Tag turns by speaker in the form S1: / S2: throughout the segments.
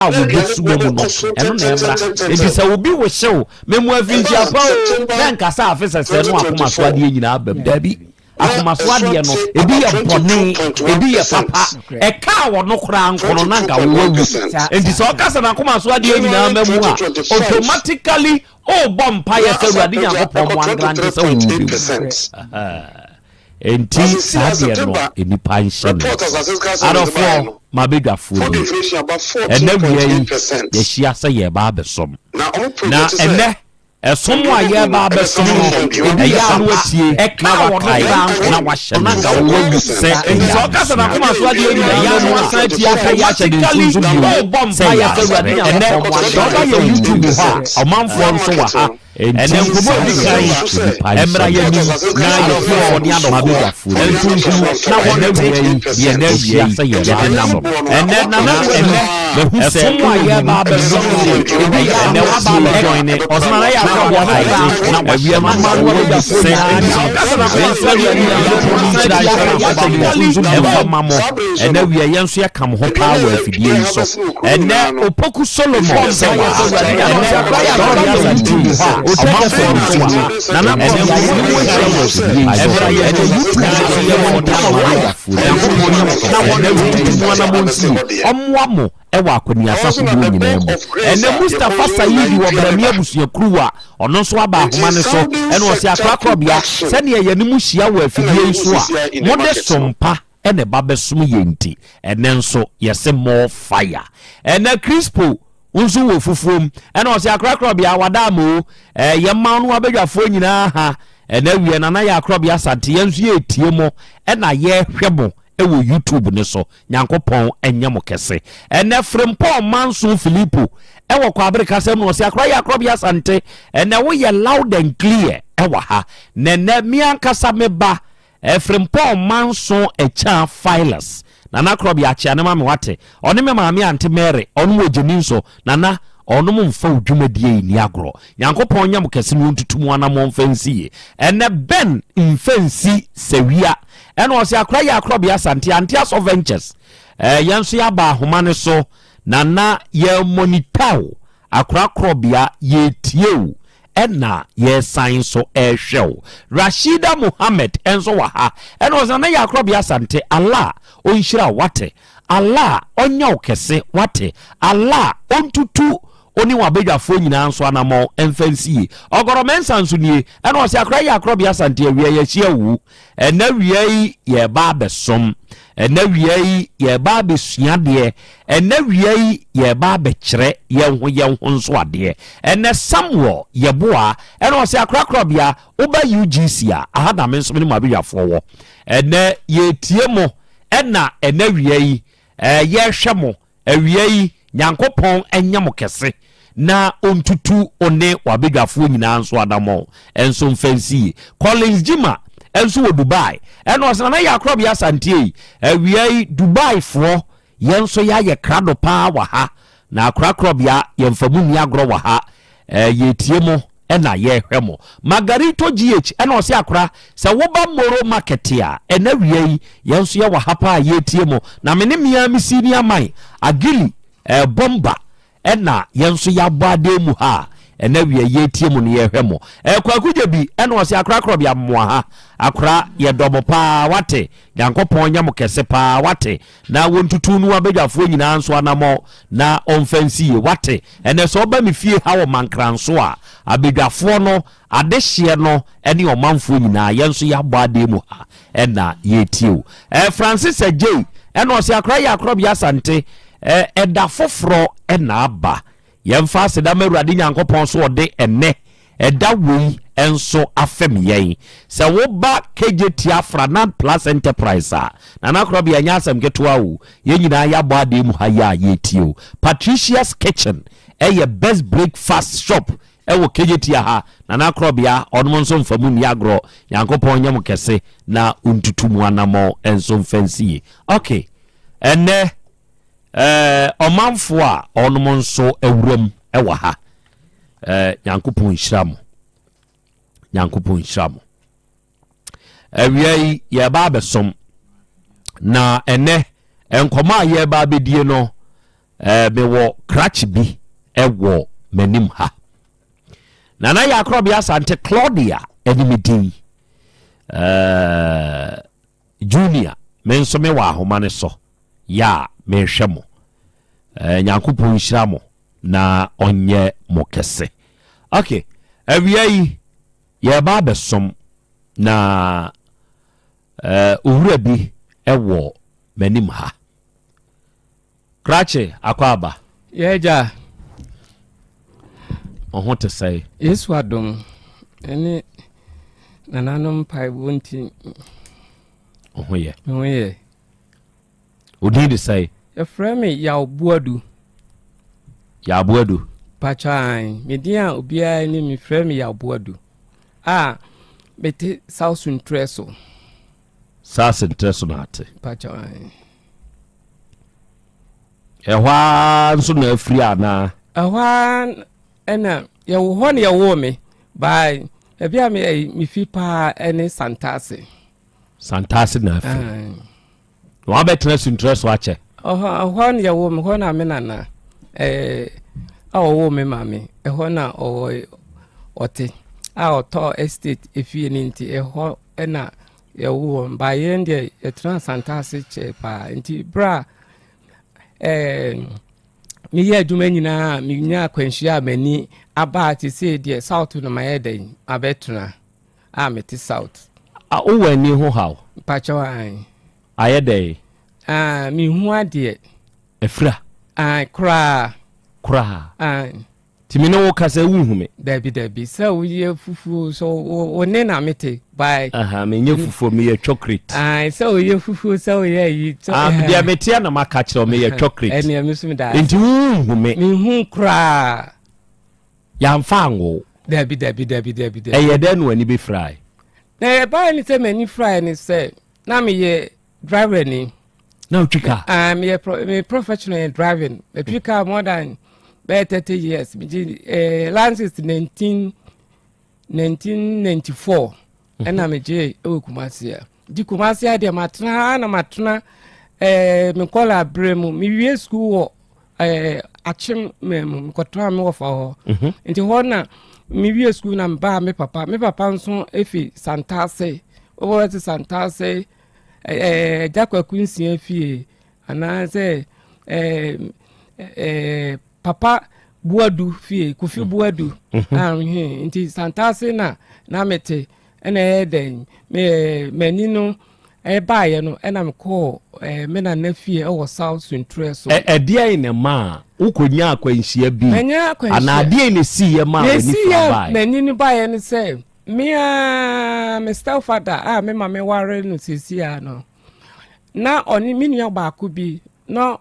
S1: wo besu mo no eno na emra enti se obi wo hyew memu afinti apa o na nkasa afese se no akoma so ade nyina abam dabi akoma so ade no ebi ye bone ebi ye papa e ka wo no kra nkono na nka wo wawu enti se okasa na akoma so ade nyina amamu a automatically o bompa ye se ruade Nyankopon mo angrande se wo bi enti sadia no enipa nhye arofo mabega fudi ene wiei ye hia se ye ba besom na ene esomo aye ba besom no eya anu atie na wakai na wahye na ga wo se so kasa na koma so ade ni ya no asa tie aka ya che de sunzu bi bomba ya se ruade nya ene do ba ye YouTube ha omanfo nso wa ha ene nkomo bi kai emra ye ni na ye fo ni ado mabega fudi entuntu na wona wiei ye na wiei se ye ba nam ene na ene esomo aye ba besom no ene wa ba join ne osmana ya na we ma wo da se ena we yenso ya kam ho pa wa afidie so ena opoku Solomon se wa na na ewa akonia safu do nyina mu ene Mustafa Sayidi wo brami abusia kruwa ono so aba ahoma ne so ene o se akrakrobia se ne ye nimu hia wo afidie so a mode sompa ene babesom yenti ene nso yese more fire ene Crispo unzu wo fufuom ene o se akrakrobia wadamo ye ma no abadwafo nyina ha ene wie na na ya akrobia Asante yenzu ye tiemo ena ye hwebo ewo YouTube ne so Nyankopon enyamo kese ene Frimpon Manso Filipo ewo kwa America sem no se akra ya Krobea Asante ene wo ye loud and clear ewo ha nene miankasa meba Frimpon Manso echa filers nana Krobea acha ne ma me wate one me maame ante Mary ono wo jeni so nana ono mo mfa odwumadie ni agro Nyankopon nyam kese no ntutumu ana mo mfansie ene Ben mfansi sewia eno o se akra ya Krobea Asante Antias of Ventures yanso ya ba ahoma ne so nana ye monitor akra Krobea ye tieu ena ye sign so ehwew Rashida Muhammad enso wa ha eno o se na ya Krobea Asante Allah onhira wate Allah onya okese wate Allah ontutu oni wabedwafo nyina nso anamo emfansie ogoromensa nso nie ena o se akra ya Krobea Asante awie ya hia wu ena wie ye ba besom ena wie ye ba besuade ena wie ye ba bekire ye ho nso ade ena Samuel ye boa ena o se akra Krobea oba UGC a ahada me nso me mabedwafo wo ena ye tiemo ena wie ye hwemo awie Nyankopon enyamo kese na ontutu one wabedwafo nyina nso adamo enso mfansi Collins Jima enso wo Dubai eno osana na ya Krobea Asante awie Dubai fo yenso ya ye krado pa wa ha na Krobea ye mfamu ni agro wa ha ye tiemo ena ye hwemo Margarito GH ena osi akra se woba Moro market a ena wie yenso ya wa ha pa ye tiemo na mene mia misini amai agili bomba ena yenso ya bade mu ha ena wie ye tiemu ne ye hwemo kwakuja bi ena o se akra Krobea mmoa ha akra ye dobo pa wate Nyankopon nyam kese pa wate na wontutu nu abedwafo nyina nso anamo na omfansi wate ena so ba mi fie ha wo mankranso a abedwafo no adehye no ene omanfo nyina yenso ya bade mu ha ena ye tiu Francis J ena o se akra ya Krobea Asante eda foforo ena aba yemfa seda mawurade Nyankopon so ode ene eda wei enso afem yen se wo ba KJT Afranad Plus Enterprise na Krobea nya Asem ketoa wo ye nyina ya bo ade mu ha ya yetio Patricia's Kitchen ye best breakfast shop ewo KJT ha na Krobea onmo nso mfamu ni agro Nyankopon nyam kese na untutumu anamo enso mfansi okay ene omanfo a onmo nso ewuram ewa ha Nyankopon hyiramo awie ye ba besom na ene enkoma ye ba bedie no me wo crutch bi wo manim ha nana ya Krobea Asante Claudia enimidi junior me nso me wa ahoma ne so ya me hwemo nyankopon hyira mo na onye mo kese okay awia yi ye ba besom na owura bi wo manim ha krache akwaba
S2: yeja
S1: ohun te say
S2: yesu adom ene nananom pai wonti ohun ye
S1: odi de say
S2: e frame ya obuadu pachan media obia ni mi frame ya obuadu bete South Intreso
S1: na ate
S2: pachan
S1: ehwa nso na afri ana
S2: ehwa ena ye wo ho ne ye wo me bai ebia me fi pa ene santase
S1: na afri wa betre Intreso ache
S2: ho ne ye wo me ho na me nana wo me mame ho na ote oto estate efie ni nti ho ena ye wo ba ye ndie ye tran santase che pa nti bra mi ye adwuma nyina mi nya akwanhia mani aba ti se de south no ma yeden abetuna meti south
S1: o wani ho haw
S2: pacho an
S1: ayede
S2: mi hu ade
S1: efra
S2: kra
S1: timi no kasa wuhume
S2: dabi so we fufu so one na mete by
S1: me nye fufu me ye chocolate
S2: so we fufu so ye so
S1: dia mete na maka kire me ye chocolate
S2: ene me sumi da
S1: enti wuhume
S2: mi hu kra
S1: ya mfango
S2: dabi
S1: eye den wani be fry
S2: na e ba ni se mani fry ni se na me ye driver ni
S1: na utwika
S2: me professional in driving me twika more than 30 years Lances 1994 ena meje Kumasia di Kumasia de matna me kola bremu mi wie school wo achim me kotra me wo fa ho nti ho na mi wie school na mba me papa nso efi Santase wo ti Santase jakwa kunsia fie ana se papa buadu fie kufi buadu nti Santase na mete ena eden mani no baaye no ena me ko me na na fie wo South Intreso
S1: dia ina ma ukonya akwanhia bi ana dia ina si ye ma ni fa baaye
S2: mani ni baaye no se me stepfather me mama ware no sisia no na oni minu baako bi no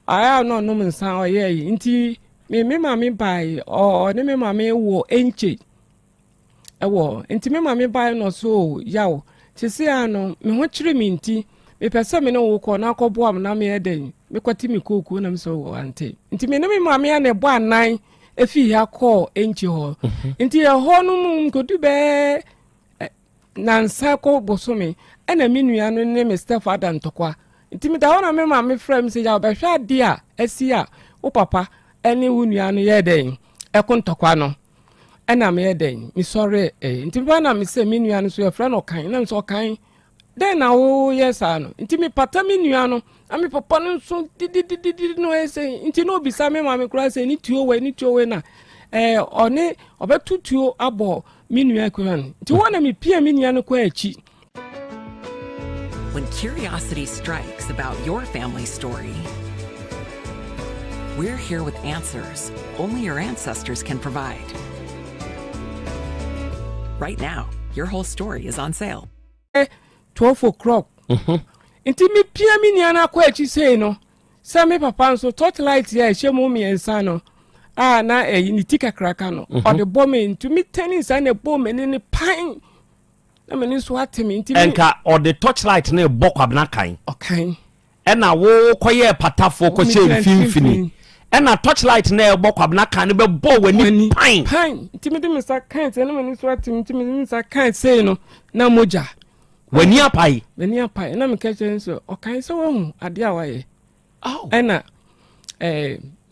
S2: aya no no nsan oye nti me mama bai oni me mama wo enche ewo nti me mama bai no so yawo tisia no me ho kire mi nti me pese me no wo ko na akobo am na me eden me kwati me koku na me so ante nti me mama ya na bo anan efi ya ko enche ho nti ya ho no mu nkodu be nansa ko bosome ena me nua no ne me stepfather ntokwa nti me da wona me mama frame se ya obehwa ade a asia wo papa ene wo nua no ye den ntokwa no ena me ye den mi sorry nti ba na me se me nua no so ye frɛ no kan na me so kan den na wo yes ano nti me pata me nua no ami papa no so didi no ese nti no bisa me mama kura se ni tuo we na one obetutuo abo me nua kwan nti wona me pia me nua no kwa achi.
S3: When curiosity strikes about your family story, we're here with answers only your ancestors can provide. Right now, your whole story is on sale.
S2: 12 o'clock. Inti mi pia mi niana kwa echi say no. Sa me papa so torchlight ya ehye mo mi ensa no. Na ni tika kraka no. O de bom into mi tennis and a bom ni pine. Na me ni so atemi inti
S1: enka o de torchlight na bokwabna kan.
S2: Okay.
S1: Ena wo koye patafo ko che mfimfini. Ena torchlight na bokwabna kan be bo wani pine.
S2: Pine. Inti mi de mi sa kan se na me ni so atemi inti mi sa kan say no na moja.
S1: Wani apai
S2: na me catch so okay so wo ade awaye ena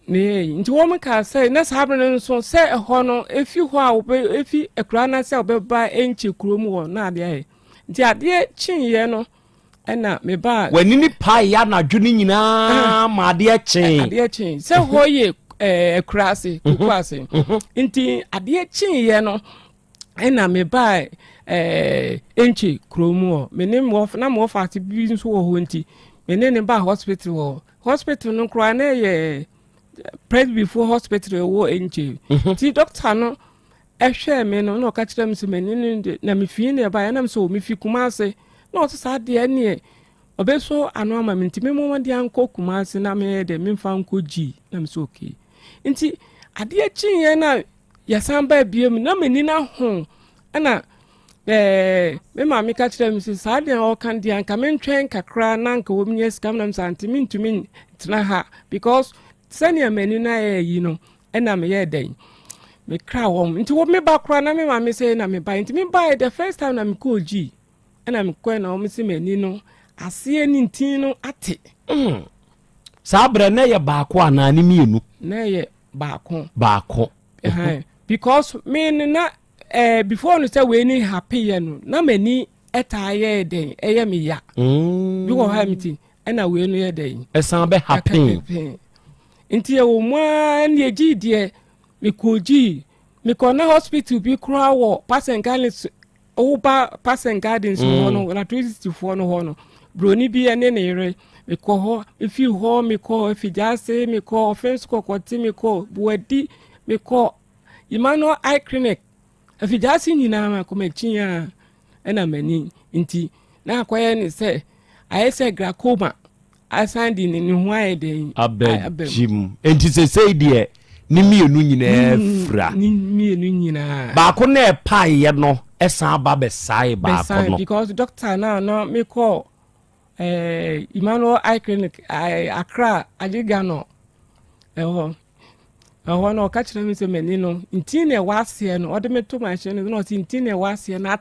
S2: ne nti wo meka say na sabre nso say ho no efi ho a wo efi ekura na say obeba enche kurom wo na ade nti ade chinye no na me ba
S1: wani ni pa ya na dwene nyina ma ade
S2: chin say ho ye ekura ase kuku ase nti ade chinye no na me ba enche kurom wo me ne mo na mo fa ati bi nso wo ho nti me ne ba hospital no kra na ye press before hospital wo enche ti doctor no ehwe me no na ka kire me se meni na me fi ne ba na me so me fi kumase na o sa de ne obeso anu ama me nti me mo de anko kumase na me de me mfa nko ji na me so okay nti ade chinye na yasan ba biem na meni na ho na me ma me ka kire me se sa de o kan de anka me ntwen kakra na nka wo mnye skam na me santi me ntumi tena ha because sani ameni na yi no na me ye den me kra wom nti wo me ba kra na me ma me say na me ba nti me ba the first time na me ko ji na me ko na wo me se meni no ase ni ntin no ate
S1: sabre na ye ba ko ana ni mienu
S2: na ye ba ko because me na before no say we ni happy ye no na mani eta ye den eye me ya bi wo ha miti na we no ye den
S1: esan be happy
S2: nti e wo mwa na eji de me ko ji me ko na hospital bi kra wo Pasen Gardens oba Pasen Gardens no na 364 no no broni bi ene ne yere me ko ho ifi ho me ko afijase me ko offense ko kwoti me ko buadi me ko Emmanuel eye clinic afijase nyina ma ko machiya ena mani nti na akoye ni se ayese glaucoma Asante ni huae de
S1: abejim enti se de ni mienu nyina fra
S2: ni mienu nyina
S1: ba ko na pa ye no esan ba be sai ba ko no
S2: because doctor now no me call Emmanuel eye clinic Accra Aligano no ka kire me se meni no nti na wase no ode me to machine no nti na wase na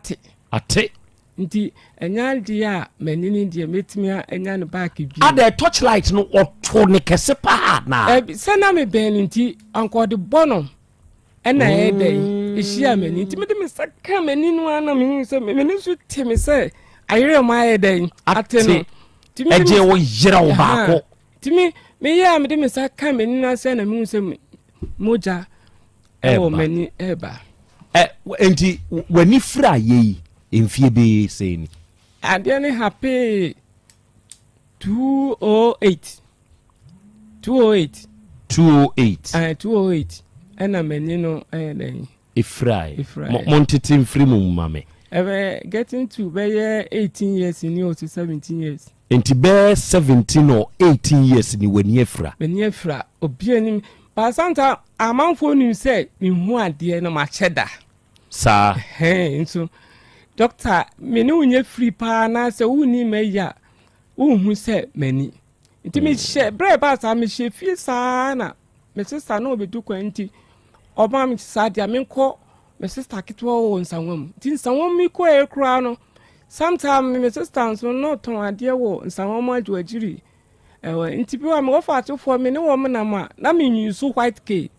S2: ate nti enya dia menini dia metimia enya ne back bi
S1: ada torchlight no oto ne kese pa na
S2: se na me ben nti anko de bono ena e dey ehia meni nti me de me saka meni no ana me se meni su temi se ayere ma e dey ate no
S1: ti me eje wo yira wo ba ko
S2: ti me ya me de me saka meni na se na me se moja meni eba
S1: enti wani fra yi enfie be say ni
S2: ade ne happy 208 ena meni no den
S1: ifrai montete mfiri mu mame
S2: getting to be 18 years ni o 17 years
S1: enti be 17 or 18 years ni wani afra
S2: obi ani pasanta amanfo ni say mi hu ade no ma cheda
S1: sa
S2: nso doctor me no unye free pa na se uni meya unhu se mani nti me she bre ba sa me she fi sa na me sister no obedu kwanti oba me sa dia me nko me sister kitwa wo nsanwam nti nsanwam mi ko e kra no sometime me sister so no ton ade wo nsanwam adu agiri nti bi wa me go fa to me ne wo me na ma na me nyusu white cake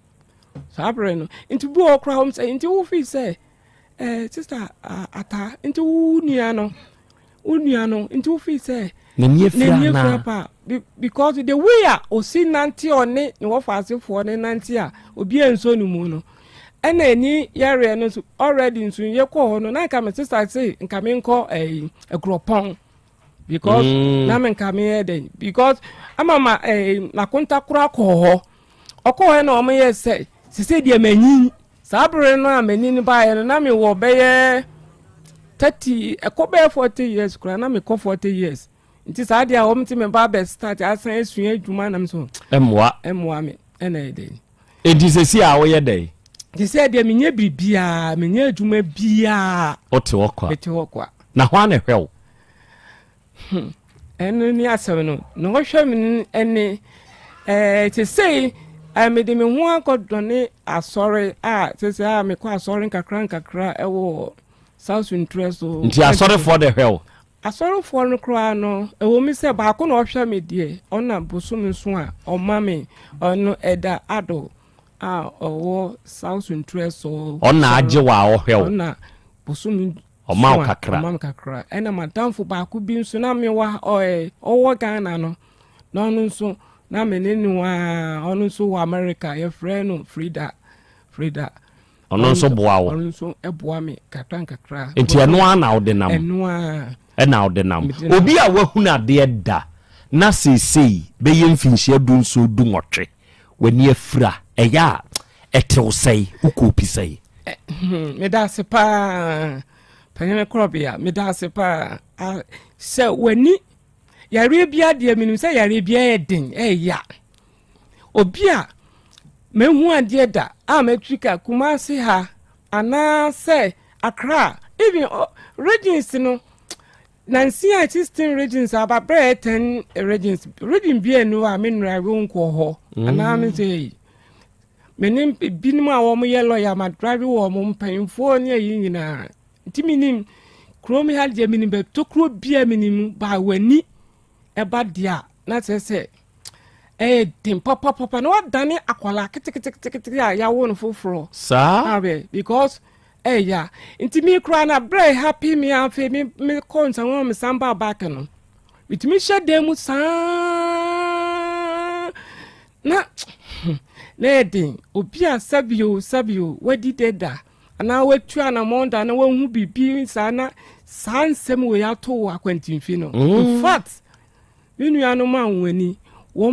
S2: sabre no nti bi wo kra hom say nti wo fi say sister ata into uniano into fi say
S1: na niefra
S2: pa because the way o si nanti one ni wo fasefo ne nanti a obi enso nu mu no ena ni yare no already nso ye ko ho no na ka me sister say nka me nko agropon because na me nka me eden because amama na konta kura ko ho okọ na o me ye say se de manyi sabre no ameni ni ba ye na me wo be ye 30 ekobe 40 years kura na me ko 40 years nti sa dia wo mti me ba be start asan esua adwuma na me so emwa me ena ede
S1: enti se si a wo ye dey
S2: ti se dia me nya bibia me nya adwuma bia
S1: ote wokwa na hwa na hwew
S2: enu ni asem no no hwe me ene ti say me de me hu akodone asore ti say me ko asore nkakra ewo South interest
S1: nti asore for the hell
S2: asɔrefoɔ no koraa no ɛwɔ mi sɛ baako na ɔhwɛ me deɛ ɔna bosom nso a ɔma me ɔno ɛda ado a ɔwɔ south central so
S1: ɔna agye wa ɔhwɛ
S2: ɔna bosom
S1: ɔma
S2: kakra ɛna madamfo baako bi nso na me wa ɔwɔ Ghana no na ɔno nso na me ne no ɔno nso wɔ America yɛfrɛ no Frida ɔno
S1: nso boa wo
S2: ɔno nso ɛboa me kakra
S1: nti ɛno ana ɔde nam ɛna ɔde nam obi a wahunu adeɛ da na seesei bɛyɛ mfinhyia du nso du nwɔtwe w'ani afira ɛyɛ a ɛtew sɛe wokɔpi sɛe
S2: meda ase paa panyame Krobea meda ase paa sɛ w'ani yare bia deɛ menim sɛ yare bia yɛ den ɛyɛ obi a mehu adeɛ da a matrika Kumasi ha anaasɛ Accra even regions no Nancy 16 regions ababrɛ 10 regions region bia no a menra wo nkɔ hɔ ana me sɛ menim binim a wo mo yɛ lawyer ma drive wo mo mpanyimfo ne ayi nyina nti menim Kromea ha deɛ menim be tokro bia menim ba wani ɛba dia na sɛ dem papa no wadane akwala kitikiti a ya wo no foforo
S1: sa
S2: because ya nti mi kra na bre happy me afi me konsa wo me samba back no bitimi hye dem sa na lady obi a sabio wadi deda ana watu ana monda na wahu bibi sa na sansem we ya to akwantimfi no in fact nnuano ma wani wo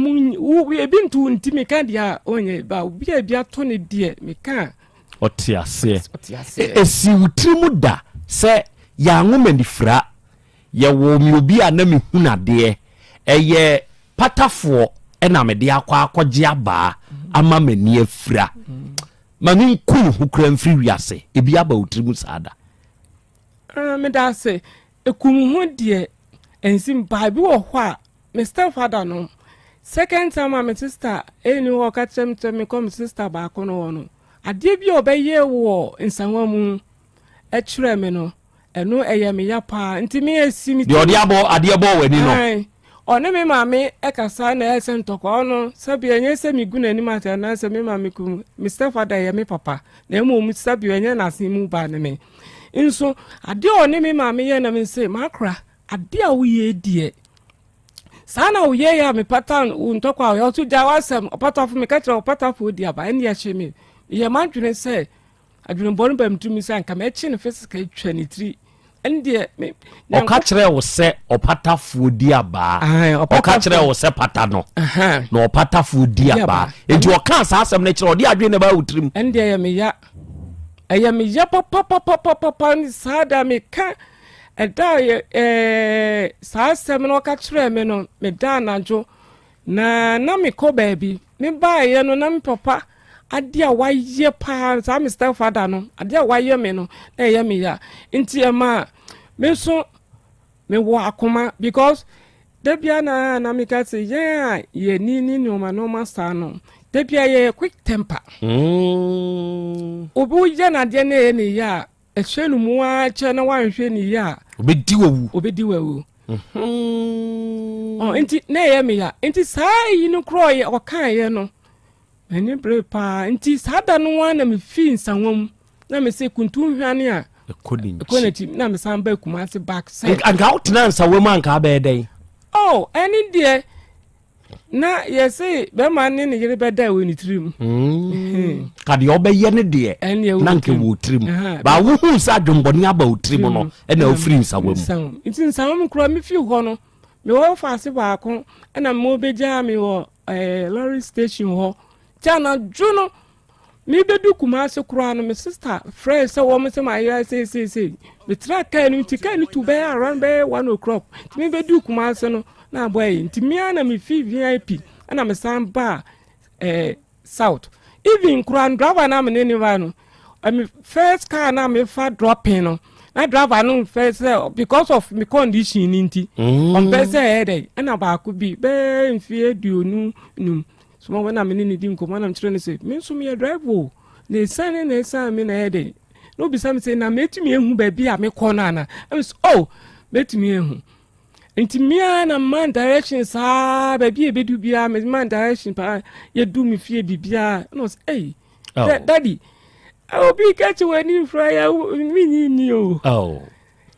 S2: ebi ntu ntimi ka dia onye ba obi a bia to ne die meka
S1: otiase esi utrimu da se ya ngomanifra ye wo mi obi a na me hunade eye patafo na me de akwaje aba ama mani afra mani nkuru hukura mfiri wiase ebi aba utrimu sada
S2: me da se ekum hu die ensim ba bi wo ho a Mr. Father no second time my sister eni wo ka chem me come sister ba ko no no ade bi obeye wo nsanwa mu e kire me no eno eye me ya pa nti me asimi
S1: de ode abo wani no
S2: one me mame e kasa na Asem toko no sabi enye se mi gu nani mata na se me mame ku Mr. Father ye me papa na emu mu sabi enye na se mu ba ne me nso ade one me mame ye na me se makra ade a wo ye die sana uye ya me pattern untokwa yo tu ja Asem opatafu me katra opatafu di aba eni ya cheme ye madwene se adwene bonu bam tumi se anka me chi ne physical twanitri ende me
S1: o ka kire wo se opatafu di aba o ka kire wo se patano no opatafu di aba enti o kan sa Asem ne kire o di adwene ba utrim
S2: ende ye me ya papa ni sada me ka eda sa Asem no ka kire me no me da najo na me ko baabi me ba ye no na me papa ade a waye pa sa Mr. Father no ade a waye me no na ye me ya nti e ma me so me wo akoma because debia na me ka say ye ni no ma no master no debia ye quick temper obu ye na de na ye ni ya ehwe no mu a che na wanhwe ni ya
S1: obedi wawu
S2: nti na ye me ya nti saa yi no kro ye o kan ye no eni bre pa nti sada no wa na me fi nsanwam na me se kuntu hwane a ekoneti na me san ba Kumasi back side
S1: anga utna nsawam anka ba eden
S2: eni de na ye se be man ne yire be da we ni trim
S1: kade obeye ne de na nke wo trim ba wo hu sa dwomboni aba utrim no e na ofiri nsawam
S2: nti nsawam kro me fi ho no me wo faase ba ko e na mo beja me wo lorry station ho Chana Juno, me bedu Kumasi Kurano, my sister, friend, so woman say my ear say, the track can to bear around by 1 o'clock. Me bedu Kumasi no, na boy, to me and me fee VIP, and I'm a son bar, south. Even Kuran driver na me anywhere. I mean, first car na me far dropping no. I drive no first because of me condition inti. On best head, and about could be be fear do no. So when I'm in the command, I'm trying to say, me so me a drive wo. They send me na head. No be some say na me to me who baby a me corner na. I was betumi ehu nti mia na man direction saa ba bi ebedu bia man direction pa ye do me fie bibia no say daddy obi catch wani fra ya mi ni o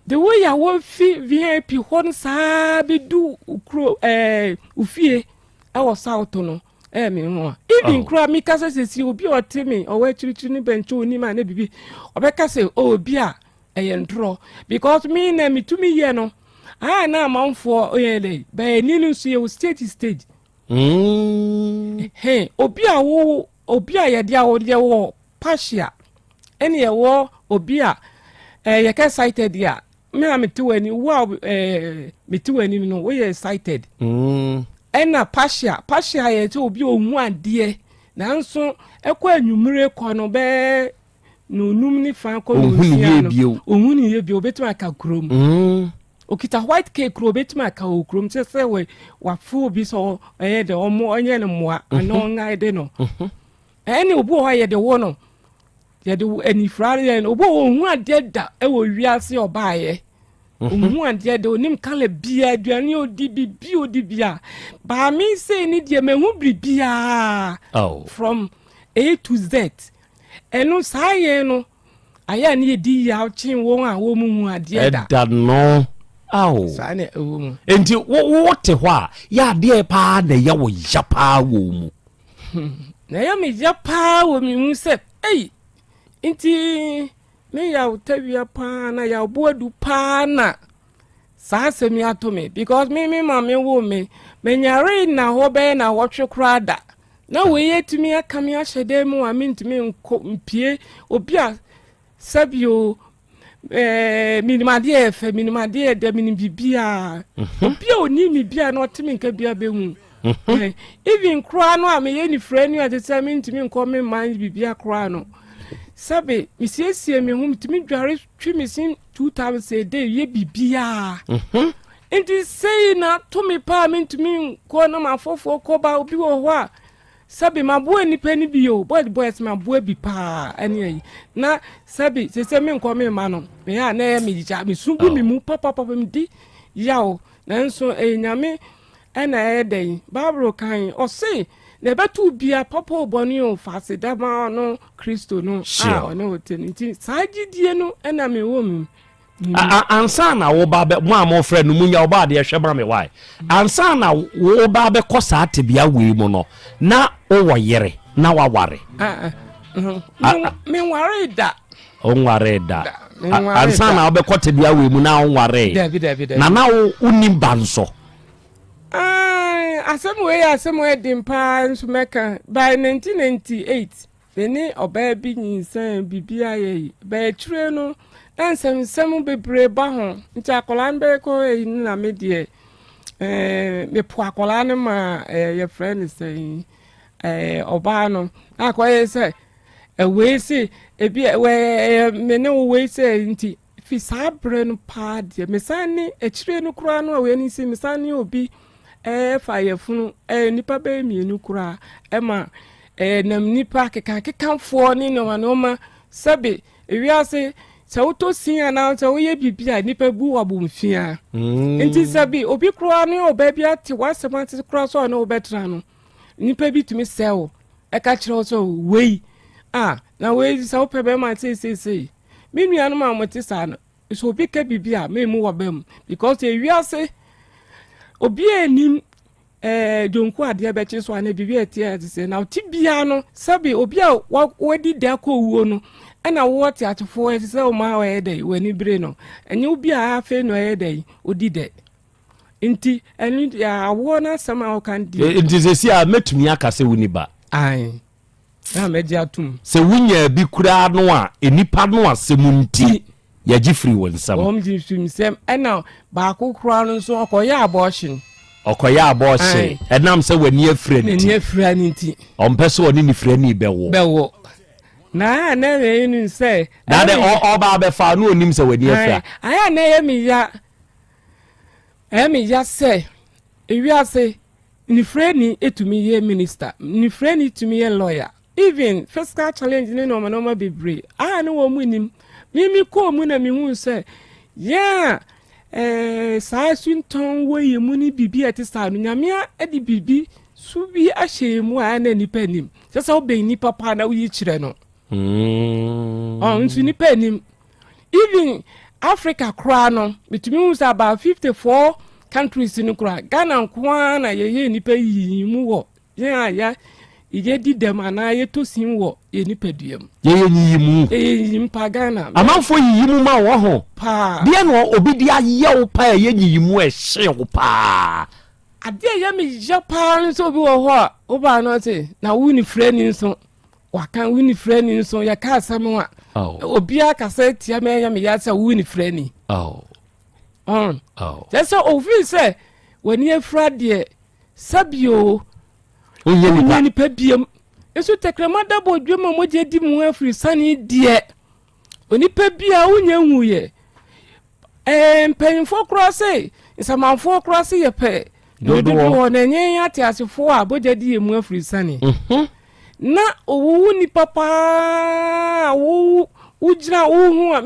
S2: the way ya wo VIP hon saa be do ukro ufie awo south no me ho even kra mi kasa sesi obi o temi o wa chirichiri ni bencho oni ma na bibi obeka say obi a eyendro because me na mitumi ye no na amanfo oyele ba ni no so ye stage obi a ye dia wo de wo passia ene ye wo obi a ye ka excited ya me am tiwani wo metiwani no we excited ena passia ye ti obi ohun ade nanso ekwa anwumire kɔ no be no num ni fan kɔ no sia ohun ni ye bi obetu aka krom okita white cake kro betu aka okrom se we wafu obi so de omo onye ne moa ano ngai de no ene obi o ye de wo no ye de ani frare ye obi ohun ade da e wo wiase obaaye ohun ade de onim kala bia aduane odi bia ba mi say ni de mehu bibia from A to Z eno saye no aya ni edi ya chin won a wo mu ade da
S1: no
S2: sane
S1: enti wo te ho a ya de pa na ya wo ya pa wo mu
S2: na ya me ya pa wo mi mu se enti me ya utawia pa na ya boadu pa na sa se mi atome because me ma me wo me nyare na ho be na wotwe krada na we yetumi aka me ahyede mu a mentumi mpie obi a sabio minimade de minibibia obi oni mi bia na otimi nka bia behu even kra no a me ye ni frani a tete mentumi nko me man bibia kra no sabe misiesie me hum timi dware twi misin 2000 a day ye bibia enti say na to me pa mentumi ko na mafofo ko ba obi wo ho a sabe maboa ni pani bio boys maboa bi pa ane na sabe se me nko me ma no me ya na ya me jicha me sungu mi mu papa me di yawo nanso nyame na den babro kan o say na betu bia papa oboni o fasida ma no Kristo no na oteni sagidie no na me wo mu
S1: ansa na wo ba be mo amofre no munya wo ba de hwebra me why ansa na wo ba be kosa atebia we mu no na wo yere na wa ware
S2: me ware da
S1: o ware da ansa na wo be kotebia we mu na wo ware na wo unim banso
S2: Asem we dimpa nso meka by 1998 beni oba bi nyinsan bibia ye ba tire no ensem bebre ba ho nti akola nbe ko na me de me po akola ne ma ye friend say oba no akoye say we say ebi we me ne we say nti fi sabre no pa de me sani tire no kura no we ni si me sani obi fire funu nipa be mienu kura ma nam nipa keka fo ni no ma sabe ewiase se woto sia na se wo ye bibia nipa bu wabomfia enti sabe obi kura ni oba bia te wasemate kura so na obetra no nipa bi tumi sell ka kire so wei na wei se wo pebe ma sei me nua no ma moti sa no so obi ka bibia me mu wabam because ewiase obi enim jonku ade beche so ana bibi etie ase na tibia no sabi obi a wadi da ko wuo no na wo te atefo ase o ma wa ede wani bre no enye obi a afa no ede odi de nti enu ya wo na sama o kan di
S1: nti se si a metumi aka se woni ba
S2: na meji atum
S1: se wunya bi kura no a enipa no asemunti ya gifri wonsam
S2: gifri nsem na ba ko kura no so okoya abortion
S1: enam se wani
S2: afrani nti
S1: ompese woni ni frani bewo
S2: na we enu se
S1: na de oba be fa no onim se wani afra
S2: aya na emi ya se ewiase ni frani etumi ye minister ni frani etumi ye lawyer even fiscal challenge ni no bebre no wo mu nim mimi ko mu na mi hu se saa sunton wo ye mu ni bibi ati sa no nyamea edi bibi su bi ahye mu a na nipa nim sesa wo ben nipa pa na wo yi kire no nsu nipa nim even Africa kra no betumi hu sa about 54 countries ni kra Ghana kwa na ye nipa yi mu wo ya ije di dem ana ye to sin wo ye nipa duam
S1: ye yi mu
S2: ye mpa Ghana
S1: amanfo yi mu ma wo ho
S2: pa
S1: bia no obi di aye wo pa ye yi mu e hye wo pa
S2: ade ye me Japan so bi wo ho wo ba no te na wo ni freni nso waka wo ni freni nso ya ka asam wa obi aka se tia me ya me ya sa wo ni freni just so ofi se woni afra de sabio onye ni pebiem eso tekremada bo dwema moje di mu afri sane die oni pebia onye nwuye penfo crosse isamanfo crosse ye pe dodo na nyen ate asefo a boje di mu afri sane na owu ni papa wo ujira ohu a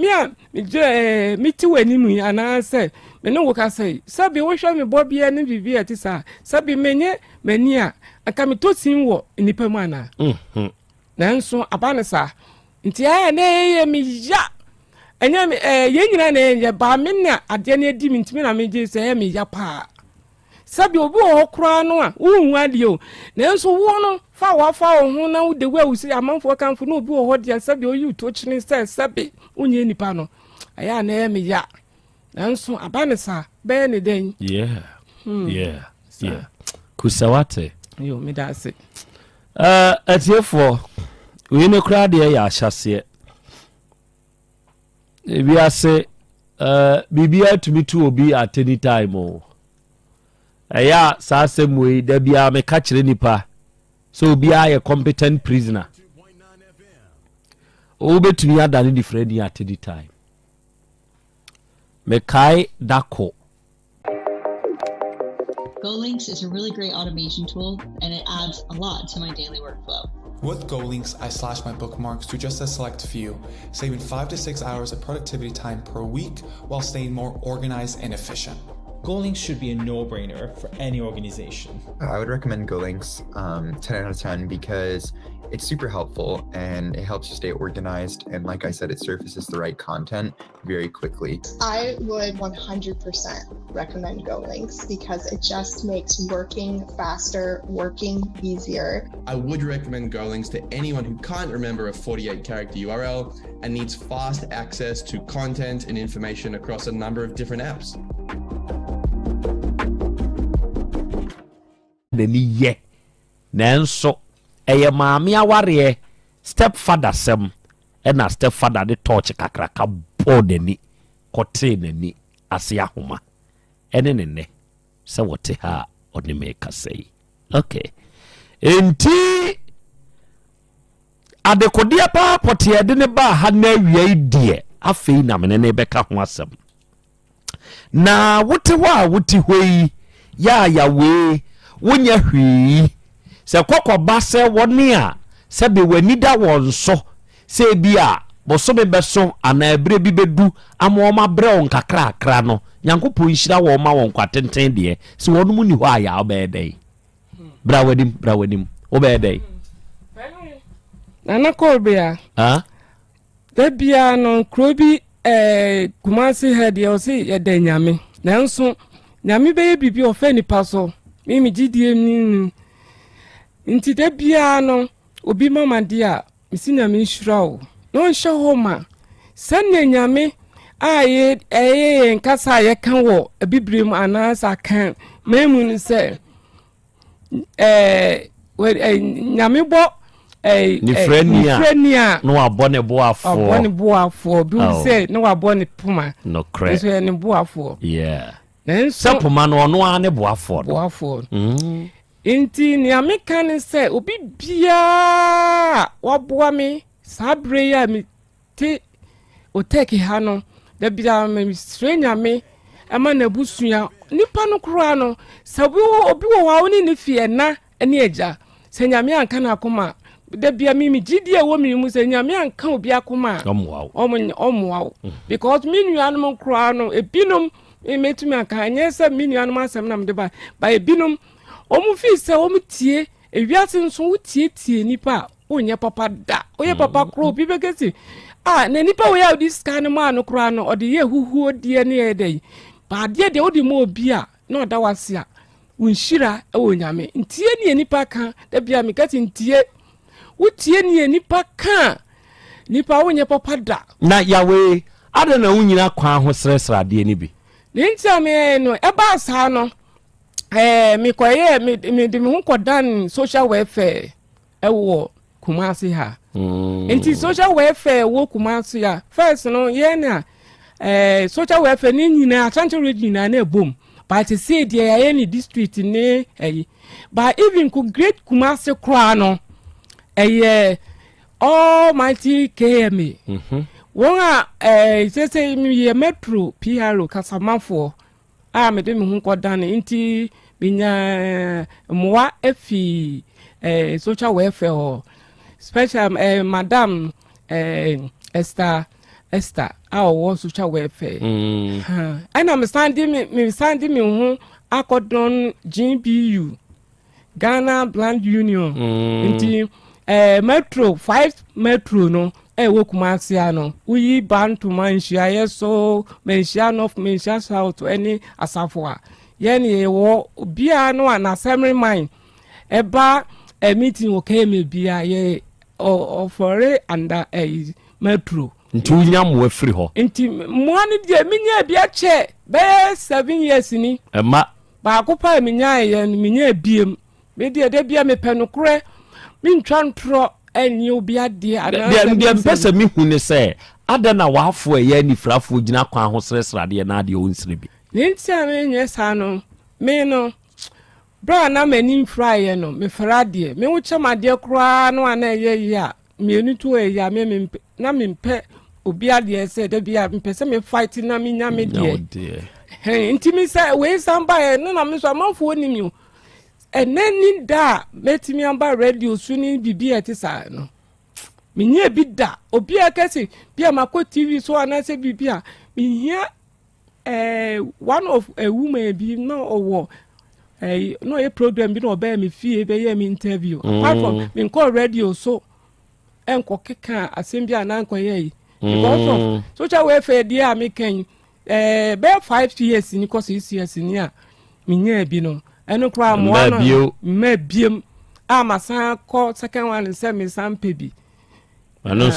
S2: mi ti wani mu ana se me no wo ka say sabi wo hwa me bobia ne bibi ati sa sabi menye mani a aka mi to sin wo nipa mu ana nanso abane sa nti aya na ye mi ya enya me ye nyina na ye ba me na ade na edi mi ntimi na me je se me ya pa sabi obi wo kura no a wo ade o nanso wo no fa wo na wo de wa si amanfo kanfo no obi wo ho dia sabi oyi to chini se sabi onye nipa no aya na ye me ya nanso abane sa be ne den
S1: yeah kusawate
S2: yo me da se
S1: atiefo we no kra de ya ahyase ebi ase bibia to be to obi at any time o aya sa semwe da bia me ka kire nipa so obi a competent prisoner o betumi adane di fredi at any time me kai dako.
S4: GoLinks is a really great automation tool, and it adds a lot to my daily workflow.
S5: With GoLinks, I slash my bookmarks to just a select few, saving 5 to 6 hours of productivity time per week while staying more organized and efficient.
S6: GoLinks should be a no-brainer for any organization.
S7: I would recommend GoLinks 10 out of 10 because it's super helpful and it helps you stay organized. And like I said, it surfaces the right content very quickly.
S8: I would 100% recommend GoLinks because it just makes working faster, working easier.
S9: I would recommend GoLinks to anyone who can't remember a 48-character URL and needs fast access to content and information across a number of different apps.
S1: Ye nanso eye maami aware stepfather sem na stepfather de torch kakraka bodeni kote nani ase ahoma ene ne se wote ha oni make say okay enti adekodia pa pote de ne ba ha na awie die afei na mene ne beka ho asem na wote wa wote hoi ya we wonya hwi se kokoba se woni a se be wani da won so se bia boso be beso ana ebre bi bedu amoma bre on kakra akra no nyankopon hira wo ma won kwatenten de se wonum ni ho aya obedai bra wadim obedai
S2: nana Krobea da bia no krobi kumasi head o se ye da nyame nanso nyame be bibi ofa nipa so mimi gidie ni nti da bia no obi mama dia misina mi nshrawo no nhye homa sanne nyame aye nkasa ye kan wo abibrem anasa kan memu ni se nyame bo
S1: ni frenia no abone boafo
S2: bi se no abone puma
S1: no cre
S2: so ni boafo
S1: se puma no ono ane boafo inti ni ameka ni se obi bia waboa me sabre ya mi ti Otec ha no da bia me strenya me ama na busua nipa no kura no sabi obi wo wa oni ni fie na ene eja se nyame anka na akoma da bia mi gidie wo mi mu se nyame anka obi akoma omwa
S2: because mi nua no kura no ebinom metumi aka anya se minuanom asem na mde ba ebinum omu fi se omu tie ewiase nso wo tie nipa onye papa da oye papa kro bi begesi na nipa we ya this kind man kro no ode ye huhuo die ne ye dai ba de odi mo obi a na oda wase a unshira onyame ntie ne nipa kan da bia me kati ntie wo tie ne nipa kan nipa onye papa da
S1: na yawe ada na unyina kwa ho sresra de ni bi
S2: nintia me no eba sa no me koye me de me hu kodan social welfare ewo Kumasi ha enti social welfare wo Kumasi ya first no ye na social welfare ni nyina Asante region na ebom but say there ya any district ne but even ku great Kumasi kra no almighty KMA won say me metro PRO kasamafo me de me hu kodan enti binya moa efi social welfare special madam Esther our social welfare and I'm standing me hu akodon GBU Ghana Blind Union inti metro 5 metro no wo Kumasi ano uyi bantu manhia yeso menhia north menhia south any asafo ye ne wo bia no an assembly mine eba meeting okay me bia ye ofore under metro
S1: nti unyam we free ho
S2: nti mo ani de minya bia che be 7 years ni
S1: ma
S2: ba akopa minya ye minya biem me de bia me penokore mi ntwantro eni obi ade ana
S1: de pese mi hu ne se ada na wafo ye ni frafo gina kwa ho sresra de na de onsire bi
S2: nti ame nye sa no me no bra na mani fry no me frade me wo chama de kra no ana ye ya me enu to ya me na me mpe obi ade se de bia mpe se me fight na me nya me de nti me se we samba no na me so amanfo oni mi enani da metimi amba radio suni bibi etisa no me nya bi da obi akasi bia mako TV so ana se bibi a me hia one of a woman be no owo no a program be no be me fie be ye me interview apart from me call radio so enko keka asembia na enko ye because of social welfare dia me kan be 5 years ni ko 6 years ni a me nya bi no eno kra mo no me biem amasan ko second one say me sampe bi
S1: eno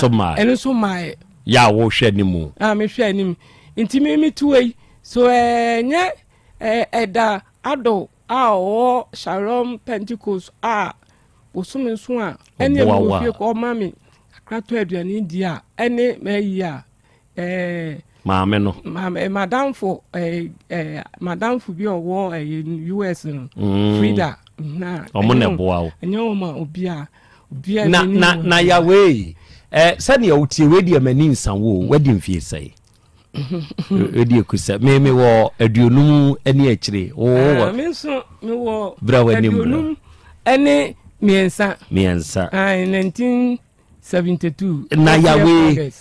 S1: so mai ya wo hwe ni mu
S2: me hwe ni nti me tuwe so nya eda ado o Shalom Pentecost osum so a ene mo fie ko mami akrato aduane dia ene meyi a
S1: maame no
S2: madam for bi owo US no Frida na
S1: omo ne boa o
S2: enye o ma obi a
S1: na ya we sani otie we dia mani nsanwo wadi mfie sai edi ekusa me wo aduonum ani akire wo
S2: me so me wo
S1: aduonum
S2: ani miensa 1972
S1: na yawe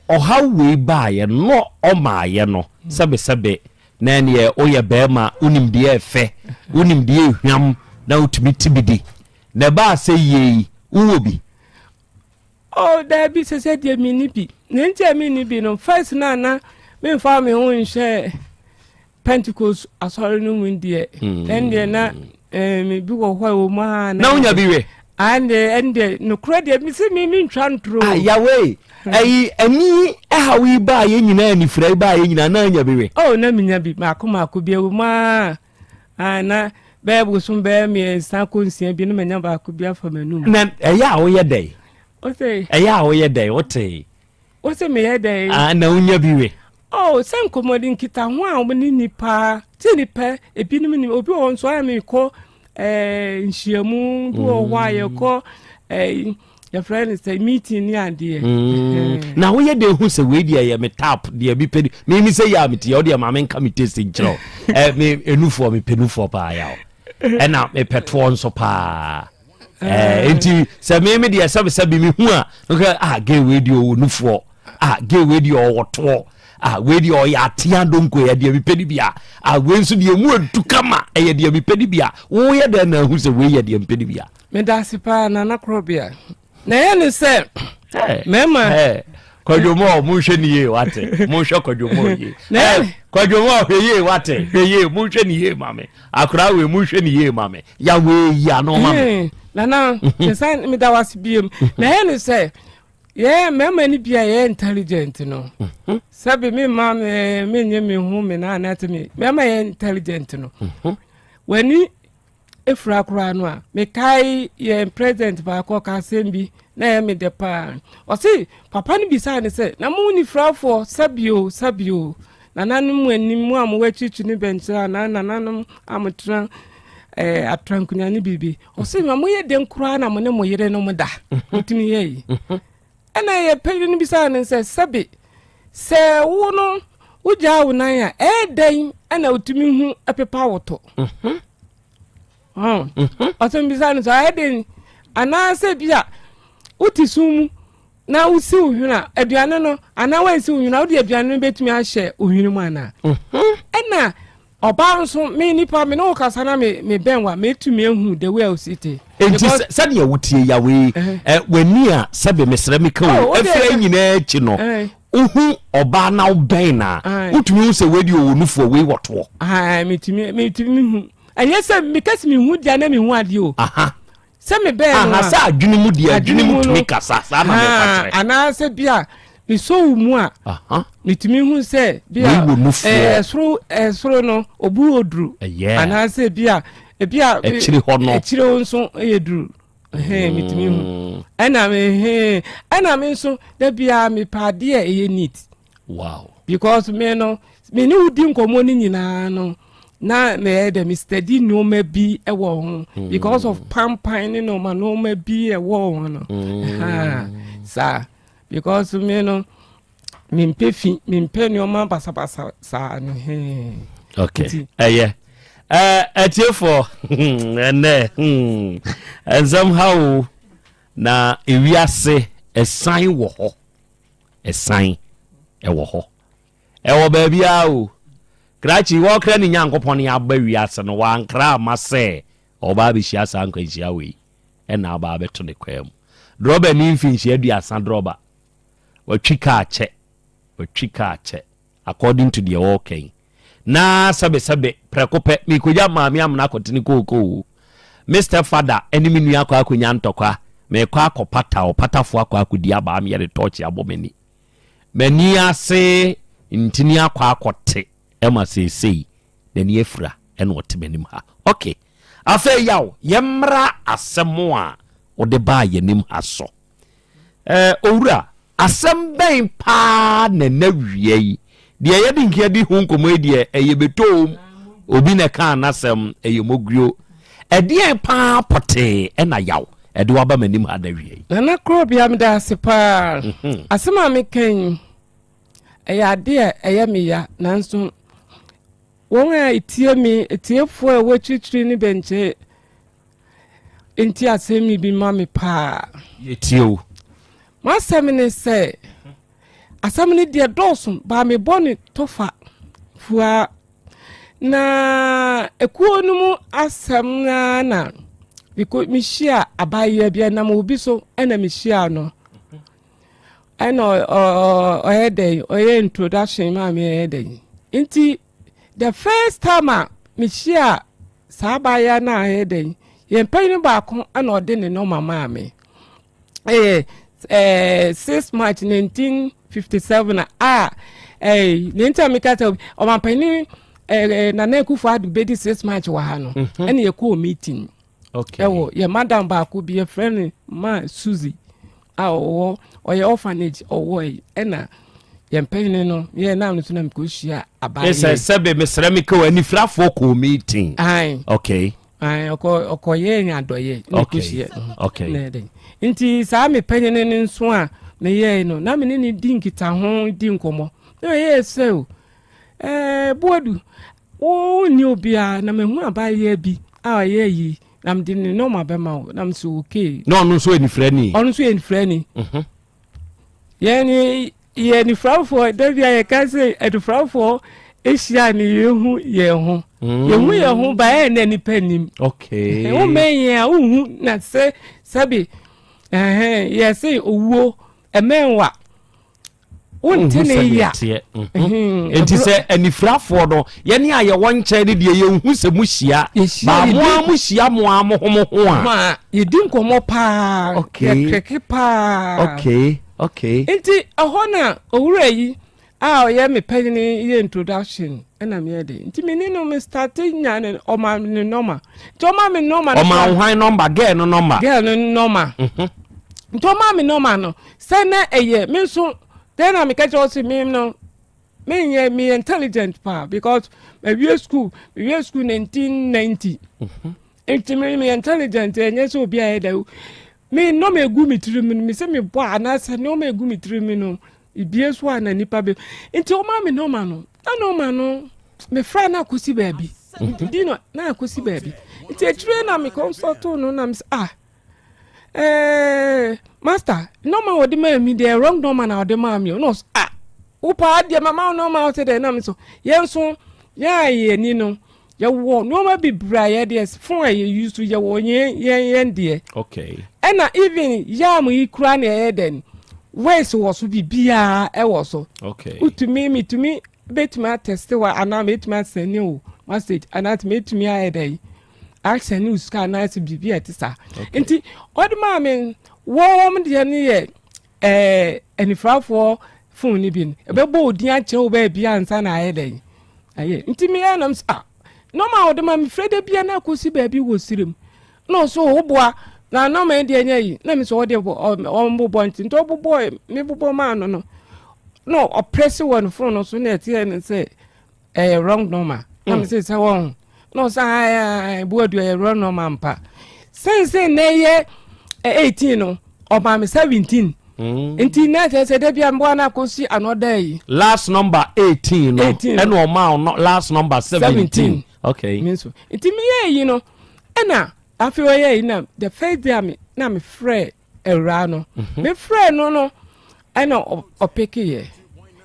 S1: ohawe ba ye no omaye no sebe na ne oye bema unimde efe unimde ehwam na utumi tibidi na ba se yi uwobi
S2: Dabi se de minibi nenti minibi no first na me fa me ho nhye Pentecost asori no windie then de na me bi wo hwa ma
S1: na unya biwe
S2: and no credit me se me ntwantro
S1: yawe ani hawi ba ye nyina ni fra ba ye nyina na nya biwe
S2: na minya bi makoma bi ma na bebu sum be me sakonsia bi no menya ba ko bi afa manum
S1: na wo ye dai
S2: Otec
S1: wo ye dai Otec
S2: me ye dai
S1: na unya biwe
S2: sen komodin kita ho a omni nipa ti nipa ebinim ni obi won so am ko nhyiamu do ho aye ko your friend say meeting ni ade
S1: na wo ye de hu se we dia ye me tap dia bi pedi me say ya me ti o dia ma me nka me taste nchiro me enufo me penufo pa ya o na me petwo nso pa enti se me dia sabe mi hu a ge we dia onufo ge we dia owoto we di o ya tia donko ya de mepedi bia we nso de mu adu kama ya de mepedi bia wo ye da na hu se we ye de mepedi bia
S2: me da sipa na Krobea na ye ne se mema
S1: kwadwomo mu hwe ni ye wate mu hwe kwadwomo ye kwadwomo hwe ye wate hwe ye mu hwe ni ye mame akura we mu hwe ni ye mame ya we ya no mame
S2: na san me da wasibiem na ye ne se ye mema ni bia ye intelligent no sabe me mame me nye me hu me na anatomy mema ye intelligent no wani efra kura no a me kai ye president ba ko ka sembi na ye me de pa o si papa ni bisa ne se na mu ni fra for sabio na nanum anim mu am wachichu ni bencha na nanum amtra atrankunya ni bibi o si ma mu ye den kura na mo ne mo yire no mo da otimi ye ana ye peli ni bisa ne se sabi se wo no uja wo nan ya den ana otimi hu apepa woto Asem bisa no sa den ana se bia uti sumu na usi uhuna aduane no ana wansi uhuna odi aduane no betumi ahye uhunu mu ana ena oba nso me nipa me no kasa na me benwa metumi ehu the way usite
S1: enti sade ya wutie ya we wani a sebe mesra mi kan afia nyina achi no uhu oba na oben na utumi se wedi onufu we woto
S2: metumi hu anya se me kasi me hu dia na me hu ade o se me be no
S1: sa adwene mu dia adwene mu tumi kasa sa na me kwatre
S2: ana se bia me so mu a metumi hu se bia esro no obu odru ana se bia
S1: echiri ho no
S2: echiri nso edru metumi hu ana me nso da bia me pade e neat
S1: wow
S2: because me no me ni udi nkomo ni nyina no na me de Mr. D no ma bi e wo ho because of pampan no ma no ma bi e wo ho no sa because me no me mpe ni o ma basa sa no
S1: okay atiefo ene and somehow na ewiase esan wo ho esan e wo ho e wo ba bia o krachi wo kra ni nyankopon ya ba wiase no wa nkra ma se oba bi hia san kwanhia we e na ba beto ne kwam droba ni mfinhia aduasa droba watwika ache according to the walking na sabe prekope mi koja maami am na kotini koko Mr. Father enemy nua kwa akunya ntokwa me kwa akopata opatafo akwa akudi aba am ye torch abomani mani ase ntini akwa akote ema sesei na ni efra ena otemenim ha okay afa yawo yemra asemo a ode ba yenim aso owura asem ben pa na nawie de yedi nkia di hu nkomo de eyebetom obi na kan nasem eyemogrio ede pa pote ena yaw ede waba manim ha na wie
S2: na Krobea me da sepa asema me kan eyade eyemiya nanso won a etie me etiefo a wachichiri ni benche enti asemi bi ma me pa
S1: yetio
S2: masem se asem ne de dosun ba me boni tofa fua na ekuo no mu asem na because mi share abaye bia na mo bi so ena mi share no eno oye introduction ma me ede nti the first time mi share sabaya na ede ye mpani ba ko ana ode ne no mama me 6 March 1957 nenta mi kata o mampani na na Kufu Adu bedi 6 March wa ha no ene ye ko meeting
S1: okay
S2: ye madam ba ko bi e friend ma Suzy o ye orphanage ena ye mpani no ye na no tuna mko hia abaye
S1: sebe mesra mi ko ani frafo ko meeting okay
S2: okoye nya doye
S1: okay
S2: okay nti sa me penye ne nso a me ye no na me ni dinkita ho dinkomo na ye se o boadu o ni obia na me hu abaye bi a ye yi na me din no ma be ma o na me so okay
S1: no no so eni frani
S2: onu so eni frani ye ni ye ni frafo Dabi ya ka say edufrafo ehia ni yehu yehu yehu ba na ni panim
S1: okay
S2: o menye a uhu na se sabi ye say owuo emenwa wontene ya
S1: enti se anifrafo no ye ne aye wonche ne de ye hu se mu hia ba mo hia mo ho
S2: a ye din komo pa keke pa
S1: okay
S2: enti ahona owura yi oye me penny ye introduction na me dey enti me ni no me start nyane o ma me normal to ma me normal
S1: o ma hwan number girl no normal to ma me normal no se na eye me so then I catch also me no me intelligent pa because my school 1990 enti me intelligent enye so obi aye da me no me gu me tiri me se me bo anasa no me gu me tiri me no ibie so ana nipa be enti o ma me normal no me fra na kosi baby dino na kosi baby enti etire na me consult no na me master normal odi ma mi dey wrong normal na odi ma mi no upa dia mama normal te dey na me so yenso ya ye ni no ye wo normal bi bra ye dey fun ye use to ye wo yen dey okay
S2: na even ya mu ikura na ye den ways wo so bibia e wo so
S1: okay
S2: utumi bet ma test wa ana bet ma send o message ana bet me aye dey action news ka na se bibia te sa enti odi ma me wo de ne ye anifrafo phone ni bin e be bo odi a che wo ba bia ansa na aye dey aye enti me ya nam no ma odi ma me frede bia na kosi ba bi wo sirem no so wo boa na no ma de anya yi na me so odi o mbo enti to bobo me bobo ma no oppress one phone no so na tie ne say wrong number na me say won no say buadu wrong number mpa say na ye 18 no oba me 17 enti na say Dabi ambo na kosi another yi
S1: last number 18 no and o ma no last number 17 okay
S2: mean so enti me ye no na afi we ye na the first day na me frɛ era no me frɛ no na opeki ye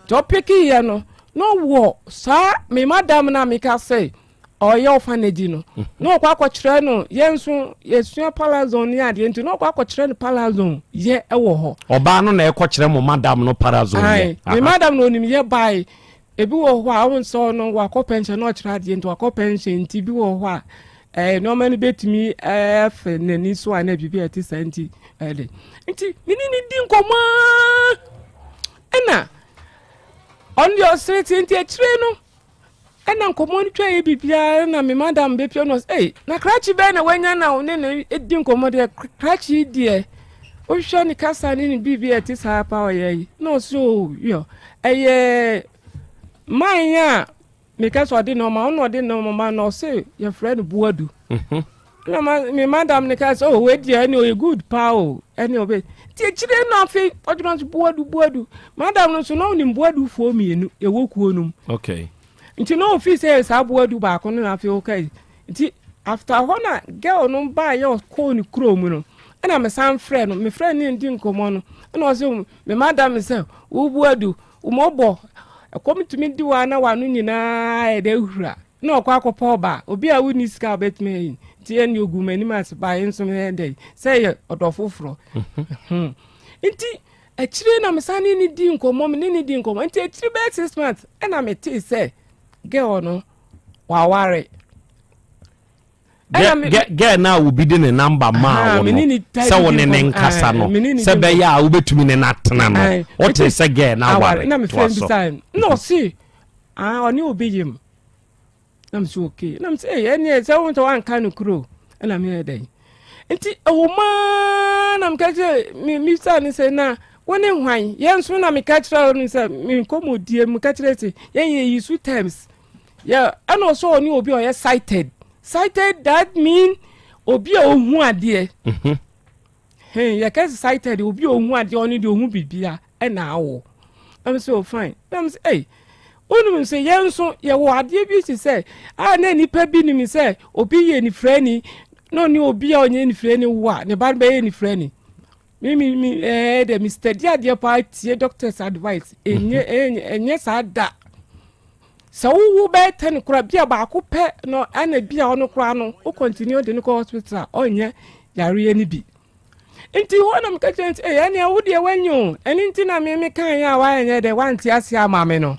S2: to opeki ye no wo sa me madam na me ka say oye orphanage no no kwa kwakire no yenso yesua palazon ni ade enti no kwa kwakire no palazon ye ewo ho
S1: oba no na ekwakire mo madam no palazon ye
S2: me madam no nim ye bai ebi wo ho a won so no wa ko pension no kire ade enti wa ko pension enti bi wo ho a no many betimi f nani so ana bibi ati santi ede enti minini din koma ena on your street enti akire no ena nkomo ntwa ye bibia na me madam be pio no na krachi be na wanya na one na edi nkomo de krachi die o hwa ni kasa ni bibia ati sa pa oye no so yo manya me kasa de no ma no de no ma no say your friend buadu no me madam ni kasa we die any o good pa o any obe ti chire no afi odron buadu madam no so no ni buadu fo mienu e wokuo num
S1: okay
S2: nti no office sa buadu ba ko no afi okay nti after hona girl no ba ye ko ni krom no na me san friend no me friend ni ndi nkomo no na o se me madam say wo buadu umobo komitumi di wa na wa no nyina e de hura na okwa akopo ba obi a woni ska betme ti eni ogumani mas ba enso me dey say odofoforo nti akire na me san ni di nkomo me ni di nkomo nti akire be 6 months na me ti say girl no wa ware
S1: get now will be the number ma so won ne nkasa no se be ya wo betumi ne natena no what is say girl now ware
S2: na me friend sign no see oni obiyim na me so okay na me say any say won to wan kan kro na me dey enti o ma na me ka say mi sa ni say na woni hwan yenso na me ka kira ni say me komodie me ka kira say yen use terms yeah and also oni obi o ye cited that mean obi ohun ade ya ka cited obi ohun ade oni de ohun bibia e na awo I'm so fine I'm say onu say yenso ye wo ade bi si say na nipa bi ni mi say obi ye ni frani no ni obi a onye ni frani wa ne ba be ye ni frani me the Mr. Dia party doctor's advice enye sada so wo be 10 kura bia ba ko pe no ana bia ono kura no o continue de no hospital onye yare ni bi nti ho na mka chance ya ne wo de wanyu eni nti na me kan ya wa enye de wanti ase ama me no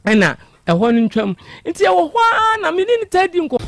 S2: ena ho no ntwam nti e wo ho na me ni tadi nko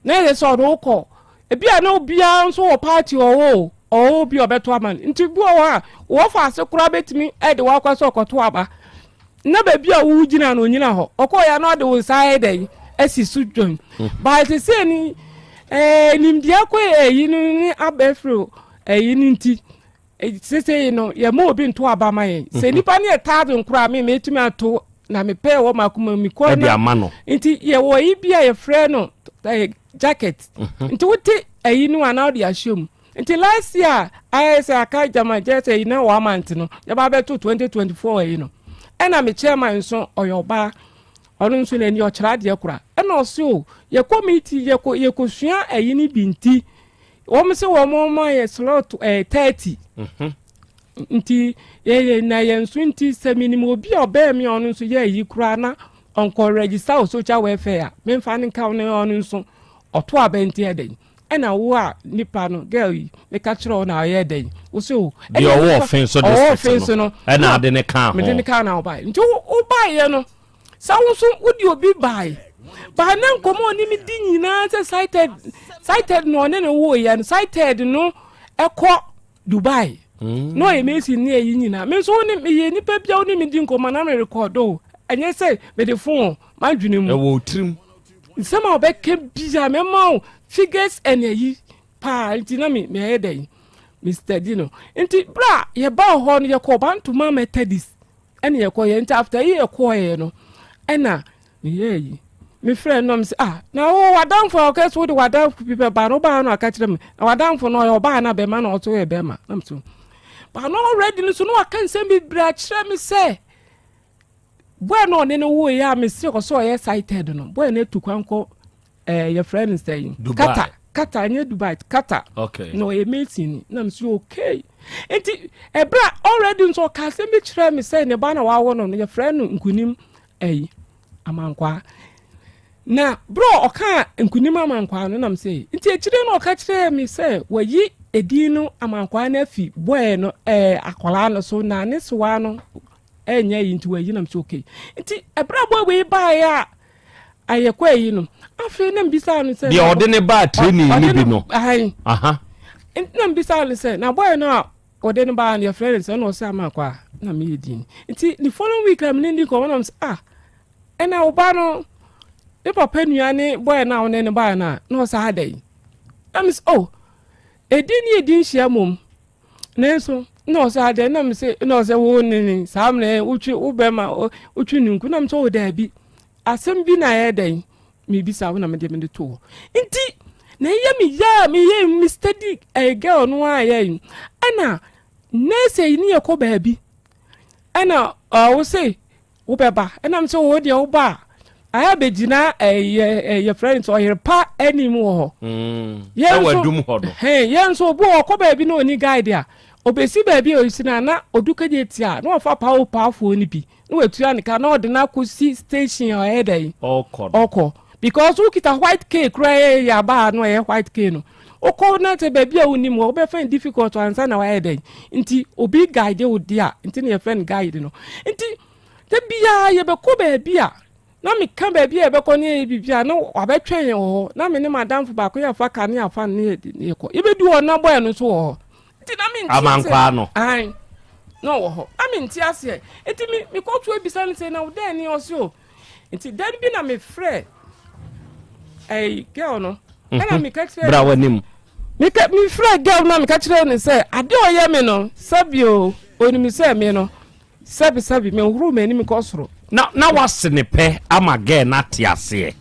S2: na so do ko e bia na obia nso wo party o bi obeto aman nti bu o wo fa ase kura betimi e de wa kwaso okoto aba na ba bia wo gina na onyina ho okoya na de wo sai dey esi sudwon ba te se ni nimdia ko yi ni abefro yi ni nti se no ye mo obi nto aba man se nipa ne taado nkura me metimi ato na me pe wo makuma mi ko na nti ye wo yi bia ye frɛ no jacket nti wote ayi no ana de ahyem nti last year I say aka jama jete yi na 1 month no ya ba be to 2024 ayi no ena me chairman so oyoba onu nso na ni ochra de kura ena oso ye committee ye kosua ayi ni binti wo me se wo mo ma ye slot 30 nti ye na ye nso nti se minimum obi oba mi onu nso ye yi kura na onko register o social welfare me mfa ne ka ne onu nso oto abenti eden ena wo a nipa no girl yi me ka kire na ye eden wo so
S1: the wo offense no ena ade ne ka ho
S2: me de ne ka na wo bai nti wo bai ye no sa wo so wodi obi bai ba na nkomo ni mi di nyina se cited no ne wo ye no cited no ekọ Dubai no e mesi ni e nyina me so ni me ye nipa bia wo ni mi di nkomo na me record o enye say me de phone ma dwene mu
S1: e wo trim
S2: nsema obeke bia me ma figures eneyi pa nti na me hedai Mr. Dino nti bra ye ba ho no ye ko bantu ma metadis ene ye ko ye nti after ye ko ye no ena ye me friend no me say na wo wadam for okay so the wadam people ba no ba no aka kire me na wadam for no ye ba na be ma na oto ye be ma na me so ba no already no so no aka nsem bi bra kire me say bueno ne no wo ya me se ko so ye cited no boy na tukwanko your friend is saying kata anya Dubai kata
S1: okay
S2: no e meeting na me so okay enti ebra already so ka se me kire me say ne ba na wa wo no your friend nkunim amankwa na bro oka nkunim amankwa no na me say enti ekire no oka kire me say wayi edin amankwa na fi boy no akola no so na ne so wa no enya yi nti wayi na me so okay enti ebra boy we ba ya ayekwa yi no afi na mbisa no say
S1: the ordinary ba training ni bi no aha
S2: na mbisa no say na boy no ordinary ba and your friends no say amankwa na me edin enti the following week am ni ko na me say ena oba no e papa nuane boy na one ne ba na no say adai am say edin hia mom nenso no say adai na me say no say wo ni sam na uchi ubema uchi ninku na me say o Dabi asem bi na ye dan me bisa wo na me de to nti na ye me study girl no aye ana na say ni ye ko Baabi ana wo say wo beba ana me say wo de wo ba aya begina your friends or your pa anymore
S1: ye wadum ho do
S2: ye nso bo ko Baabi no ni guide a obesi Baabi o sina na oduka je tia na ofa pa fo ni bi no wetua nika na odina kosi station o edai oko because who kita white cake cry ya ba no e white cake no oko na te Baabi a woni mo be find difficult to answer na wa edai nti obi guide wo dia nti na your friend guide no nti te bia ye be ko Baabi a na me kan Baabi e be ko ne bibia na wa be twen ho na me ne madam fo ba ko ya fa ka ne afa ne ko ye be du ona boy no so ho nti na me
S1: amankwa no
S2: ai no wo ho na me nti ase enti me ko to ebisa ne say na wo dan ni oso nti dan bi na me frɛ girl no ana me ka kire
S1: bra wanim
S2: me frɛ girl na me ka kire ne say ade oye me no sabio onimi say me no sabi me huru me ni me ko soro
S1: na wasene pɛ ama girl na te ase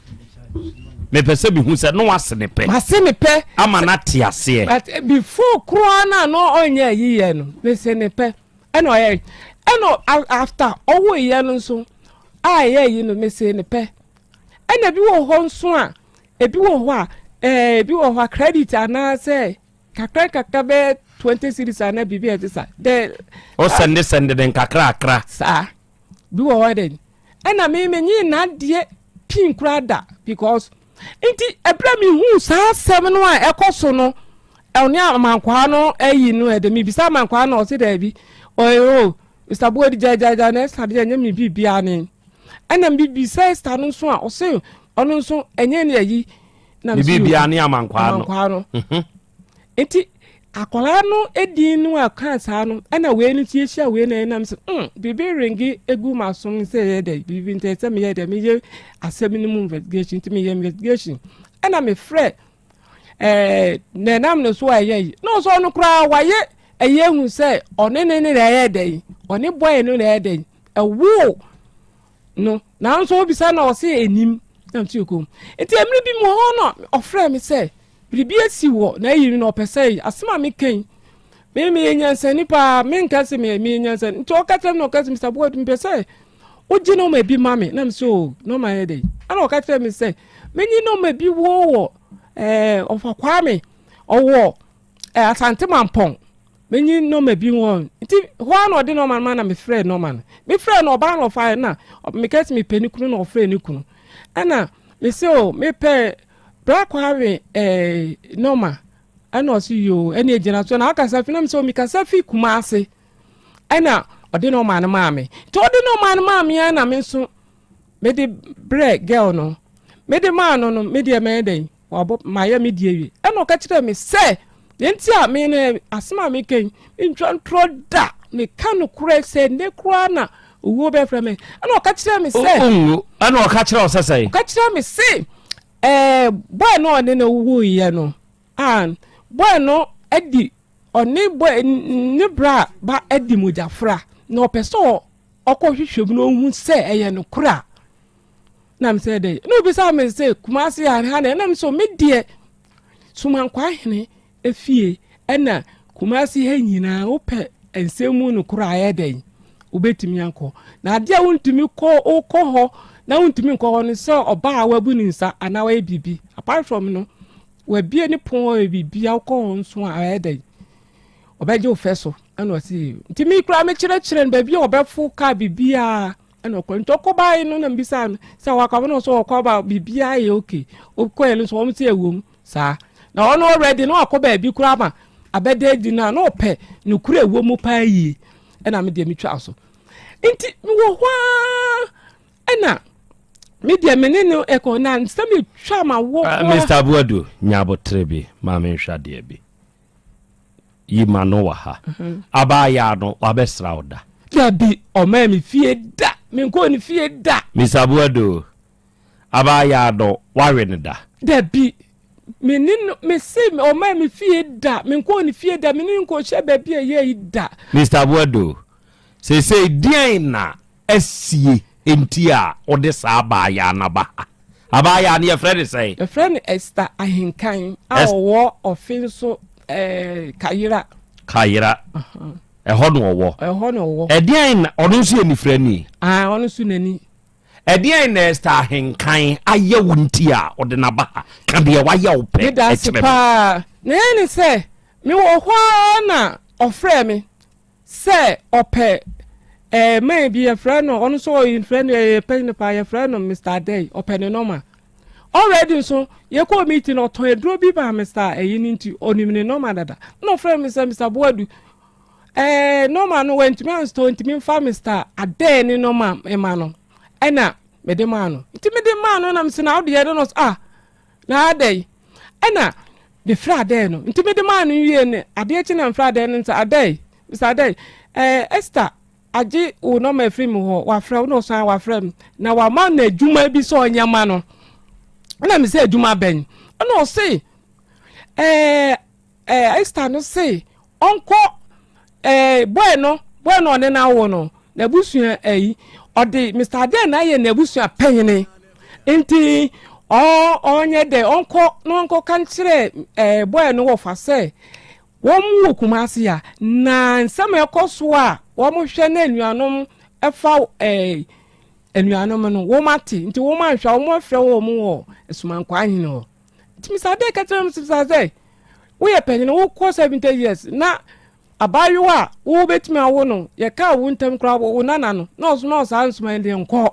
S1: me pese bi hu se no wasene pɛ
S2: masene pɛ
S1: ama na te ase
S2: but before kroana no onya yiye no me se ne pɛ eno oye eno after owo yiye no so yi no me se ne pɛ ena bi wo ho nso a ebi wo ho a ebi wo ho credit ana say kakra be 20 series ana bibi etisa de
S1: o sende den kakra
S2: sa bi wo ho den ena me nyi na de pin krada because inti ebra mi hu sa asem no a ekoso no oni amankwa no ayi no e de mi bisa amankwa no o se da bi oyo Mr. Boy jaja na sa de nyam mi bibia ne ana bibi sa sta no so a o se ono nso enye ne ayi na
S1: bibia ne amankwa no
S2: inti akola no edi no aka sa no ana we no tie hia we na nam se bibi ringi egu masom se ye de bibi ntese me ye de me ye asem no mu investigation ti me ye investigation ana me frɛ na nam no so aye no so no kra wa ye eye hu se one ne ye de one boy no ye de ewo no na so obisa na o se enim na mti okom enti emri bi mo ho no ofrɛ me se bibi esi wo na yiri no opese asema me ken me yenyansa nipa me nkase me yenyansa nti o katem no katem Mr. Boy mpese o gino me bi mame na mso no ma yede ana o katem me se menyi no me bi wo ofa kwame owo asante mampon menyi no me bi won nti ho ana ode no man na me frɛ no man me frɛ no ba no fa na me kase me pani kunu no frɛ ni kunu ana me se o me pe Brakwawe noma ana so yo ene ejina so na aka sa finam so mi ka sa fi kumase ana ode no man maame to ode no man maame na me so me de bre girl no me de man no me de me den obo maye me de wi ana ka kire me se enti a me ne asema me ken ntwantro da me kanu kure se ne kura na owo be fra me ana ka kire me se
S1: ana ka kire o sesai
S2: ka kire me se boy no ne wo ye no and boy no edi oni boy ni bra ba edi mujafra no peso okohwehwem no hu se eye no kura na me say dey no be say me say kumasi ha na me so me die sumankwa hene efie ena kumasi ha nyina ope ensemu no kura ye dey obetimi anko na ade a wontimi ko ho na untimi nko no se oba a wabu ni nsa ana wa bibi apart from no wa bie ni pon bibi akọ nso a ayedai obaje ofeso ana wasi ntimi kura me kire no baby obafu ka bibi a ana ko ntoko bai no na mbisa no se wa ka no so ko ba bibi a ye okay okọ elu so mo ti ewom sa na ono already no akoba bi kura ma abede di na no pe no kura ewom pa yi ana me de mi twa so nti wo hwa ana media menene eko na nsemi twa ma wo
S1: Mr. Buadu nyabo trebi ma me hwa de bi yi ma no wa ha aba ya no abesra oda
S2: Dabi o ma mi fie da me nko ni fie da
S1: Mr. Buadu aba ya do wawe ne da
S2: Dabi menino me se o ma mi fie da me nko ni fie da menino nko hye ba bi ye da
S1: Mr. Buadu se dian na esie entia ode sa abaya na ba abaya ne friend say
S2: the friend Esther ahinkan awo ofinso kayira
S1: ehọ no wo edian na odun so ni friend ni
S2: onu so nani
S1: edian na Esther ahinkan aye wontia ode na ba ka de wa ya ope
S2: pa na ni say me wo hwa na ofre me say ope maybe a friend no on so in friend pen pa your friend no Mr. Day open normal already so ye call meeting no to edro bi ba Mr. Eyinti onimne normal dada no friend Mr. Boadu normal no went me sto ntimi fa Mr. Ade ni normal e ma no ena me de ma no ntimi de ma no na mse na wo de no na Ade ena the Friday no nti me de man wie ne ade chi na Friday no nta adai Mr. Adai Esther agi o no ma free me ho wa frɛ no san wa frɛ na wa ma na adwuma bi so onyama no na me say adwuma ben no say Esther no say onko boy no ne na wo no na busua odi Mr. Adai na ye na busua panyene nti onye de onko kan kire boy no wo fa say wọ́n mú Kumasi ya na nsẹ́mu ẹ̀kọ́ so a wọ́n mú hwẹ́ ní ẹnuanom ẹ̀fa ẹnuanom no wọ́n máa ti nti wọ́n máa hwẹ́ wọ́n máa fẹ́ wọ́n mu wọ esumankwa ahin no nti Mr. Adai kẹtẹrẹ mu Mr. Adai wọ́n yẹ pẹ̀lú wọ́n kọ́ 70 years na abayewa wọ́n bẹ́tumi awo no yẹ ká wọ́n ntẹ̀m kura wọ́n nana no nọ́ọ̀sì ansoma yẹn de nkọ́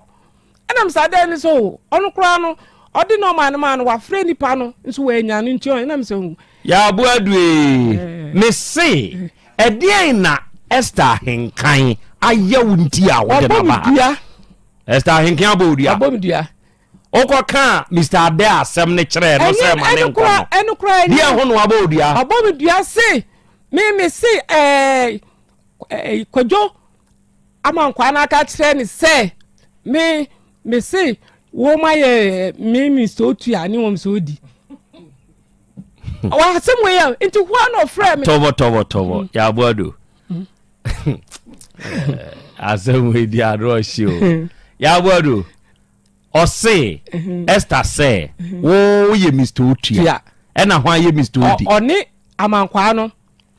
S2: ẹ̀na Mr. Adai ni so ọ̀no kura no ọ̀di na ọ̀ma no wà fẹ́ nipa no nso wọ́n ẹ̀nya no nti ẹ̀na Mr.
S1: ya abuadue me se edian na Esther henkan ayewu nti a wo de na ba Esther henkan abodia okoka Mr. Adai asem ne kire no se ma ne nko dia ho no abodia se me se kojo amankwa na aka kire ni se me se wo ma ye me Mr. Otua ni wo Mr. Odi wa asem we ya into one of frame tobo ya bodo asem we di aroshi o ya bodo o say Esther say wo ye Mr. Otua e na ho ye Mr. Odi oni amankwa no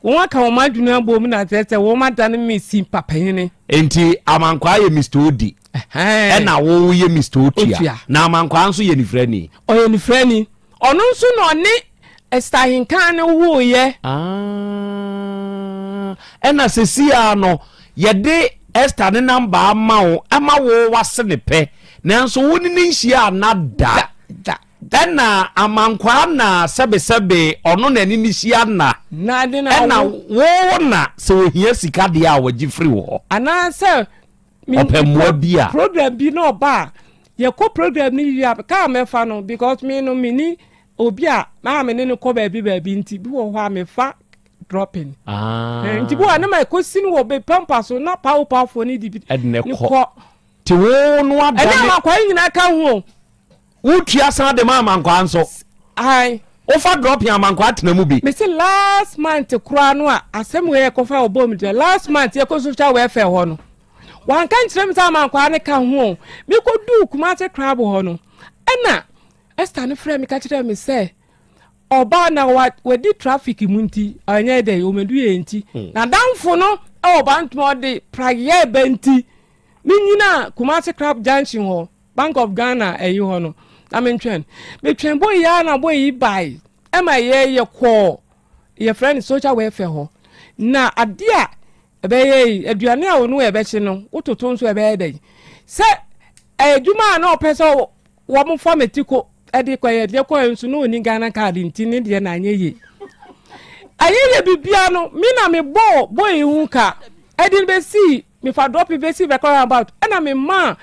S1: won ka wo madunu abom na tete wo madane me sim papanyene enti amankwa ye Mr. Odi e na wo ye Mr. Otua na amankwa nso ye ni frani o ye ni frani ono nso no oni Esther hinkan wo ye ena sesia no ye de Esther ne number ama wo wase ne pe nanso woni ne nhia na da ena amankwa na sebe ono na ni nhia na ena wo na se ohia sika de a waji free wo ana se opemwa bia program bi no ba ye ko program ni ya ka me fa no because me no mini obia na me ne ko ba bi nti bi wo ho amefa dropping nti bo ana ma ko sinu wo be pampas na power for ni di ni ko ti wo no ada na ma kwa nyina ka ho wo tua san de ma mankwa nso ai o fa dropping amankwa atena mu bi me say last month kura no a asem we ko fa obom de last month ye ko social welfare ho no wan kan kire me sa amankwa ne ka ho me ko du Kumasi crab ho no ena Esther ne frɛ me ka kire me say oba na wadi traffic munti anya de o medu ye nti na danfo no e oba ntmo de praye benti ni nyina Kumasi crab junction ho Bank of Ghana eyi ho no na me twen boy ya na boy bai e ma ye ko ye friend social welfare ho na adia ebe ye aduane a wonu ebe chi no wototo nso ebe ye dey se adwuma na opeso wo mo formatiko edi kwa ye de kwa nso no ni Ghana card nti ni de na anye ye ayeye bibia no mi na me boy hu ka edi be si me fa drop be si be call about na me ma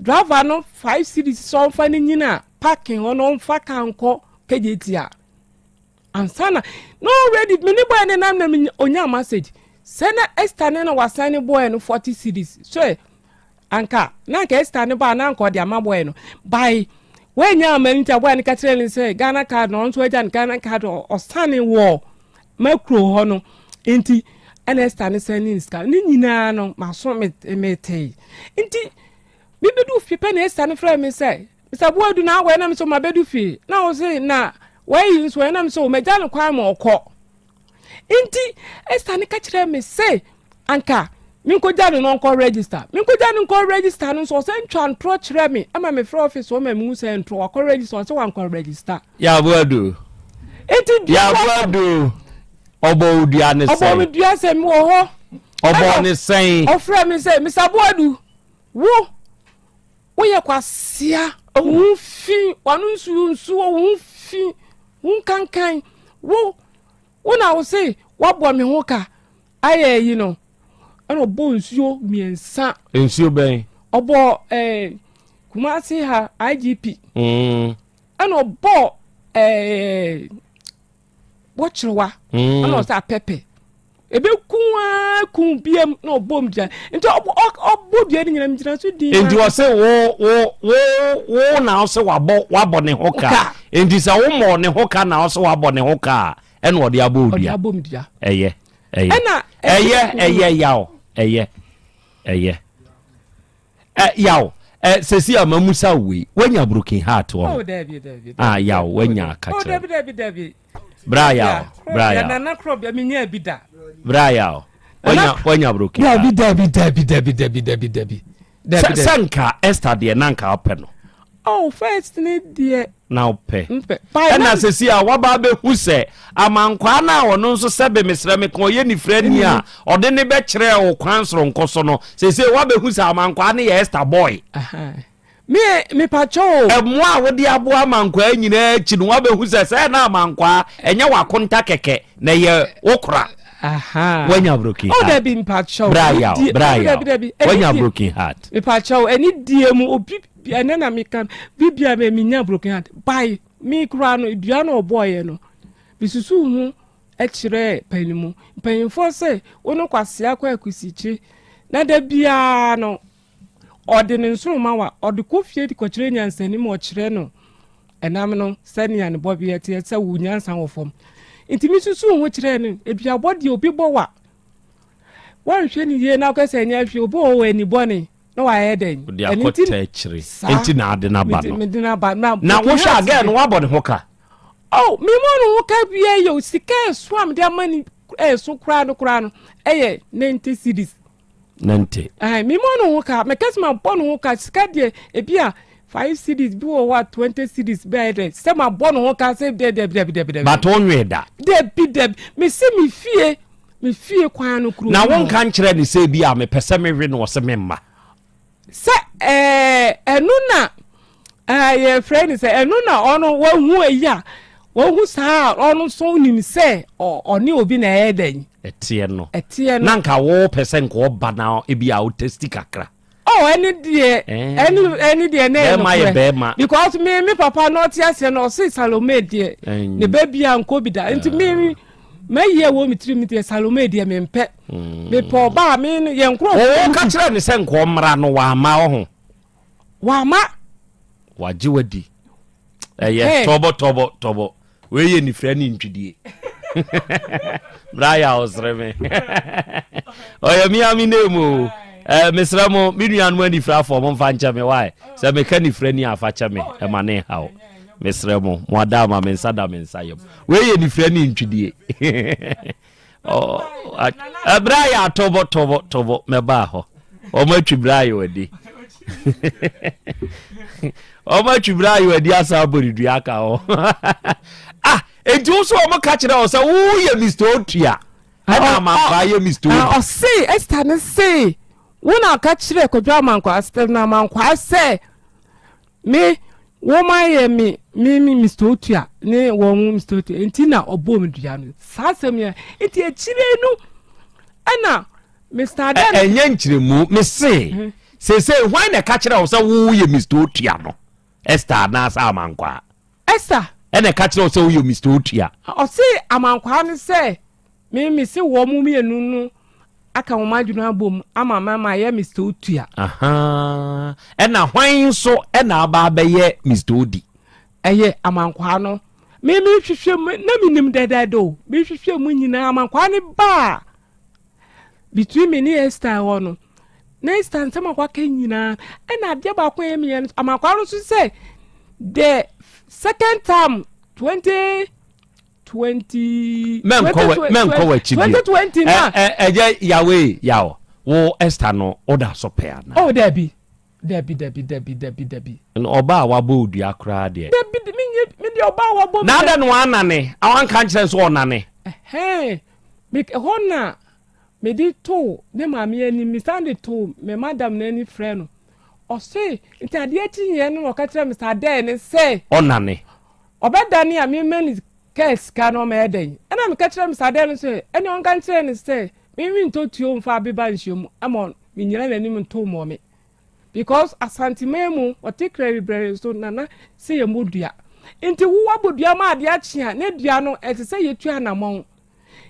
S1: driver no 5 cities so fa ni nyina parking ono fa kanko kejetia ansana no ready me ni boy na na onya message sena Esther ne no wasani boy no 40 cities so anka na ka Esther ne ba na anko de ama boy no by when ya manager boy ni ka tell say Ghana card no nso ajan Ghana card o sane wo macro ho no enti Esther ne sani ska ni nyina no maso metei enti bibedu fi pe na Esther ne frɛ me say Mr. Boadu na we na me so mabedu fi na o say na we so na me so meja no kwan ma okɔ enti Esther ne ka kire me say anka min ko ja no nko register no so say ntwa ntro kire me ama me frɛ office o ma mu say ntro akɔ register so wan ko register ya Boadu enti ya Boadu obo dua ne say obo dua say me wo ho obo ne say o frɛ me say Mr. Boadu wo ye kwasia unfi wanu nsu unfi unkankan wo na wo say wabo me ho ka aye yi no ana bo nsuo miensa nsuo ben obo Kumasi ha IGP ana obo
S2: watchwa ana sa pepe ebe kun biem na obom dia nti obodua ni nyina mjina so di
S1: nti o se wo na o se wabo ne hoka nti sa wo mo ne hoka na o se wabo ne hoka ene odi abodua eye yaw sesi amamusa we wanya broken heart wo
S2: Dabi
S1: yaw wanya kache
S2: Dabi
S1: Braya
S2: na Krobea minya bida
S1: Braya wanya broken
S2: Dabi
S1: sanka Esther de nanka openo
S2: first ni de
S1: na ope na sesi a waba be hu se amankwa na wono nso sebe mesra me ko ye ni frani a ode ne be kire wo kwan soro nkoso no sesi waba hu se amankwa ne ye Esther boy
S2: me pacho
S1: emo a wodi abo amankwa nyina chi no waba hu se na amankwa enye wakonta keke na ye wokra wanya broken heart
S2: Dabi mpacho
S1: Braya wanya broken heart
S2: me pacho eni die mu obi ene na me kan bibia me minya broken heart by me kura no dua no boy no bisusu hu e kire panimu panimfo se wono kwase akwa akusichi na da bia no odene nsuru mawa odekofie di kwakire nyansani mo kire no enam no sania ne bobie te se wu nyansan wo fom intimi susu hu kire no ebia body obi bowa wan hwe ni ye na kwese nya hwe obi o eni bone no wa eden
S1: enti na ade na ba no na wo hwa again wo abone hoka
S2: mi mo no hoka bia yo sika swam de amani so kra no 90 cedis
S1: 90
S2: mi mo no hoka me kesma bono hoka sika de ebia 5 cedis bi wo 20 cedis be de se ma bono hoka se de
S1: but onwe da
S2: de me se me fie kwan no kru
S1: na won kan kire ni se bia me pese me we no se me ma
S2: se enu na ye friend se enu na ono wo hu eya wo hu sa ono so nim se oni obi na eden
S1: etie no na nka wo person ko ba na e bia o testi kakra
S2: any die na because me papa no tiase no se Salome die ne baby anko bi da nti me ye wo mitri mitie Salome die me mpe me po ba me ye nkro
S1: ka kire ni se nko mra no wa ma ho
S2: wa ma
S1: waji wadi tobo we ye ni frani ntwidie Braya osreme oya mi aminemu mesramo minuan mo ni fra for mo fa ncha me why se me ka ni frani afa cha me e ma ne hawo mesramo mo adama me nsada me nsayem we ye ni frani ntwidie Braya tobo me ba ho o ma twi Braya wadi o ma twi Braya wadi asa boridu aka ho enti so o ma ka kire o se wo ye Mr. Otua ana ma fa ye Mr. Otua
S2: o se Esther ne se wona ka kire kodwa mankwa Esther na mankwa se me wo ma ye mi Mr. Otua ne wo Mr. Otua enti na obom dua no sasem ye enti e kire nu ana Mr. Dan
S1: enye nkire mu me se why na ka kire o se wo ye Mr. Otua no Esther na sa mankwa
S2: Esther
S1: ene ka kire o se wo ye Mr. Otua
S2: o se amankwa ne se me se wo mu mienu nu aka wo madwunu abom ama mama ye Mr. Otua
S1: ena hwan so ena aba ye Mr. Odi
S2: eye amankwa no me hwehwem na minim dededo me hwehwem nyina amankwa ne ba between me ni Esther ho no na Esther ntama kwa kan nyina ena ade ba kwa ye amankwa no so say the second term 2020 na
S1: eje yawe yawo wo Esther no oda so pe ana
S2: Dabi
S1: no oba wa bo odua kra de
S2: Dabi me de oba wa bo
S1: na da no anane awan kan kire so onane
S2: me hona me di to ne ma me ani mi stand to me madam na ni frɛ no o say nti ade atinye no o ka kire me sa de ne say
S1: onane
S2: obedani a me mani case can no me den na me ka kire me sa de no say ene on kan kire ne say me nto tuo mfa Beba nhyem amon me nyira na nim nto mo me because Asante memu Otec so nana say ye modua Inti wo abodua ma ade achia ne dua no ete se yetu anamon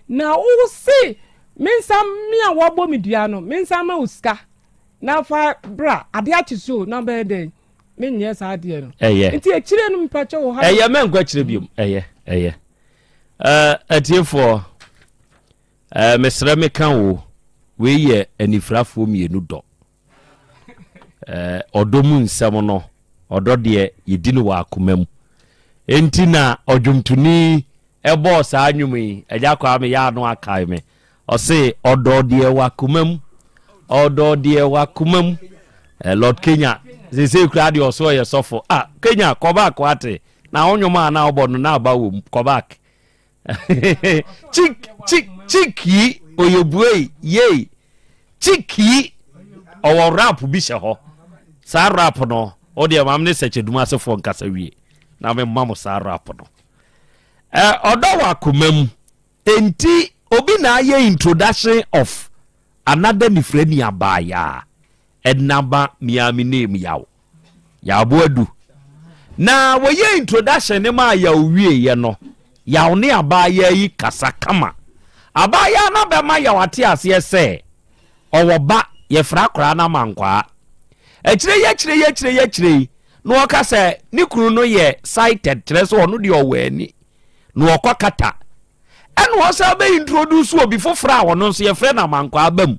S2: na wo se mensam me a wo bo me dua no mensam ma uska na fa bra ade achi so na be den me nye sa ade no inti e kire no mpacho wo ha
S1: men kwa kire biom atiefo mesra me kan wo we ye anifrafo mienu do odomu nsem no odo de yedi no wa akomam enti na odwumtuni ebo sa anwumi eja kwa me ya no akai me o se odo de wa akomam Lord Kenya ze kura de oso ye sofo Kenya ko back wate na onwuma na obo no na aba wo ko back chiki oyebuei ye chiki owo rap bi she ho sa rap no o de mam ne seche duma asefo nkasa wie na me mam sa rap no odo wa komam enti obi na ye introduction of another nifreni abaya enaba miami name ya boadu na wo ye introduction ne ma ya wie ye no ya one abaya yi kasa kama abaya na be ma ya wate ase se owo ba ye fra kra na mankwa echire no ka se ni kunu no ye cited tre so ono de owani no okokata eno wo sa be introduce obi fofra wono nso ye fra na mankwa bam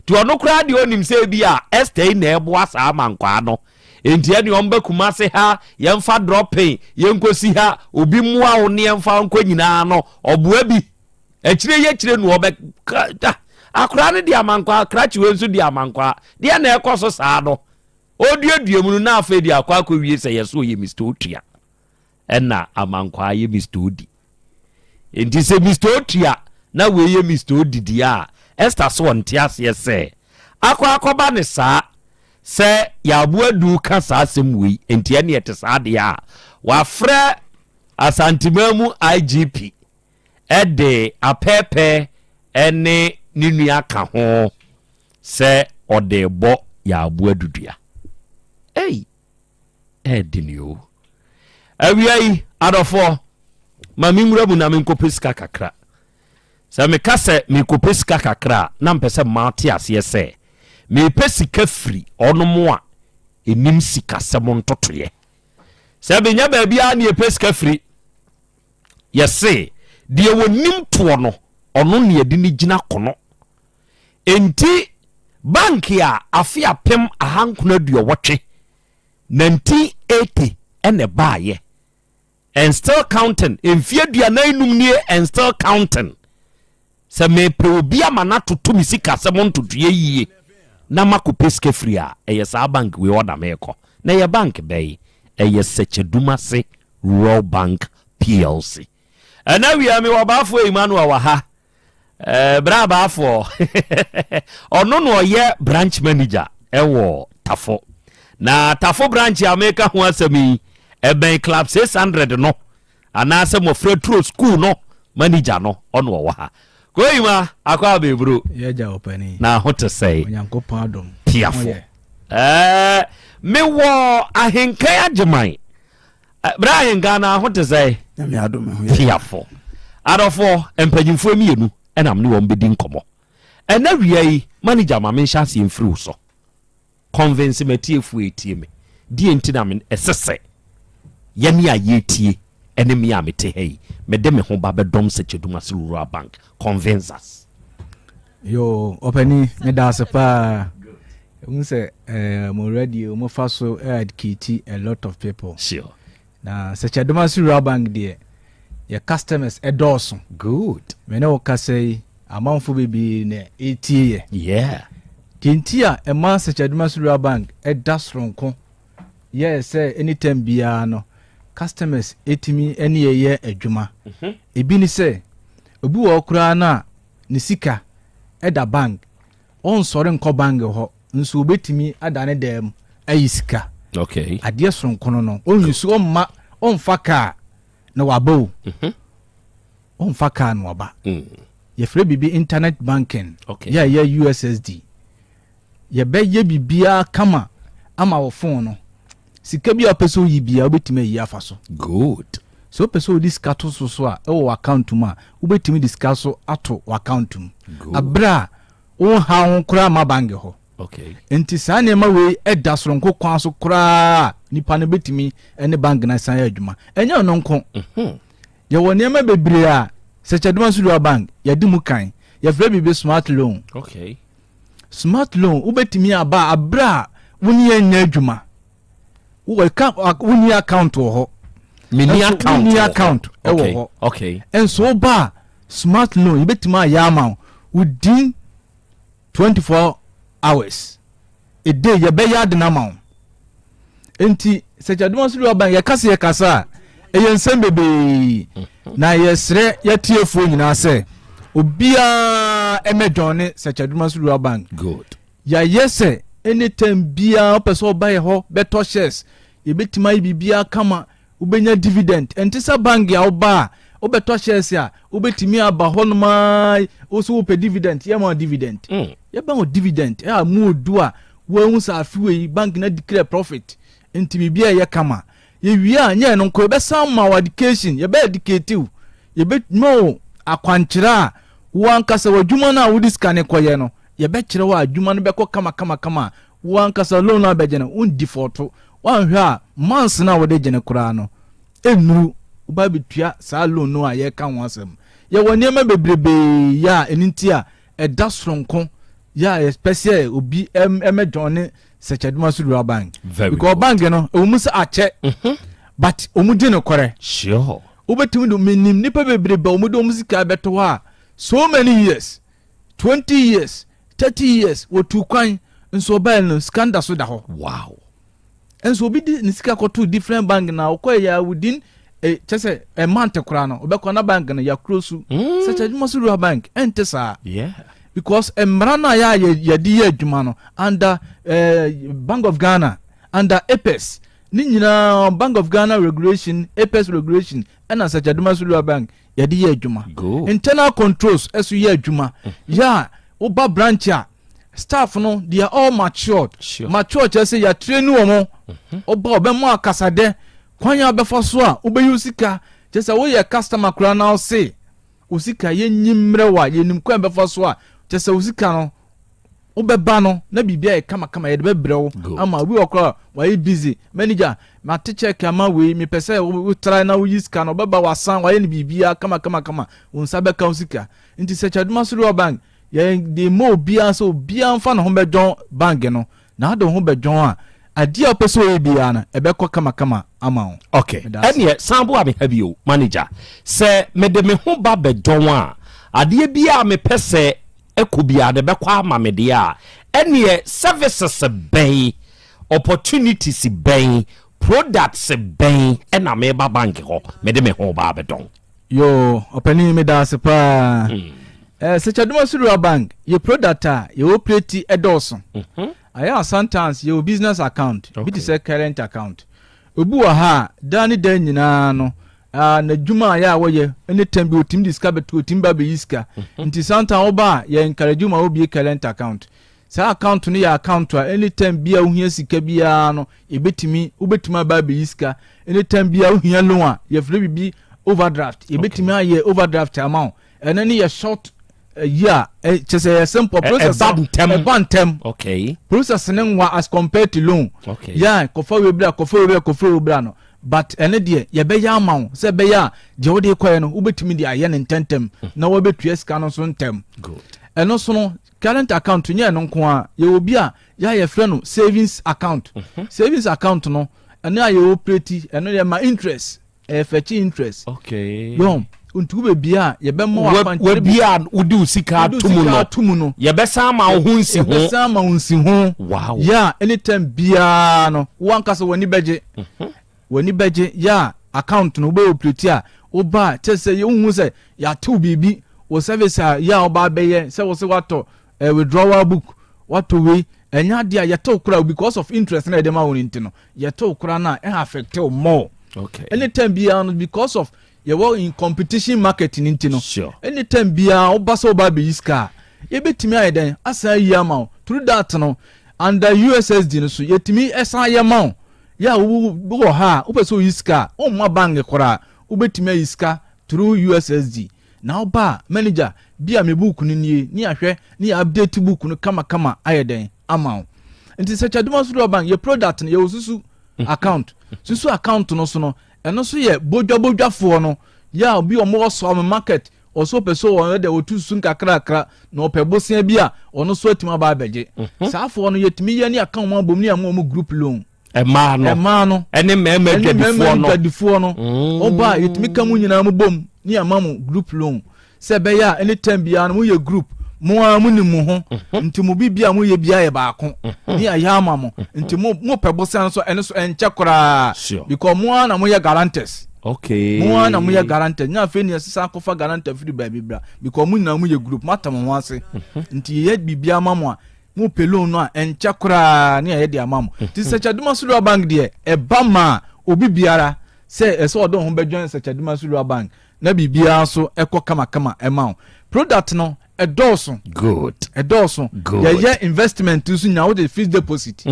S1: ti ono kra de onim se bi a stay na ebo asa mankwa no enti ene omba kuma se ha yemfa dropping yenkosi ha obi mua wo ne yemfa nko nyina no obua bi echire no obe akra ne dia mankwa krachi wensu dia mankwa dia na ekoso saa no oduadua mu na afa dia akwa wie se yeso ye Mr. Otua enna amankwa ye Mr. Odi enti se Mr. Otua na we ye Mr. Odi dia Esther so ntiase se akwa ne saa se ya buadu ka saa semwe enti ene ete saa dia wa fra asantimamu IGP ede apepe ene ninu aka ho se ode bo ya buadudua edinio awiai adofo mami murabu na menkopeska kakra se me kase me kopeska kakra na mpese mate ase se me pesika free onomo a enim sika semo ntotoye se benya ba bia na pesika free yese de wonim to no ono ne yedi ni gina kono enti bank ya afia pem ahankuna duo wotwe 1980 ene baaye and still counting enfia dua na enum nie and still counting se me pe obi amana totomi sika semo ntotoye yie na makopeske free a eyesa bank we order meko na ye bank bay eyesecheduma se Rural Bank PLC ana wi ami wabafo Emmanuel wa ha bra bafo ono no ye branch manager ewo Tafo na Tafo branch America ho asemi ben club 600 no ana se mo fretro school no manager no ono wa ha koima akwa bebro
S10: yeja opani
S1: na hote say
S10: onyankopon adom
S1: tiafo me wo ahenkan ageman Brian Ghana hote say
S10: me adom
S1: tiafo adofo empanyimfo mienu enam ne wo mbedi nkomo ena wiai manager ma mensha se mfiri so convince matiefu etie me die ntina me esese ye ne ayetie ene me amete hei me de me ho ba bedom secheduma se Rural Bank convince us
S10: yo opani me da sepa unse mo radio mo faso educate a lot of people
S1: sure
S10: na secheduma se Rural Bank de your customers edoso
S1: good
S10: me na okasei amanfo bebi ne etie
S1: yeah
S10: tintia e ma secheduma se Rural Bank edasronko yes say anytime bia no customers etimi ene ye adwuma ebi ni say obi wo kura na ne sika eda bank on sore nko bank ho nso obetimi adane dem ayisika
S1: okay
S10: ade sonko no onyisu omma onfaka na wabo onfaka na waba ye free bibi internet banking
S1: okay
S10: yeah USSD ye be ye bibia kama ama wo phone no sika bi apeso yi bia obetimi yi afa so
S1: good
S10: so peso discuss to so a e wo account mu a obetimi discuss so ato account mu abra wo ha ho kura ma bank ho
S1: okay
S10: enti saa ne ma we eda soronko kwan so kura nipa ne betimi ene bank na san adwuma enya no nko ye wo ne ma bebre a sechaduma sulu bank ye di mu kan ye frɛ bi smart loan
S1: okay
S10: smart loan ubetimi aba abra woni anya adwuma wo ka woni account wo ho
S1: mini account
S10: okay ho
S1: okay
S10: enso ba smart loan ubetimi ayama within 24 hours a day ye be yard na ma enti sechaduma sulu bank ye kasa e nsem bebe na ye sre ye tiefo nyina se obia emedone sechaduma sulu bank
S1: good
S10: ya yese anytime bia opeso obaye ho beto shares ye betima bibia kama ubenya dividend entisa bank ya oba obeto shares ya ubetimi aba honmai oso ope dividend ye ma dividend ye ba dividend e amu odua wo hu sa afiwe bank na declare profit enti bibia ye kama ye wia nya no ko be sam ma education ye be educative ye be no akwankyira wankasa wadwuma na wudi skane koye no ye be kyerɛ wa adwuma no be kɔ kama wankasa loan na be gene un default wanhwɛ a months na wode gene kura no enuru uba betua sa loan no a ye ka ho asɛm ye woni ma bebrebe ya enintia ɛda soronko ya especially obi emedone sechaduma sulu bank because bank no omu sa ache but omu di no kore
S1: sure
S10: obetimi do minim nipa bebrebe omu do musika beto ha so many years 20 years 30 years wo tu kwan nso ba no scandal so da ho
S1: wow
S10: enso obi di nisika ko to different bank na okoy ya within chese a month kura no obekọ na bank na ya close sechaduma sulu bank entesa
S1: yeah
S10: because emrana ya di adwuma no under Bank of Ghana under APES ni nyina Bank of Ghana regulation APES regulation and as sechaduma sulu bank ya di adwuma internal controls esu ya adwuma ya oba branch a staff no they are all matured just say ya train wo oba mo akasade kwanya obefo so a obeyusika just say we ya customer kura now say usika ye nyimre wa ye nim kwa befo so a just say usika no obeba no na bibia e kama ye de bebrɛ ama obi okra wa ye busy manager ma te check ama we me pese we try na we usika no obeba wasan wa ye ni bibia kama unsa be ka usika nti sechaduma sulu bank ye de mo bia so bia mfa no ho bejon bank no na do ho bejon a ade a pese we bia na ebekọ kama ama
S1: okay ene sambo abi have o manager se me de me ho ba bejon a ade bia me pese ekobia de bekọ ama me de a ene services ben opportunities ben products ben ena me ba bank ho me de me ho ba bejon
S10: yo opani me da sepa sechaduma sulu bank ye product a ye operate edoso aya Asante ye business account bi say current account obu wa ha dani dan nyina no na dwuma ya woye anytime bi otim diska beto otim ba be yiska nti santa oba ye encourage ma obi current account sa account no ya account a anytime bia ohia sika bia no ebetimi obetuma ba be yiska anytime bia ohia loan a ye free bi overdraft ebetimi aye overdraft amount enani ye short yeah just a simple process a bantem
S1: okay
S10: process nwa as compared to loan
S1: okay
S10: yeah kofa we bra no but ene de ye be ya amount se be ya je wo de koye no ubetimi de aye ne ntentem na wo betua sika no so ntem
S1: good
S10: eno so no current account nye no nko a ye obi a ya ye frɛ no savings account savings account no ene aye operate eno ye ma interest fetch interest
S1: okay
S10: yom untu be bia ye be mo
S1: we bia udi usika tumu no ye be sama ho nsi ho wow
S10: yeah anytime bia no wankasa wani beje yeah account no be operate a oba tese ye hu se ya tu bibi wo service ya oba beye se wo se wato withdrawal book wato we enya dia ye to kura because of interest na dem awon ntino ye to kura na e affect more
S1: okay
S10: anytime bia no because of you work in competition marketing intino
S1: sure
S10: anytime bia obaso oba be iska ye betimi ayeden asa yi amount through that no under USSD no so yetimi esa yi amount ya wo ha wo peso iska o ma bank kora wo betime iska through USSD na oba manager bia me book ni ahwe ni update book no kama ayeden amount nti se chaduma so bank your product ye osusu account susu account no so no eno so ye bodwafo no ya obi omo so market oso peso won de otusu nkakrakra na opebosia bia ono so atima ba beje saafo no yetimi ye ni account ma bom ni am group loan
S1: Ema no ene mema
S10: dwadifo no oba yetimi kamu nyina mo bom ni amamu group loan se be ya anytime bia no mo ye group mo amuni mo ho nti mo bibia mo ye bia ye baako ni ayama mo nti mo pebosia so ene so enche kora because mo na mo ye guarantors
S1: okay
S10: mo na mo ye guarantors nya fe ni asisa kofa guarantor free ba bibra because mo na mo ye group matam ho ase nti ye bibia mamo mo pelo no enche kora ni aye dia mamo ti se chaduma sulu bank de e ba ma obi biara se eso odon ho be join se chaduma sulu bank na bibia so ekọ kama ema product no edoso
S1: good
S10: ye investment to nya wo the fixed deposit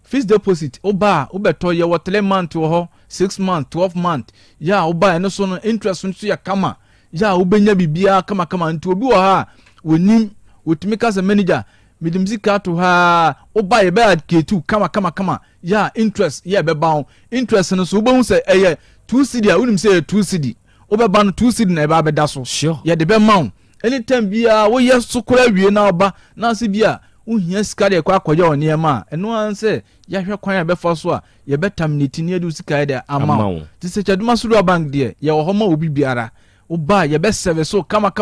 S10: fixed deposit oba obeto ye what 3 month ho 6 month 12 month ya oba eno so no interest nso ya kama ya obenya bibia kama nti obi wo ha wonim wotimika as manager midimzika to ha oba ye be adketu kama ya interest ye be bawo interest no so obo se eye 2 cedi a wonim se 2 cedi obeba no 2 cedi na eba beda so ye de be mawo anytime bia wo yeso kora wie na oba na se bia uhia sika de kwa akwaje oni ema eno anse ya hwe kwan ya be fa so a ye betamniti ne edu sika de amawo ti se chaduma suru bank de ye wo homa obi biara oba ye be serve so kama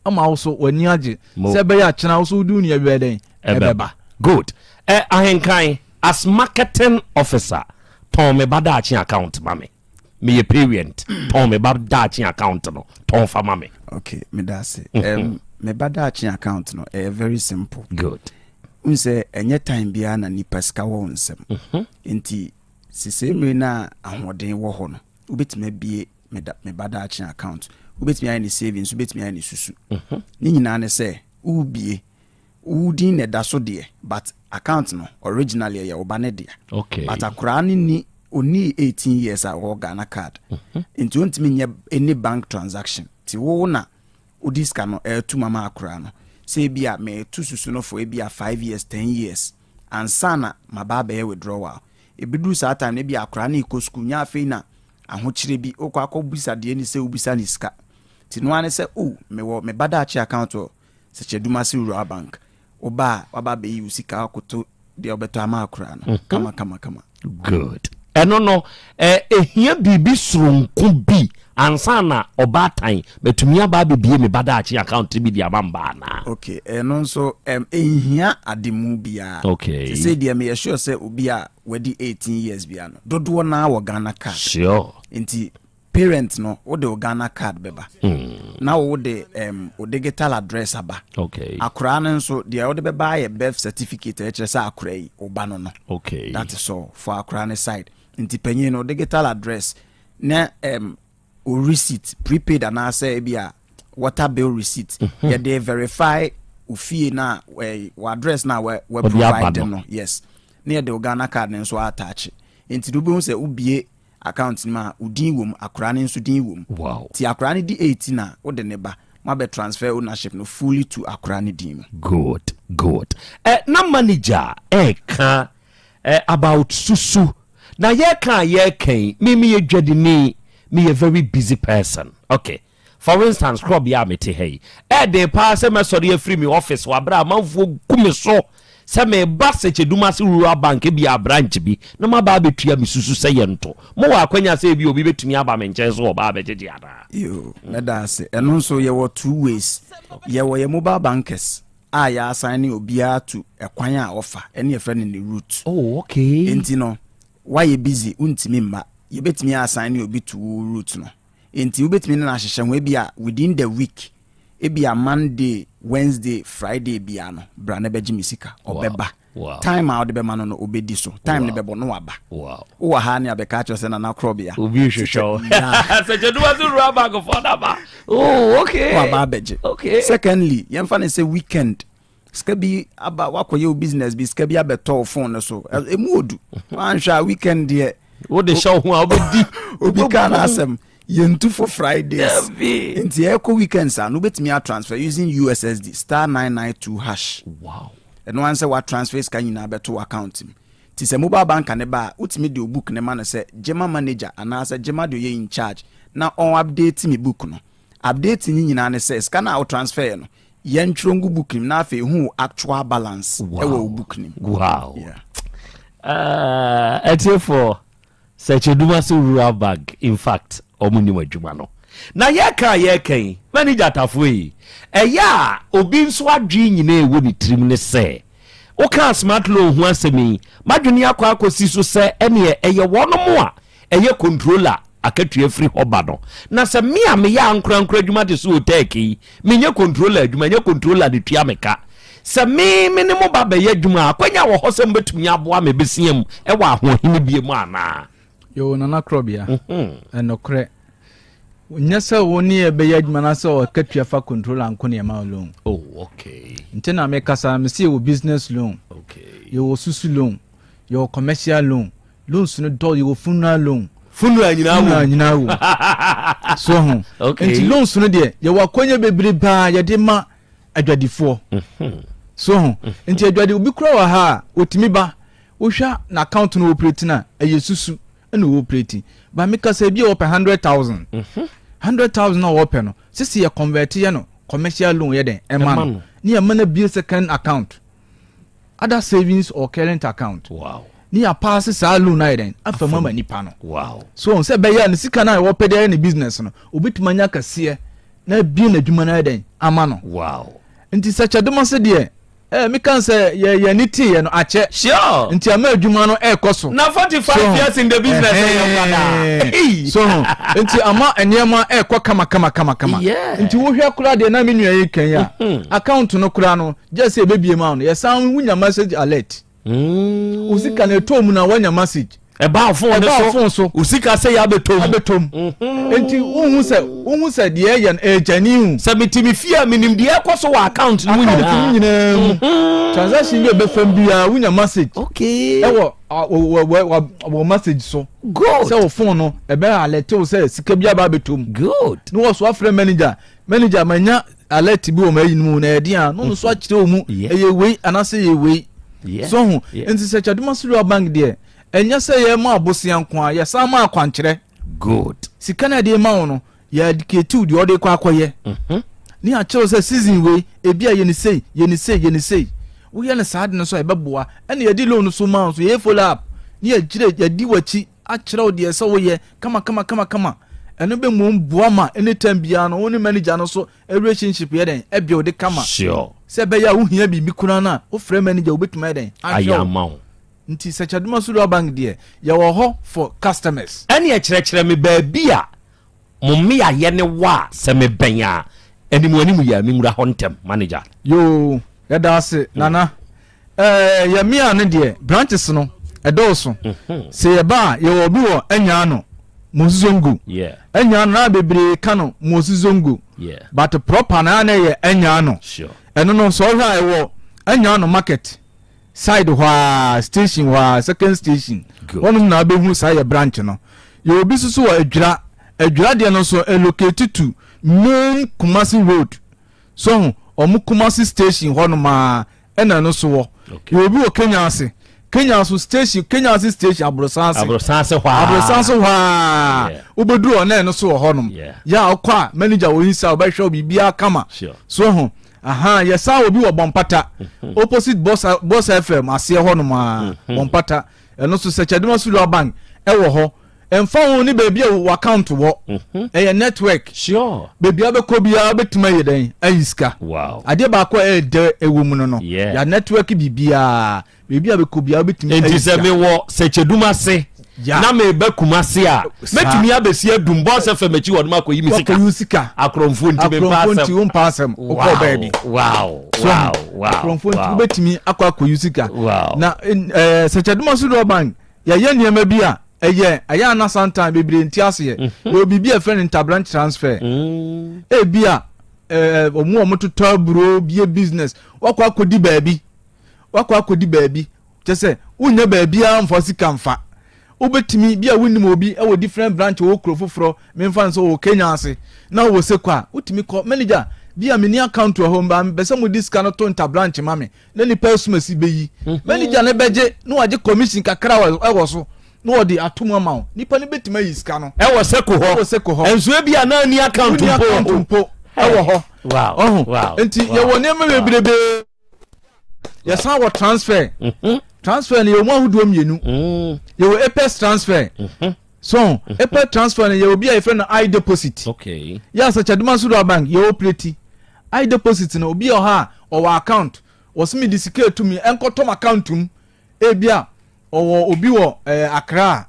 S10: ama wo so wani age se be ya chena wo so du ne be den ebeba
S1: good ahenkan as marketing officer ton me badachi account mame me ye parent ton me badachi account no ton fa mame
S11: okay me da say me badachi account no very simple
S1: good
S11: unse enye time bia na nipa ska wo nsem enti sise me na ahoden wo ho no ubetime bie me badachi account ubetime any savings ubetime any susu ni nyina ne say ubie udin ne da so de but account no originally ye oba ne de
S1: okay
S11: but akura ni oni 18 years a wo Ghana card enti ontimi nye any bank transaction ti wo na udiska no tu mama akura no say bia me tu susu no for bia 5 years 10 years ansana mababa ye withdrawal ebidu sa time ne bia akura na iko school nya afei na ahokyere bi okwa akobisa de ni say ubisa ni ska ti no ane say me badachi account o se cheduma si rural bank oba waba be yi sika akoto de obeto ama akura no kama
S1: good eno no ehia bibi surunku bi ansana obatan betumi aba bebie me badachi account bi di abamba na
S11: okay eno so ehia ademu bia
S1: okay
S11: say dia me sure say obi a wedi 18 years bia no dodo na wo Ghana card
S1: sure
S11: enti parent no wo de Ghana card beba na wo de digital address aba
S1: okay
S11: akura no so dia wo de beba ye birth certificate e kire say akura yi oba no
S1: okay
S11: that is all for akura ne side enti panyin no digital address na o receipt prepaid and say bia water bill receipt ya they verify ufie na we address na we provide no yes near the Ghana card nso attach enti do be say ubie account ma udin wom akura ne nso din wom
S1: wow
S11: ti akura ne di 18 na wo de ne ba ma be transfer ownership no fully to akura ne din
S1: good na manager ka about susu na ye kan me dwadini me a very busy person okay for instance Krobea mete hey dey pass me sorry free me office wa bra manfo kumi so se me ba se cheduma se rural bank bia branch bi no ma ba betua me susu se yento mo wa kwanya se bi obi betumi aba me nchen so oba bejeje ada
S11: yo me da se eno so ye wo two ways ye wo ye mobile bankers ya assign obi a to ekwan a offer ene ye friend in the route
S1: okay
S11: enti no why you busy untimi mma ye betimi assign obi to route no enti ubetimi na ahyehyɛ ho bia within the week ebia Monday Wednesday Friday bia no bra na beji misika obeba time out be mano no obedi so time ne bebo no waba wo ha ne abeka cho se na Krobea
S1: obi hwehwɛ se jedu wa zuru aba go for na ba okay
S11: waba beji
S1: okay
S11: secondly yemfa ne say weekend ska bi aba wakoye business bi ska bi abeto phone so emu odu anhwa weekend de
S1: wo de show ho obedi
S11: obi kan Asem yentu for Fridays nti eko weekends no betimi a transfer using USSD *992#.
S1: Wow.
S11: And once what transfers can you na beto account him. Tis a mobile bank and a bar, ultimate do book ne man say Gemma manager and as a Gemma do ye in charge. Now on update me book no. Updating in an says can I transfer no. Yen trongu book him na fe who actual balance.
S1: Wow.
S11: Book him.
S1: Wow.
S11: Yeah.
S1: For such a dumasu rural bank, in fact, omuni wajumano. Na yeka manager tafwe ya obi nso adwe nyina ewo ni trim ne se o ka smart loan ho asemi madwene akwa akosi so se ene eye wono mo a eye controller akatue free hoba no na se me a me ya ankura adwuma de so OTEC yi me nye controller adwuma nye controller de tua meka se me ne mo baba ye adwuma akwanya wo hosem betumi aboa me besiam e wa ahohini bie mu ana
S10: yo nana Krobea enokre nyasa woni e be yadwuma na so katua fa control anko ne ma loan.
S1: Oh, okay.
S10: Ntina me kasa me see wo business loan.
S1: Okay.
S10: Yo susu loan, yo commercial loan, loans no do yo funeral loan.
S1: Funeral nyina wo.
S10: So ho.
S1: Okay.
S10: Nti loans no de ye wakonya bebre ba ye de ma adwadifo. So ho. Nti adwade obi kura wa ha otimi ba wo hwa na account no operate na eye susu na wo operate. Ba me kasa bi wo pe 100,000. 100,000 na open no sisi ya convert ya no commercial loan ya den emano ni ya mana bi second account other savings or current account.
S1: Wow.
S10: Ni ya pass sa loan na den afa mama nipa no.
S1: Wow.
S10: So on say be ya ni sika na wo pede ni business no obitumanya kase na bi na dwuma na den amano.
S1: Wow.
S10: Nti sacha demo se de me kan say ye niti ye no ache.
S1: Sure.
S10: Nti ama adwuma no ekoso.
S1: Na 45 years in the business
S10: so nti ama enema ekwa kama.
S1: Yeah.
S10: Nti wo hwe kura de na menu ye kan ya. Account no kura no just say bebie ma no. Ye san wunya message alert. Usika na etom na wanya message.
S1: Eba phone so usika say ya betom.
S10: Nti unhu se de ye ejani hu.
S1: Se mitimi fia minim de ekoso wa account no nyina.
S10: Transaction be fam bia wunya message.
S1: Okay.
S10: Ewo message so.
S1: Good.
S10: Say wo phone no ebe alert o say sika bia ba betom.
S1: Good.
S10: No was afre manager manya alert bi o ma yinumu na edi an no so akire o mu eye wei anase ye wei. So hu nti se chaduma suru bank de enya se ye ma abosian ko a ye sa ma akwankyere.
S1: Good.
S10: Sika na de ma wo no ya dedicate de ode kwa akoye. Ni a kire se season wei ebi a ye ni sei wo ye na saade no so e beboa ene ye di loan so ma so ye follow up ni ye gire ye di wachi a kire o de se wo ye kama eno be mu mboa ma anytime bia no woni manager no so relationship ye den e bia o de kama.
S1: Sure.
S10: Se be ya wo hia bi mi kuna na o frɛ manager obetuma den
S1: ayama.
S10: Nti sachaduma suru bank de ye wo ho for customers.
S1: Ene ye kyerɛkyerɛ me ba bia mumme ya ye ne wa se me benya animu ya mi ngura hontem manager.
S10: Yo ya dase nana ya mi ane de branches no edoso se ye ba ye wo bi wo anya no Mosizongo.
S1: Yeah.
S10: Enya na bebre kano Mosizongo.
S1: Yeah.
S10: But proper na ye enya no.
S1: Sure.
S10: Eno no so hwa e wo enya no market side hwa station hwa second station. Wonu na behu sa ye branch no. Ye obi susu wa adwira de no so allocate to main Kumasi road. So omu Kumasi station hwa no ma ena no so wo. Ye obi o Kenya ase. Kenya station abrosanse hwa obedu ona no so honum ya okwa manager wo hinsa obehwe bibia kama so ho ya sa obi wo bompata opposite boss FM ase honum bompata eno so sechaduma sulu bank e wo ho emfa ho ni bebia wo account wo network
S1: sure
S10: bebia be ko bia betuma yeden ayiska
S1: wow
S10: ade ba ko de ewo no ya network bibia bebia be ko bia betuma
S1: ayiska enti se me wo sechaduma se na me be kumase a metumi abesi adum boss FM achi wo no makoyi misika akromfo nti be
S10: passem okọ baby
S1: wow
S10: akromfo nti betumi akoyi sika na sechaduma sulu bank ya ye niam bia aya na Asante bebre nti ase ye o bibia friend interbranch transfer bia omo to taburo be business wakwa akodi baabi kyese unya baabi a mfosi kamfa obetimi bia wonim obi e wo different branch wo kro foforo memfa nso wo Kenya ase na wo sekwa utimi ko manager bia mini account wo home ba bese mo diska no to nta branch mame na ni persumasi beyi manager ne beje no waje commission kakra wo so no wo di atomo ama nipa ne betima yiska no
S1: e wo seko ho enso e bia na ni account mpo
S10: e wo ho
S1: wow
S10: enti ye wo ne me bebrebe ye san wo transfer transfer ni yo mo ahudo mienu yo epes transfer so epes transfer ni yo bi a friend I deposit
S1: okay
S10: ya sa chaduma suru bank yo pleti I deposit na obi o ha o wa account o simi disike to me enkotom account um e bia o obi wo Accra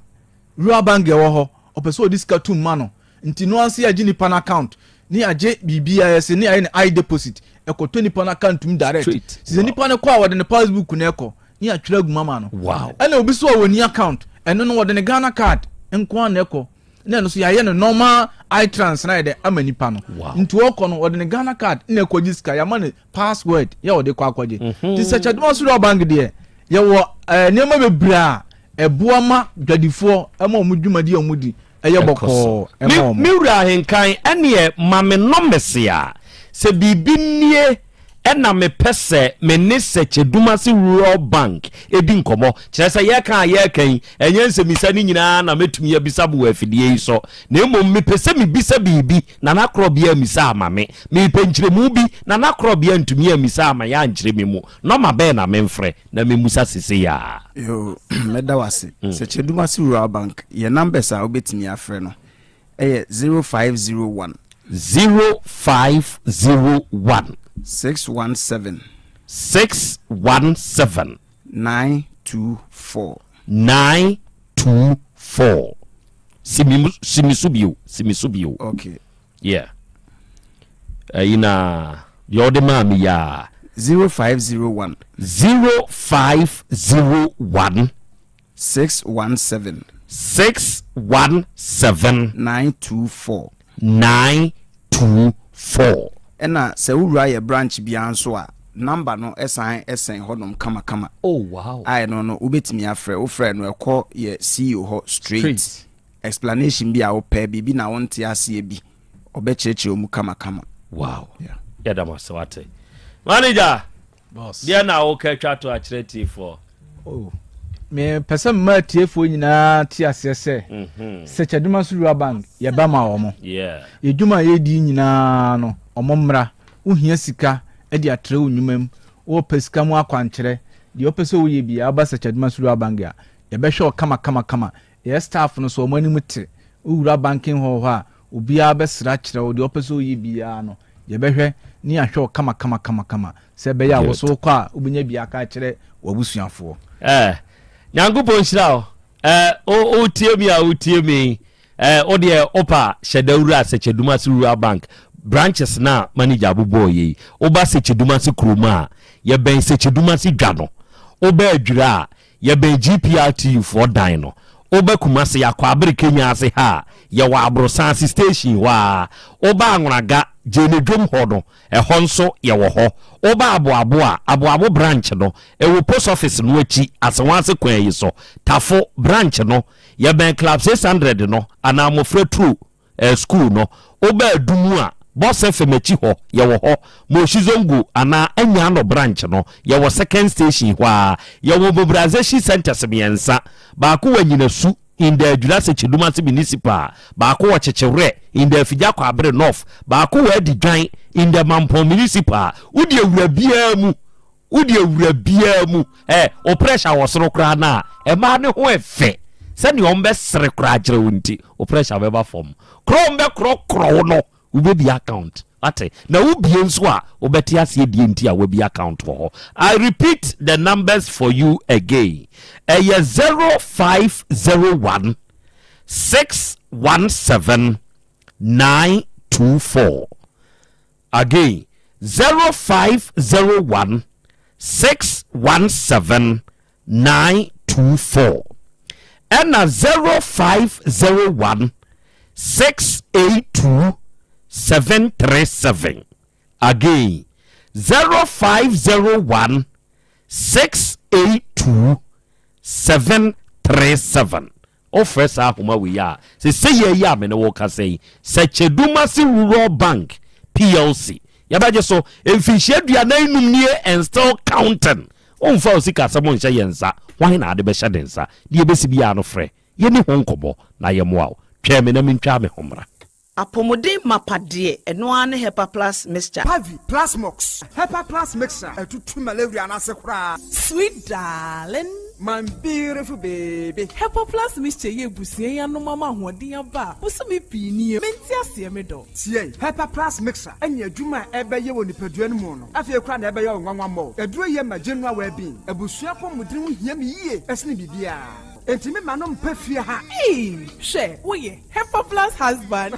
S10: rural bank e wo ho o pese o disika to ma no nti no anse agi ni pan account ni age bibia yesi ni I deposit ekoto ni pan account um direct si ni pan ko a wo de ne passbook na eko ni atwira gu mama no
S1: wow
S10: ene obi so woni account eno no wode ne Ghana card enko na eko na no so ya ye no normal iTrans na de amani pa no nti oko no wode ne Ghana card na eko jiska ya ma ne password ya wode kwa akwaje ti se chaduma so bank de ye wo nema bebra eboama dwadifo ama omudwumadi omudi eye boko
S1: mi wura henkan ene mame no mesia se bibinie ena me pese me ne Chedumasi Rural Bank edi nkomo kyerese ye kan enye nsemisa ni nyina na metumi abisa bo afidie so na emom me pese me bisa bibi na na Krobea misa amame me penkyeremu bi na na Krobea ntumi amisa ama ya nkyereme mu no ma be na memfre na me musa sese ya
S11: yo medawase Chedumasi Rural Bank ye numbers a obetimi afre no 0501 617
S10: 924
S1: Simisubio.
S11: Okay.
S1: Yeah. Ina yode mami ya
S11: 0501 617
S1: 924
S11: ena se wura ye branch bia nso a number no esen hodom kama
S1: oh wow
S11: I no ubetimi afre wo frɛ no ekɔ ye CEO ho straight explanation bia wo pɛ bibi na wonte ase bi obɛkyerɛkyerɛ mu kama
S1: wow yeah da masawate manager
S10: boss
S1: dia na wo ka twa to akyerɛti for
S10: oh me person ma tiefo nyina ti ase se Chedumasi Rural Bank ye ba ma wo mo
S1: yeah
S10: ye dwuma ye di nyina no omomra uhia sika e di atre onwumam wo pesika mu akwankyere di opese wo ye bia ba Chedumasi Rural Bank a ye be hwe kama ye staff no so omani muti ura banking ho a obi a be sra kyere wo di opese wo ye bia no ye be hwe ni ahwe kama se be ya wo so kwa obinya bia ka kyere wo busuafo
S1: nyangupo nhyira o tie mi o de opa Shedawura Chedumasi Rural Bank branches na manager abuboye oba Chedumasi kroma ye ben Chedumasi dwano oba adwira ye ben GPRT for dan no oba Kumase yakwa abere Kenya ase ha ye wa Abrosansi station wa oba anwraga jenedwom hodo honso ye wo ho oba aboabo branch no wo post office no achi asewanse kwan yi so tafo branch no ye ben club 600 no ana mofra true school no oba adumu a boss FM achi ho ye wo ho mo shizongo ana anya no branch no ye wo second station wa ye wo mobilization centers miensa ba ko wanyina su in the Chedumasi municipal ba ko chechewre in the Fijako Abre North ba ko we di dwan in the Mampo municipal udi ewura bia mu o pressure wo soro kra na e ma ne ho efe se ne ombe sere kra agere wonti o pressure be ba form krombe kro no ube bi account ate na ubie nso a obeti ase die nti a we bi account ho. I repeat the numbers for you again. 0501 617 924 again 0501 617 924 and 0501 682 737 again 0501 682 737 offer sa homa we ya say ya me no woka say Sechedumasi Rural Bank PLC yabaje so emfihye aduanan num nie and still counting on fa osika samon hye yensa why na ade be hye densa de ebesi bia no frɛ ye ne ho nkobo na ye moa twa me na mentwa me homra
S12: apomodin mapade eno ane Hepa Plus mixture
S13: Pavi Plus Mox Hepa Plus mixture etutu malaria na se kra
S12: sweet darling
S13: my beautiful baby
S12: Hepa Plus mixture ye busie ya no mama hoden aba usumi pini menti ase me do
S13: tie Hepa Plus mixture anya adwuma ebeye woni padua no mu no afie kra na ebeye onwanwa mo eduro ye magenua wa bi abusua pomodin ho hia me yie esne bibia Enti me manom pefie ha.
S12: She, woye, Hepa Plus husband.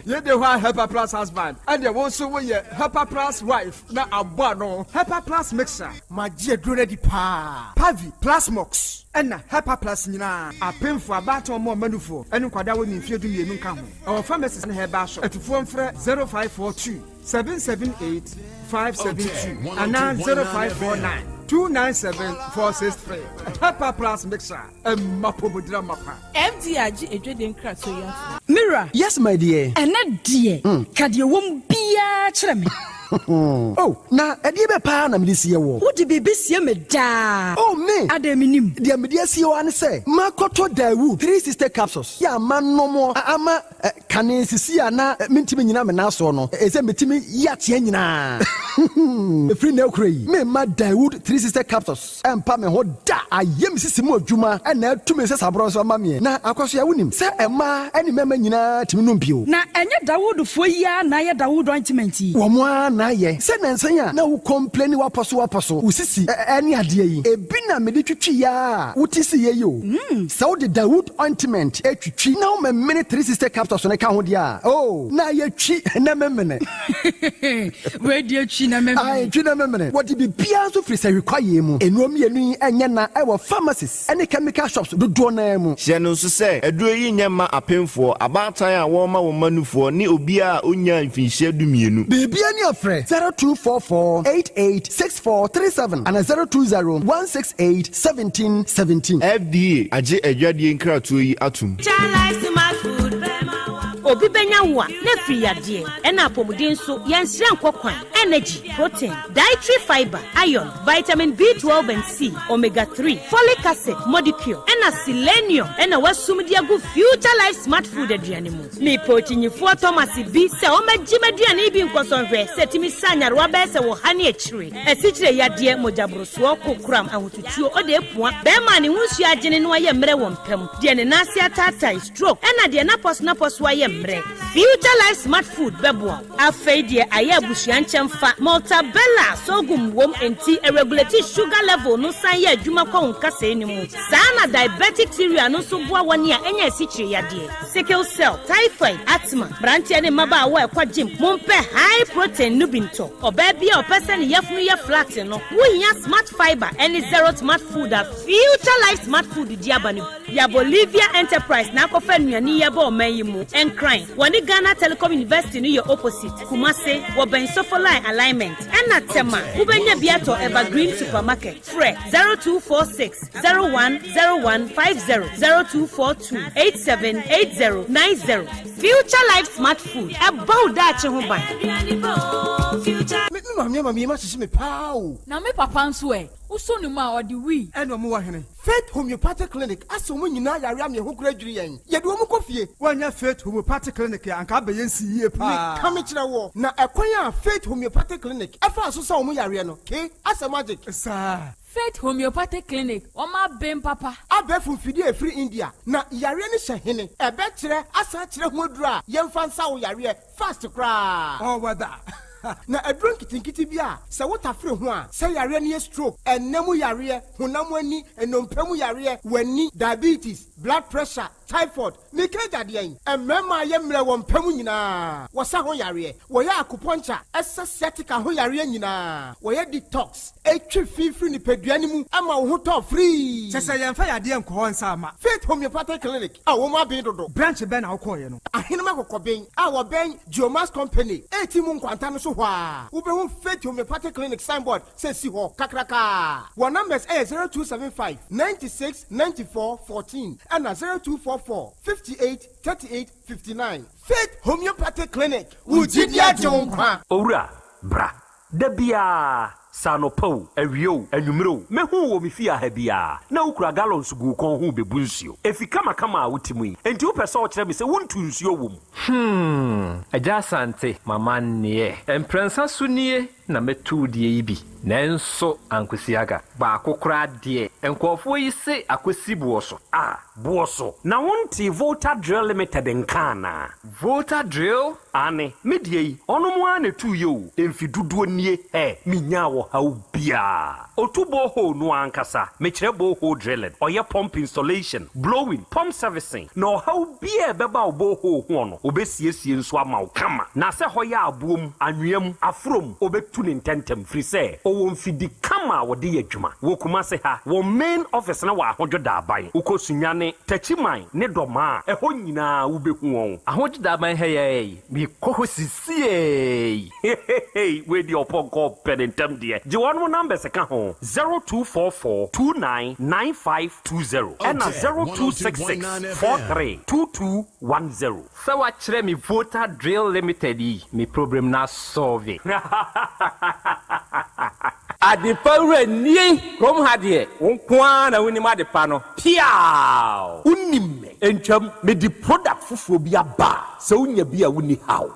S13: Ye de wa Hepa Plus husband. And ye won so woye Hepa Plus wife na abua no. Hepa Plus mixer. Ma je duro di pa. Pavi Plus Mox. Ena Hepa Plus nyina. Apemfo abato mo manufo. Enu kwada woni mfie du mienu nka ho. Our pharmacist na heba so. Etufo mfre 0542 778 572 and 0549 297-463. Hepa Plus mixer. Mapobodra mapa.
S12: FDRG ejweden krato ya.
S14: Mira.
S13: Yes, my dear.
S14: Ena dear. Kadie wom bia kyerɛ me.
S13: Oh, na edi be pa na me sie wo.
S14: Wo de bebe sie me da.
S13: Oh me.
S14: Adaminim.
S13: De me de sie wo an say. Makoto Dawu 3 sister capsules. Ya manom ama kane sisi ana mentimi nyina me na so no. Ese metimi yatie nyina. Free na okrai. Me ma Dawu 3 sister capsules. Empa me ho da. Ayem sisi mu adwuma na atumi se sabro so ma me. Na akwaso ya wonim. Se ema ani mema nyina timi no mpio.
S14: Na enye Dawud fo ya na ye Dawud ointment yi.
S13: Wo mo na ye se nansanya na wo complain waposo usisi ani ade yi ebi na me de twitwi ya wutisi ye yo se wo de Dawood ointment etwitwi na wo memene 3 sister capsules na ka ho dia oh na ye twi na memene
S14: we de twi na memene
S13: ai twi na memene what be bia so free se require mu enuom yenu enye na e wo pharmacies any chemical shops do na mu
S15: hye no so se aduro yi nyema apemfo abatan a wo ma wo manufo ni obi a onya mfinhye dumienu
S13: bebia ni afre 0244886437 and 02016871717
S15: FDA age adwadie nkratoyi atum
S16: obi benya wa na free yade ena apomuden so yensire nkokwan energy protein dietary fiber iron vitamin B12 and C omega 3 folic acid molecule ena selenium ena wasum dia go future life smart food aduane mu me pochinyifo Thomas bi se o magime aduane bi nkosonhwe setimi sanyare wa be se wo hane akire asichire yade mojabroso kokram ahotutuo o de epua be ma ne hunsu agene no aye mre wo mpam de ne nase atata stroke ena de na pos wa ye future life smart food beboa afeidie aya busuan chemfa multabella sogum wom enti irregular sugar level no san ya adwuma kwa nkasa enimu sana diabetic theory no so boa woni a enya asichire yade sickle cell typhoid asthma brantia ne maba wa kwa gym mompe high protein nubinto oba bia opese ne yafunu ya flat no wonya smart fiber any zero smart food a future life smart food diabani ya Bolivia enterprise na kofa nuani ya ba omayimu crying. Wani Ghana Telecom University ni your opposite. Kumase, waben sofolai alignment. Ena tema, ubenya biato Evergreen Supermarket. Fre 0246 010150 0242 878090. Future Life Smart Food. About that huban.
S13: Mami ma sisi me pao.
S14: Na me papa nso e. Uso ni ma odi wi.
S13: Eno mo wa hene. Faith Homeopathic Clinic aso mo nyina yare am ye ho kura dwiri yen. Ye de wo mo kofie. Wanya Faith Homeopathic Clinic ya anka be yensi yie pa. Me kame kire wo. Na ekwan ya Faith Homeopathic Clinic afa so sa wo mo yare no. Ke Asem magic. Sa
S14: Faith Homeopathic Clinic. Oma bem papa.
S13: Abefu fidi e free India. Na yare ni hye hene. Ebe kire asa kire ho adura. Yemfa nsa wo yare fast kra. Oh wada. Na adron kitinkiti bia se wotafre ho a se yare ne stroke enemu yare honam ani enompemu yare wani diabetes blood pressure typhoid mikeja de yen emema ye mre wo mpemu nyina wo sa ho yare wo ya acupuncture sciatica ho yare nyina wo ye detox etwi fifiri ni peduani mu ama wo ho to free
S17: sese yemfa yade enko nsa ama
S13: Faith Homeopathic Clinic a wo ma ben dodo
S17: branch ben na ukoye no
S13: ahenema kokoben a wo ben Geomas Company etimu nkwanta no so hwa wo be ho Faith Homeopathic Clinic signboard say si ho kakraka wo numbers 0275 96 94 14 and 0244 58 38 59 Faith Homeopathic Clinic Ujidia Jonkwa
S18: Owura bra Dabia Sanopo, Awio, Anumero, Mehu wo mifia hebia, na ukura gallons gu kon hu bebunsuo. Efi kama wutimu, enti wo pese wo kire me se wontu nsuo wom.
S19: Asante, mama nie. Emprensa sunie na metu die ibi. Nenso ankwesiaga ba akokra de enkofo yi se akwesi buoso buoso
S18: na wonti Volta Drill Limited nkana
S19: Volta Drill
S18: ane medie yi ono mo ane tu yo emfiduduo nie minya wo hawo bia otubo ho no ankasa mekire bo ho drilling oye pump installation blowing pump servicing no hawo bia beba obo ho ho no obesiesie nso ama wo kama na se hoya abuom anwem afrom obetu ne ntentem free say wo mfidi kama wode yadwuma wo kuma se ha wo main office na wa ahojo da aban ukosunyane tachiman ne doma eho nyina wo behu won
S19: ahojo da aban heye mi kohosisie
S18: we di oponko penentem de je wonu number se ka ho 0244299520 and 0266432210
S19: so wa kire mi Volta Drill Limited mi problem na solve Adipawre ni kom hadie wonkwa na woni madepa no
S18: piao unimme entwam me di product fufuo bi aba se unya bi a woni haw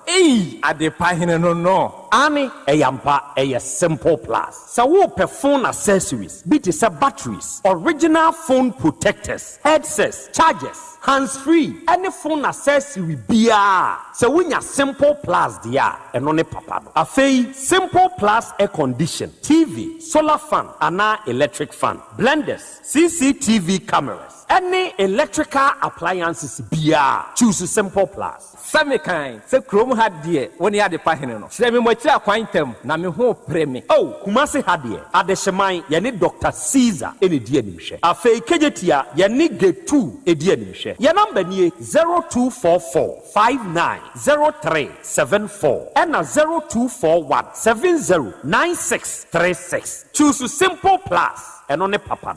S19: adepa hene no
S18: ani eyampa simple plus so wo phone accessories bit is batteries original phone protectors headsets chargers hands free any phone accessory bia so wunya simple plus dia eno ne papa no afei simple plus air condition TV solar fan ana electric fan blenders CCTV cameras any electrical appliances bia choose simple plus
S19: Same kind se krom hadie woni ade pahene no sire me mochira kwantem na me ho preme
S18: kumase hadie adehyeman ye ne Dr. Caesar ene die animhwe afei kejetia ye ne G2 edi animhwe ye number nie 0244590374 and 0241709636 choose simple plus eno ne papa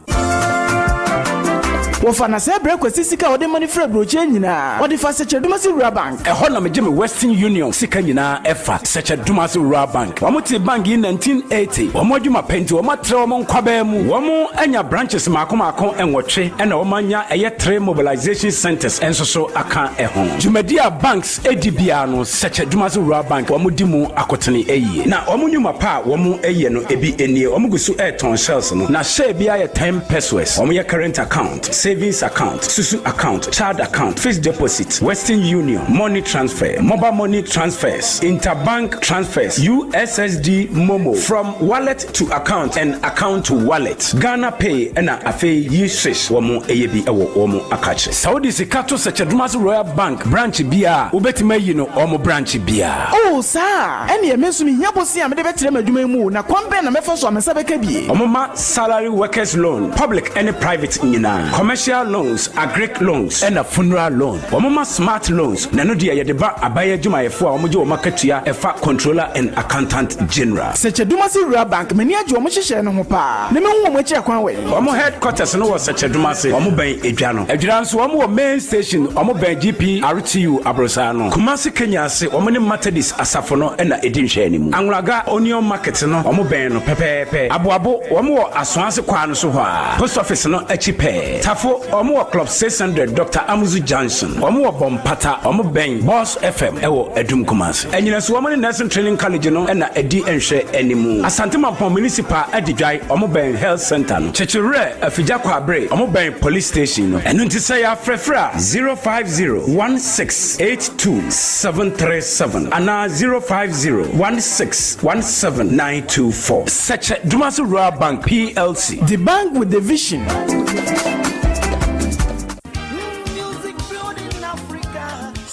S11: Wofana se breko sisika ode money fra broche nyina ode fa seche dumasi rural bank
S20: ho na megye me Western Union sika nyina efa seche dumasi rural bank wamuti bank in 1980 wamodwuma penti wamatre wamo nkwaba mu wamo anya branches makoma enwotwe ena wamanya eye 3 mobilization centers ensoso aka eho Jumedia banks edibia no seche dumasi rural bank wamodi mu akotene eyie na wamunyuma pa wamo eye no ebi enie wamugusu airton shells no na share bia ye 10 pesos wamo ye current account savings account, Susu account, child account, fixed deposit, Western Union, money transfer, mobile money transfers, interbank transfers, USSD Momo, from wallet to account and account to wallet, Ghana Pay, and Afe Yishish, Wamo Eyebi Ewo Omo Akache. Saudi Sikato Sachadumas Royal Bank, branch Bia, Ubetime Yino, Omo branch Bia.
S11: Oh, sir, and ye mesumi yabosi am de betre madwuma na kwambe na mefoso amesabeka bi.
S20: Omoma salary workers loan, public and private nyina. Commercial loans, agric loans, and a funeral loan. Omoma smart loans, nano dia yedeba abaye juma yefo a omoje omakatua efa controller and accountant general.
S11: Sechedumasi Rural Bank meni ajo omo hihye no ho pa. Ne me hu omo kire kwan we.
S20: Omo headquarters no was Sechedumasi, omo ben edwa no. Edwa nso omo main station, omo ben GP RTU Abrosa no. Kumasi Kenya ase omo ne Methodist asafo no na edinhwe animu. Anwuraga onion market no omo ben no pepepe. Aboabo omo asoa Kumasi kwa no so hɔ post office no achi pɛ tafo ɔmo club 600 Dr. Amuzu Johnson ɔmo bompata ɔmo ben Boss FM ɛwɔ Adum Kumasi ɛnyina so ɔmo ne nursing training college no ɛna edi ɛnhwɛ animu Asante Mampɔn municipal adidwai ɔmo ben health center no Chechire afija kwabre ɔmo ben police station no ɛno nti sɛ ya frɛfrɛ 05016827737 ana 05016179924 such Dumasu Rural Bank PLC,
S12: the bank with the vision.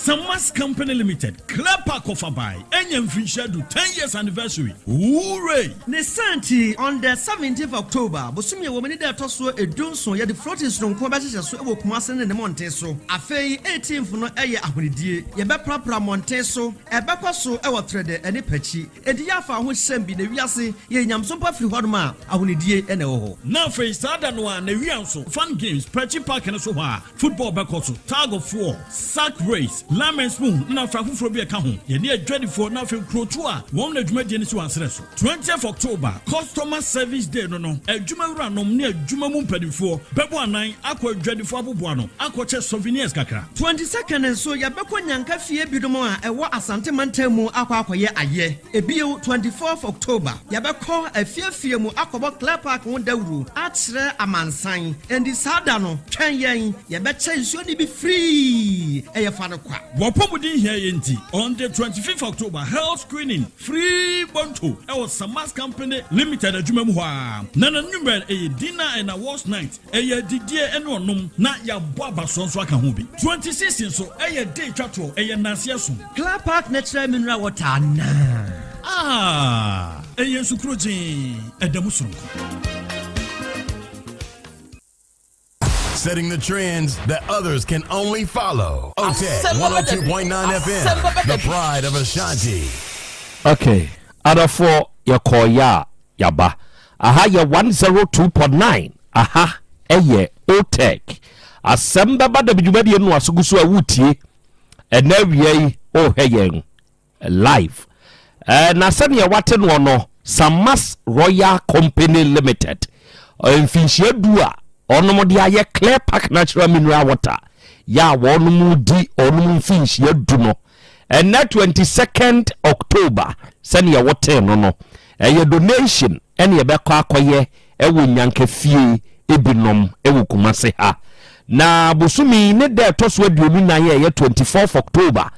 S21: Samas Company Limited, Club Park of Abai, Enyam Finchadu 10 years anniversary. Hooray!
S22: Nesanti on the 17th of October, Bosumia woman there tosso a dunso ya the floating strong combatis so ewo Kumasan and the Monteso. A fay 18th no aya ahudi, ye be proper Monteso, a bepaso ewa thread and a pechi, a diafa who send be the Viasi, ye yam super free hodma, ahudi and oho.
S21: Now face Sadan one, the Rianso, fun games, Prechi Park and so football backcourt, tag of war, sack race. Lamb spoon na frafu be ka ho ye ne adwadi for na fe krotu a won na adwuma die ne so ansere so 20th October customer service day no adwuma wura nom ne adwuma mu mpadifo bebo anan akọ adwadi for aboboa no akọ che souvenirs kakra
S22: 22nd so ya beko nyanka fie bidom a ewo Asante mantamu akọ akoye aye ebio 24th October ya beko afie mu akobo Club Park ho dawuru akyere amansan and sada no twen yen ya beche nsuo ni bi free eye fa no kwa
S21: Wapomudi here yenti on the 25th October health screening free bonto ewo Samas Company Limited adwuma mu hwa na number dinner and awards night didie ene onom na ya bo abaso nso aka ho bi 26 so day twato nasia so
S22: Club Park natural mineral water na
S21: sukroji edamusuru.
S23: Setting the trends that others can only follow. OTEC 102.9 FM, the pride of Ashanti.
S1: Okay, other four yakoya yaba. Aha ya 102.9. Aha, eye OTEC. ASEMBEBADABI jumadi enu asugusu awutie. Enewiye heyen live. Na sani ya waten wono Samas Royal Company Limited. Mfinchie dua onomodi aye Clear Park natural mineral water ya wonumu di onumu mfinchie du no. And that 22nd October sani ya water no ye donation ene ye beko akoye ewo nyanke fie ebinom ewo Kumase ha. Na busumi ne de toso aduonu na ye 24th October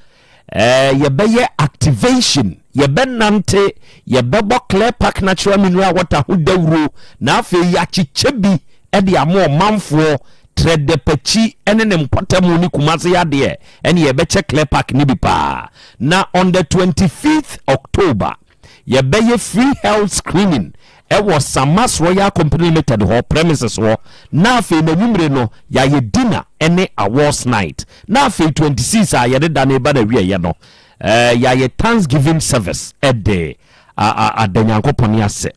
S1: ye beye activation ye benante ye bebo Clear Park natural mineral water hu dawuro na afi ya chichebi edi amo manfo trade pechi ene ne mpotamo ni Kumase ya de ene ye beche Clear Park ni bipa. Na on the 25th October ye beye free health screening ewo Samas Royal Company Limited ho premises ho na afi na numre no ya ye dinner ene awards night na afi 26 a ye de dane ba na wie ye no ya ye Thanksgiving service ede adanyankopon ase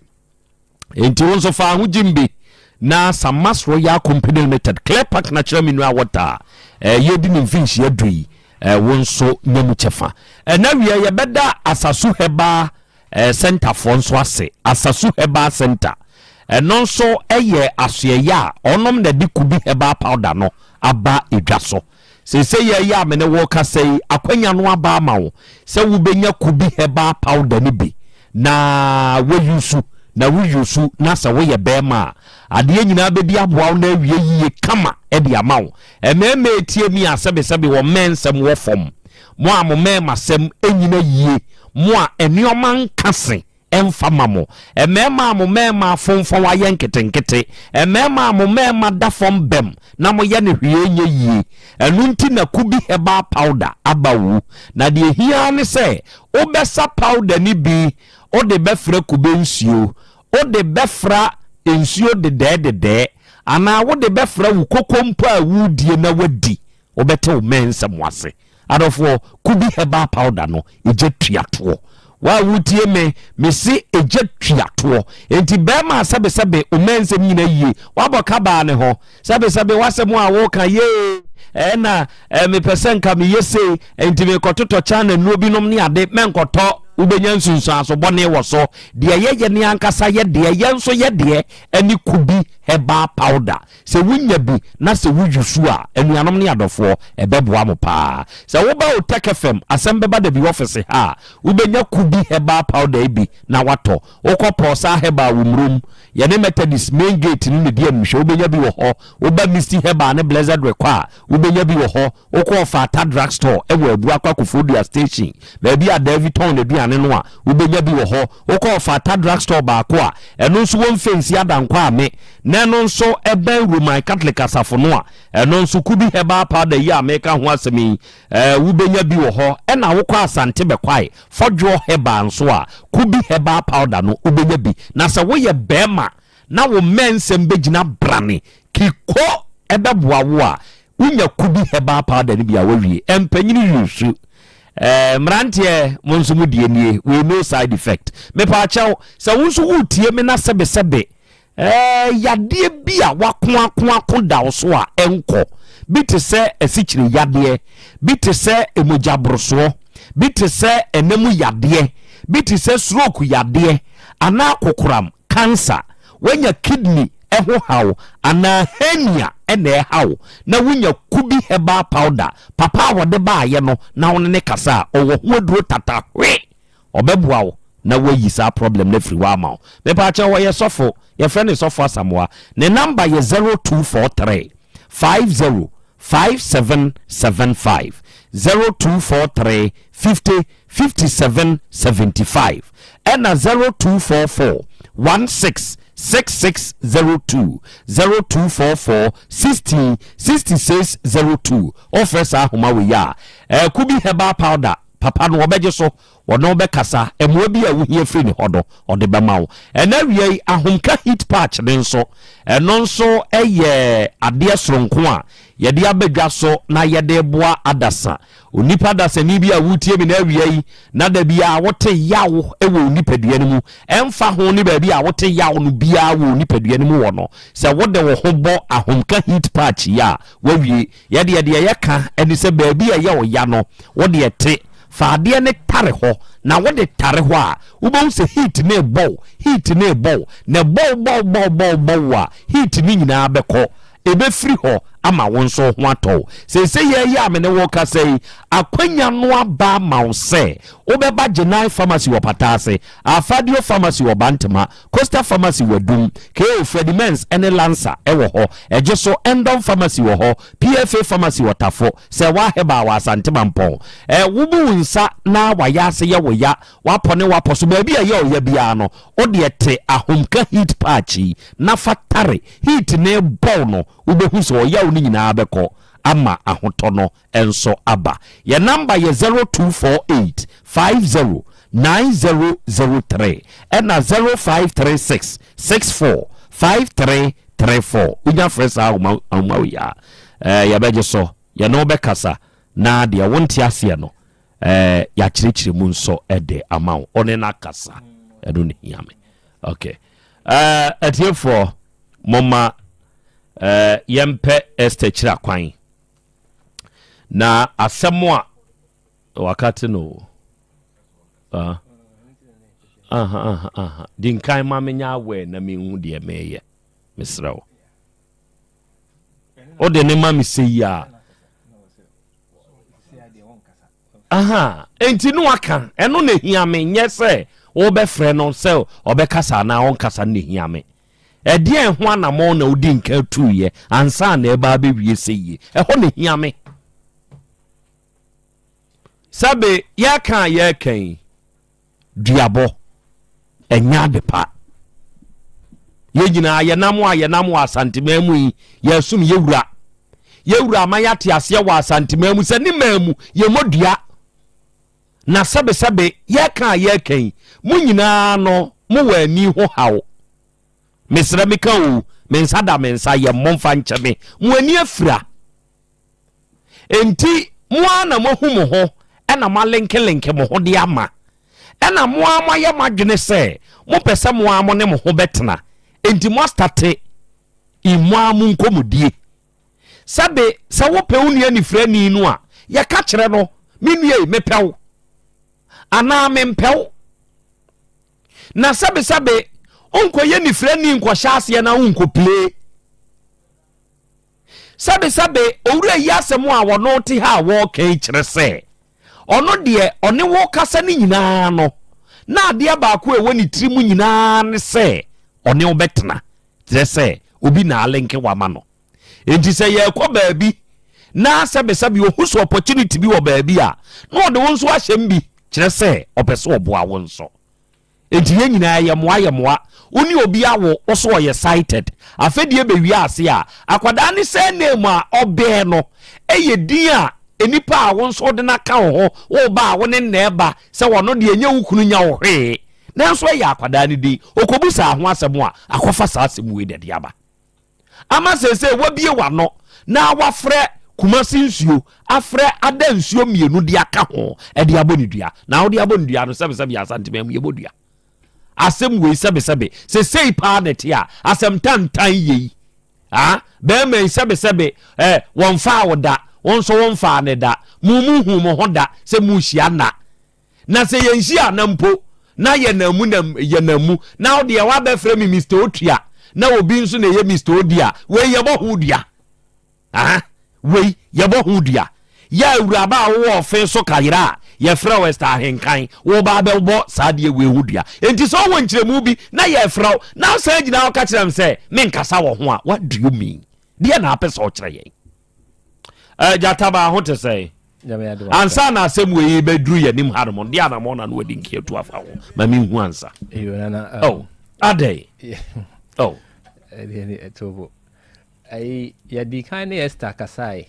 S1: enti wonso fa ho jimbi na Samas Royal Company Limited Clear Park natural mineral water ye di ni finch ye dui wonso nyamu chefa na wie ye beda asasu heba center for nso ase asasu heba center no so eye asoya onom na di kubi heba powder no aba edwaso se ye ya me ne wo ka sei akwanya no aba ma wo se wo benya kubi heba powder ni bi na wo yusu na sa wo ye bema ade nyina be di aboa na wie yie kama e di amawo ememe etie mi asebe wo mensem wo fom mo amome masem enyina yie mo a enioma nkase emfama mo emema amomema fonfon wa yenketenkete emema amomema da fom bem na mo ye ne hwie nye yie enu nti na kubi heba powder abawu na de hia ne se obesa powder ni bi o de befra kube nsuo o de befra nsuo de ana wo de befra wu kokompa awudie na wadi obete o mensa mwase adofo kubi heba powder no eje tuato wa wutie me si eje tuato enti bema sebe o mensa nyina yie wa boka ba ne ho sebe wasemu a wo kan ye na me pesen ka me yese enti me kototo chana nuobinom ni ade menkoto ubenya nsunsu aso bone wo so de ye ne ankasa ye de ye nso ye de ani kubi herbal powder se wunya bi na se wujusu a anuanom ne adofo ebeboa mo pa se wo ba OTECFM ASEMBEBADABI office ha ubenya kubi herbal powder bi na wato okoposa herbal wumrum ye ne Methodist main gate ni ne dia mhwe ubenya bi wo ho uba Misty herbal ne Blessed Require ubenya bi wo ho okofa ta drugstore ewo abu akwakofodia station baby a David ton ne duane no a ubenya bi wo ho okofa ta drugstore ba ko a eno nso won fancy adankwa ame na eno nso eben Roman Catholic asafo no a eno nso kubi herbal powder yi America ho asemi ubenya bi wo ho e na wokọ Asante bekwai fodwo herbal nso a kubi herbal powder no ubenya bi na se wo ye bema na wo mensem begina brane kiko ebeboa wo a unya kubi herbal powder ni bia wawie empanyini yusu mrantie monsumu die nie we no side effect me pa chaw se wonso utie me na sebe yade bia wako da so a enko bi te se asikyire yade bi te se emojabroso bi te se enemu yade bi te se stroke yade ana kokoram cancer wenya kidney eho haw ana hernia ene haw na wunya kubi herbal powder papa wode ba ye no na won ne kasa owo hoduro tata hwe obeboa wo na wayi sa problem na free wa ma me pa cha wo ye sofo ye friend sofo asamwa ne number ye 0243 505775 0243 50 5775 and 0244 16 6602 0244 60 6602 offers ahoma we ya kubi herbal powder papa no obeje so wono be kasa emo bi a wuhie free ni hodo ode be mawo ena wie ahomka heat patch ne nso eno nso eye ade soronko a yede abadwa so na yede boa adasa onipa dasa ni bi a wutie mi na wie na da bi a wote yawo ewo onipadua ne mu emfa ho ni ba bi a wote yawo no bia wo onipadua ne mu wo no se wode wo ho bo ahomka heat patch ya wawie yede yeka eni se ba bi a ye wo ya no wode ete faade ne tare ho na wode tare ho a ubon se heat ne bow na bow a heat ni nyina beko ebe free ho ama wonso ho ato se ye ya me ne wo ka sei akwanya no aba ma wo se obeba Genai pharmacy wo patase Afadio pharmacy wo Bantama Costa pharmacy wo Dum KO Fredimens ene Lancer ewo ho ejeso Endon pharmacy wo ho PFA pharmacy wo Tafo se wa heba wa Asante Mampon wubu nsa na wa ya se ye wo ya wa pone wa poso ba bia ye o ya bia no ode ete ahomka heat patch na fatare heat ne bow no ubehu so ya ni nyina abeko ama ahotono enso aba ya number ye 0248 50 9003 and 0536 64 5334 unya fresa ya ya beje so ya no bekasa na dia wonti ase no ya chirichiri mu nso ede amawo one na kasa edo ne hiame okay atiefo mama yempe estechira kwan na asemo wakati no dinkai ma menya we na menhu de meye misrawo o de ne ma mi seya enti no aka eno na hia me nyese wo be frɛ no sɛ obekasa na on kasa na hia me edien ho anamo na odi nka tuye ansa na eba be wie seye ɛho ne hia me sabe ya kan duabo enya de pa ye nyina ye namo Asante mamu yi ye sum yewura ma yate ase wa Asante mamu se ni mamu ye modua na sabe ye kan mu nyina no mu wa ani ho hawo mesra meka o mensa ye momfa ncheme mu ani afira enti mu ana mohu ho ena malenke mo ho de ama ena mo ama ye madwene se mo pese mo amo ne mo ho betena enti mo starte imu amu nkomudie sabe se wo pe unu ani frani nu a ye ka kire no menue mepew ana mempew na sabe onko ye ni frani nko hyase na onko play sabe owura yi Asem a wono te ha wo kan kire se ono de one wo kasa ni nyina no na ade abaako e woni tirimu nyina ne se one wo betena kire se obi na alenke wama no enti se ye kɔ baabi na sabe ohuso opportunity bi wo baabi a na ode won so ahyem bi kire se opese oboa won so enti ye nyina ye moa oni obi awo oso ye cited afedie be wi ase a akwada ne se name a obe no eye din a enipa a won so de na ka ho wo ba wo ne na eba se wono de enye wukunu nya wo hwe nanso ye akwada ne di okobusa ho asem a akofa sa asem we de aba ama se wabie wano na wafrɛ kumasi nsuo afrɛ ada nsuo mienu de aka ho e de abonidua na wo de abonidua no sebe Asante mem ye bodua asem we sebe se pa net ya asem tantan yi be me sebe won fa woda won so won fa ne da mumu hu mo hoda se mu hia na se yenhia na mpo na ye namu na wo de wa be frɛ mi Mr. Otua na obi nso na ye Mr. Odia we ye bo hu dia we ye bo hu dia ya uraba wo ofe so kayira ye fra West ahenkan wo ba be bo saade we hu dia enti so won kyeremu bi na ye fra na sa gina wo ka kyerem se me nkasa wo ho a what do you mean dia na apesa o kyerɛ ye jataba ho te say ansa na asem we be duru ye nim harmon dia na mo na no wadi nkietu afa wo ma me hu ansa adai oh
S19: etobo ai ya di kan Esther kasai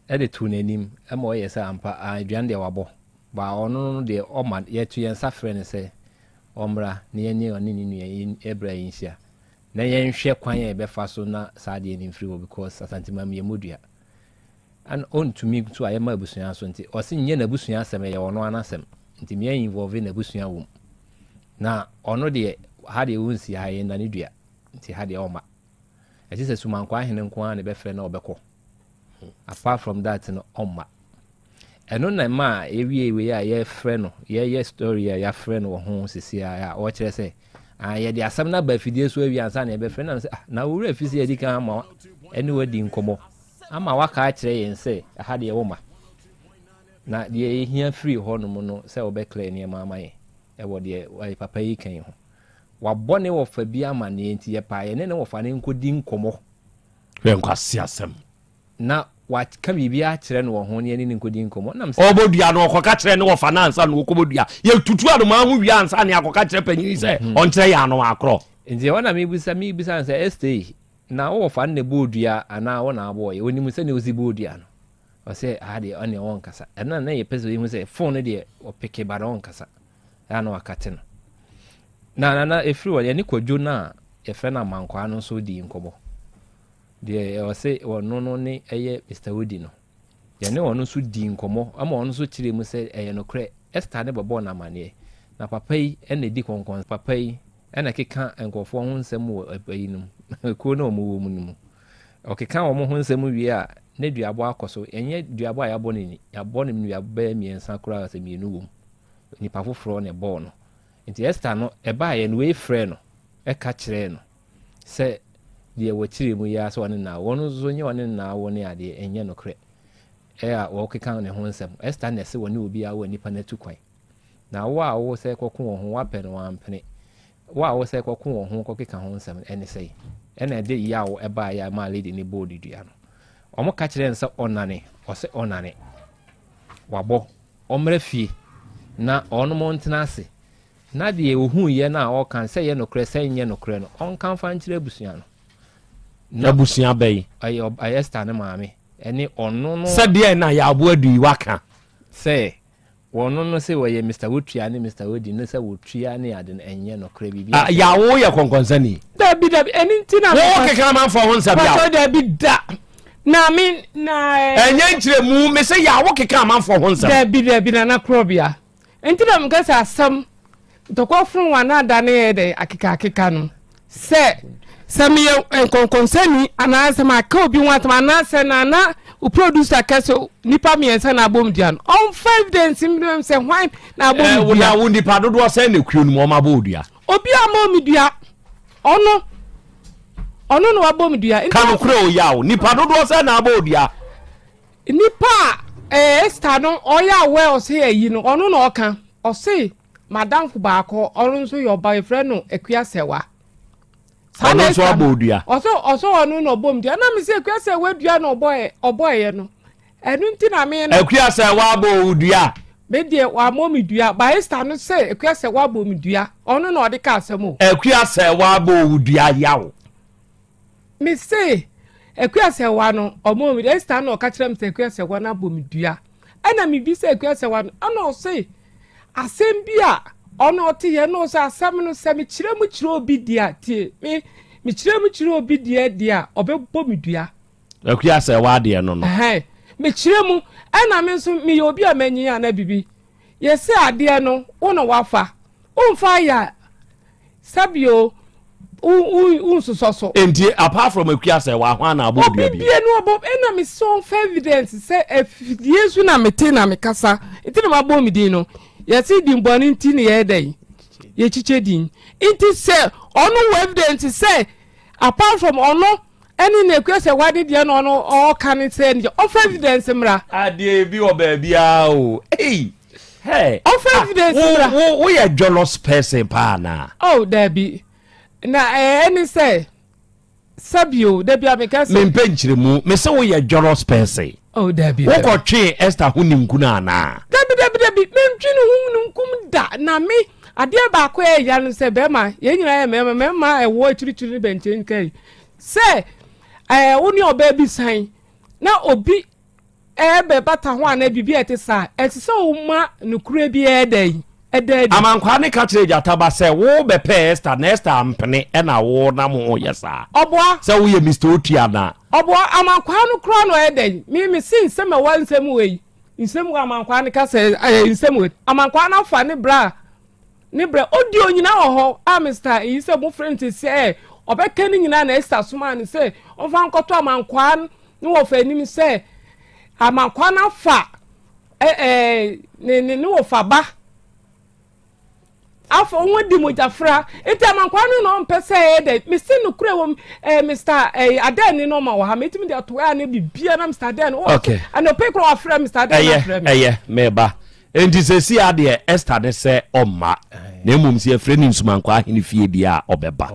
S19: de tu nanim mo ye sa ampa aduan de wabo ba ono no de o man ye tu yen safre ne se omra ne ye ni oni ni ebra yinhia na ye nhwe kwan ye be fa so na saade ni mfiri wo because Asante mam ye modua and on to me to ayema abusua so nti o se nye na abusua asem ye ono anasem nti me involve na abusua wo na ono de ha de wonsi ha ye na ne dua nti ha de oma eti se sumankwa ahene nko an ne be frɛ na obekɔ apart from that no oma eno na ma ewie ya ye frɛ no ye story ya frɛ no ho sisi a o kyerɛ se ye de asam na ba fidie so awie ansa na be frɛ na se na wo wura fisi edi kan ama eni wadi nkomo ama waka kyerɛ yen se ha de oma na de hia free ho no mu no se obekle ne ma amaye e wo de papa yi kan ho wabone wo fa bi ama ne enti ye pa ye ne wo fa ne nkodi nkomo
S1: hwe nkwasi asem
S19: na wat ka bibi a kyerɛ no ho ne ne nkodi nkomo nam se
S1: obodua no koka kyerɛ ne wo fa na ansa no okobodua ye tutu ado ma ho wi ansa ne akoka kyerɛ panyin se on kyerɛ ya no akro
S19: enti wona me bisa se stay na wo fa ne bodua ana wo na abo ye oni mu se ne ozi bodua no o se ade on ne won kasa ɛna na ye pese yi se phone de o peke ba on kasa ya no akate no na efiri wɔ ne kwadwo na ye frɛ na mankwa no so di nkobo de o se wono no ne eye Mr. Odi no ye ne wono so di nkomo ama wono so kyerɛ mu se eye no kre Esther ne bɔbɔ na mane na papa yi ene di konkon papa yi ene keka enkofo ho nsɛm wɔ ayi no ko na omo wɔ mu no mu o keka wo mo ho nsɛm wie a ne duabo akɔso enye duabo a yabɔ ne ni yabɔ ne duabo ba miensa kora asɛ mienu wɔ ni pa foforo ne bɔ no nti Esther no eba ye no we frɛ no e ka kyerɛ no sɛ de wo kyerɛ mu ya so ne na wono zo nye wone na wo ne ade enye no kre a wo keka ne ho nsɛm Esther ne se wone obi a wo nipa na tu kwan na wo a wo sɛ kɔko wo ho wapɛ no wampene wo a wo sɛ kɔko wo ho kɔkeka ho nsɛm ene sɛ ene de ya wo eba ya ma lady ne board dua no omo ka kyerɛ nsa onane o se onane wabɔ omra fie na ono mo ntena ase na de ohu ye na o kan sɛ ye no kre sɛ nye no kre no on kan fa nkyerɛ busua no
S1: na busua bɛyi
S19: ay Esther ne maame ene ono no
S1: sɛ de na ya abo adu waka
S19: sɛ wono no sɛ wɔyɛ Mr. Wotua ne Mr. Odi no sɛ wotua ne ade no enye no kre bibi
S1: ya wo ye konkonsani
S2: Dabi eni ntina
S1: wo keka man for ho nsɛm ya
S2: so Dabi da na me na
S1: enye nkyerɛ mu me sɛ ya wo keka man for ho nsɛm
S2: Dabi na Krobea ntina me ka sɛ asam tokofun wa na da ne de akeka no sɛ me konkonsani ana sɛ ma ka obi watama na sɛ na o producer kase nipa mi ensa na abom dia no on 5 days im say why na abom dia
S1: wo nipa dodo say na kuo no ma bodua
S2: obi amom dua ono no abom dua
S1: kan kure o yawo nipa dodo say na abodua
S2: nipa Esther no oya we o say ayi no ono no oka o say madam ku baako ono nso your boyfriend no ekua sewa
S1: ono so abodua
S2: oso ono no bom dia na me say ekua sewa dua no oboye no enu nti na me no
S1: ekua sewa abodua
S2: me die wa momi dua ba Esther no say ekua sewa bom dua ono no de ka asemo
S1: ekua sewa abodua yawo
S2: me say ekua sewa no omomi Esther no ka kire me say ekua sewa na bom dua ana me bi say ekua sewa no ana say asem bia ono te ye no say asem no say me kire mu kire obi dia tie me kire mu kire obi dia obebbo me dua
S1: ekua sewa de no
S2: me kire mu ana me nso me ye obi amanyi ana bibi ye se ade no wo no wafa umfa ya sabio unsusoso
S1: enti apart from ekua sewa ho na abodua bi
S2: obi no obo ena me so evidence say Yesu na mete na me kasa enti na mabo me din no ye see din boni enti ne ye dai ye chiche din enti say ono evidence say apart from ono any na ekua sewa de no ono o kan say of evidence mra
S1: ade bi oba bia o hey
S2: of evidence mra
S1: wo ye jealous person pa na
S2: oh Dabi na any say sabio Dabi amekasa
S1: me mpenchire mu me say wo ye jealous person
S2: oh Dabi
S1: wo ko twe Esther hunimku na na
S2: Dabi me ntwinu hunimku da na me ade ba ko e ya no say be ma ye nyina ye me ma e wo chiri benchen kai say woni oba bi san na obi be bata ho ana bibi etisa etisa o ma nukure bi edai
S1: amankwa ne ka kire jata ba se wo be pe Esther na Esther ampene e na wo na mo yesa
S2: oboa
S1: se wo ye Mr. Otia na
S2: oboa amankwa no kro no edai me sin nsem wa nsem wei nsem wa amankwa ne ka se nsem wei amankwa na fa ne bra odi onyina ho a Mr. yi se mo friend se obeka ni nyina na Esther soma ni se onfa nkoto amankwa ni wo fa ni se amankwa na fa ni wo fa ba afọ wodi mojafra eti amankwa no mpese ede me se no kure wo Mr. Aden no ma wo ha metimi de to ya na bibia na Mr. Aden ana pe kro afra Mr. Aden
S1: meba enti se si ade Esther ne se omma na emum si afre ni nsumankwa ahene fie bia obeba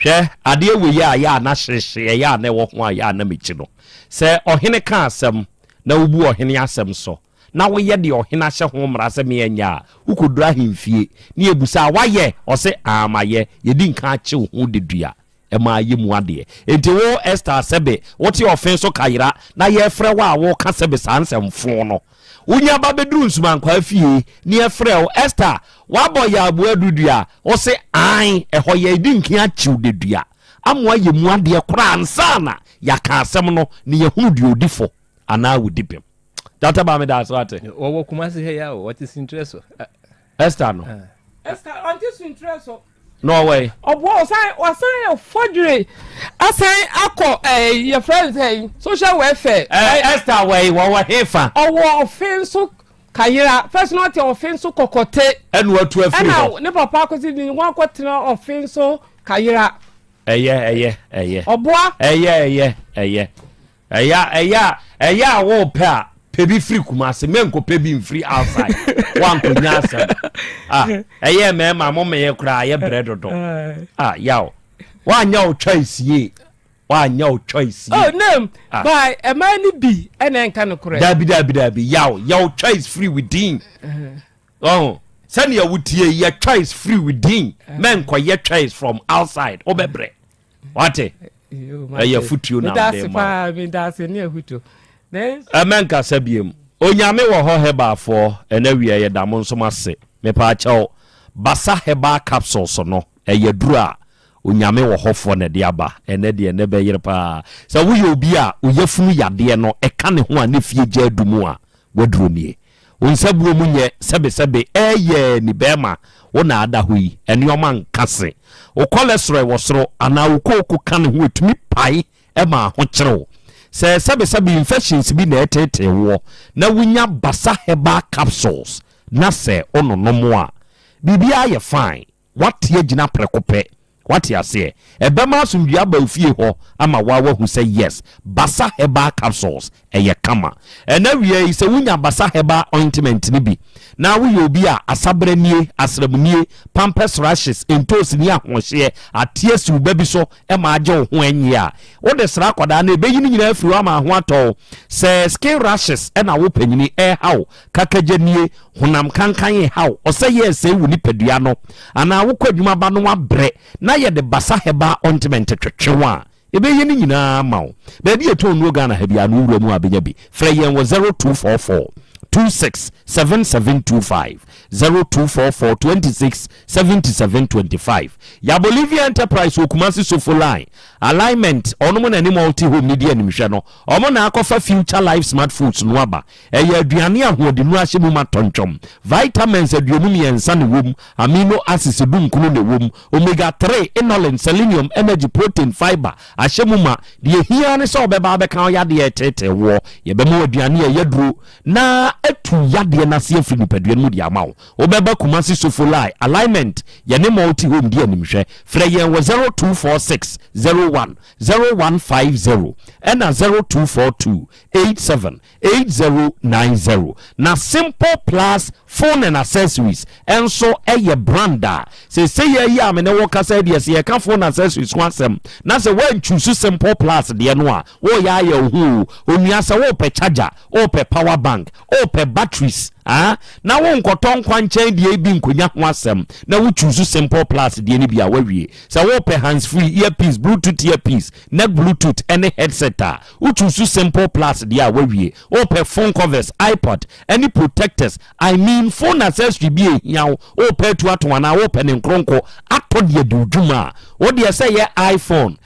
S1: hwe ade we ya na hyehye ya na wo ho ya na mechi no se ohene ka asem na ubu ohene asem so na wo ye de ohena hye ho mra se me anya ukodura hemfie ni ebusa waye o se amaye ye di nka ache ho dedua e ma ye mu ade enti wo Esther sebe wo ti ofen so kayira na ye frɛ wa wo ka sebe sansɛmfo no unya ba bedru nsumankwa afie ni e frɛ wo Esther wa boy ya abu adudua o se an e ho ye di nka ache dedua amwa ye mu ade kora ansana ya ka asɛm no ni ye hu de odifo ana wudibem data ba me da so ate
S19: wo kumasi he ya what is interest
S1: Esther no
S2: Esther antis interest
S1: no way
S2: obo wasan forgery asan akọ your friends hey social welfare
S1: Esther way wo hefa
S2: owo offense kayira first not your offense kokote
S1: enu atu afiri
S2: ho ne papa akosi ni won akotena offense kayira
S1: eye
S2: oboa
S1: eye wo pa pebi free kumase menko pebi free outside one ko nyasa eye me ma mo me kura ye bread do yaw wa nya o choice ye
S2: oh name by a man be and enka no kura
S1: dabi yaw choice free within oh send your wutie ye choice free within menko ye choice from outside obebre what eye futuo na
S2: me that's near huto
S1: Amenka sabiem onyame wo ho hebafo enawie ye damo nso mase me pa achew basa heba capsules no eyaduru a onyame wo hofo ne de aba ene de ne be yire pa sa wo ye obi a oyefunu yade no eka ne ho a ne fie gya adumu a waduru nie onsabuo mu nye sebe eye ni bema wo na ada hoyi ene oma nkase o cholesterol wo soro ana wo koku ka ne ho etumi pai e ma ho kyereo se sabe infections bi na etete wo na wunya basa herbal capsules na se ono nomo a bibia ye fine what ye gina prekope what ya say ebema asumdua ba ofie ho ama wa hu say yes basa herbal capsules eye kama na wie se wunya basa herbal ointment ni bi na wo ye obi a asabranie asramunie pampers rashes entos ni ahohye atie su ba bi so e ma age ho anyi a wo de sra koda na ebeyi ni nyina afiri ama ho ato se skin rashes e na wo panyini e haw kakagenie honam kankan haw o say yes e wuni padua no ana wo kwadwuma ba no wabre na ye de basa heba ointment twetwewa ebe ye ni nyina mawo ba bi eto no Ghana ha bia no wura mu abenya bi frɛ yen wo 0244 267725 0244 267725 ya Bolivia Enterprise Okumasi Sofo line alignment onomo na ni multi home media ni hwe no omo na akofa Future Life Smart Foods no aba eye aduane ahode nu ahye mu matonchom vitamins aduonu miensa ne wom amino acids dunkunu ne wom omega 3 inulin selenium energy protein fiber ahye mu ma de hia ne so obeba abeka ya de tete wo ye be mu aduane ye duro na etu yade na se afiri nipadua mu de amawo obeba Kumasi Sofo line alignment ye ne multi home dia ni hwe frɛ yen wo 0246 0150 and 0242 878090 na Simple Plus phone and accessories and so eye branda say ya me ne wo kasa de se ye ka phone accessories kwansem na se wan choose Simple Plus de no a wo ya hu onua se wo pe charger wo pe power bank wo pe batteries na wo nkoton kwanchen de bi nkonya ho asem na wo choose Simple Plus de ni bia wawie se wo pe hands free earpiece bluetooth earpiece neck bluetooth any headset wo choose Simple Plus de wawie wo pe phone covers iPod any protectors I mean phone accessory bi ehia wo pe to atwana wo pe ne nkronko atode de dwuma wo de say ye iPhone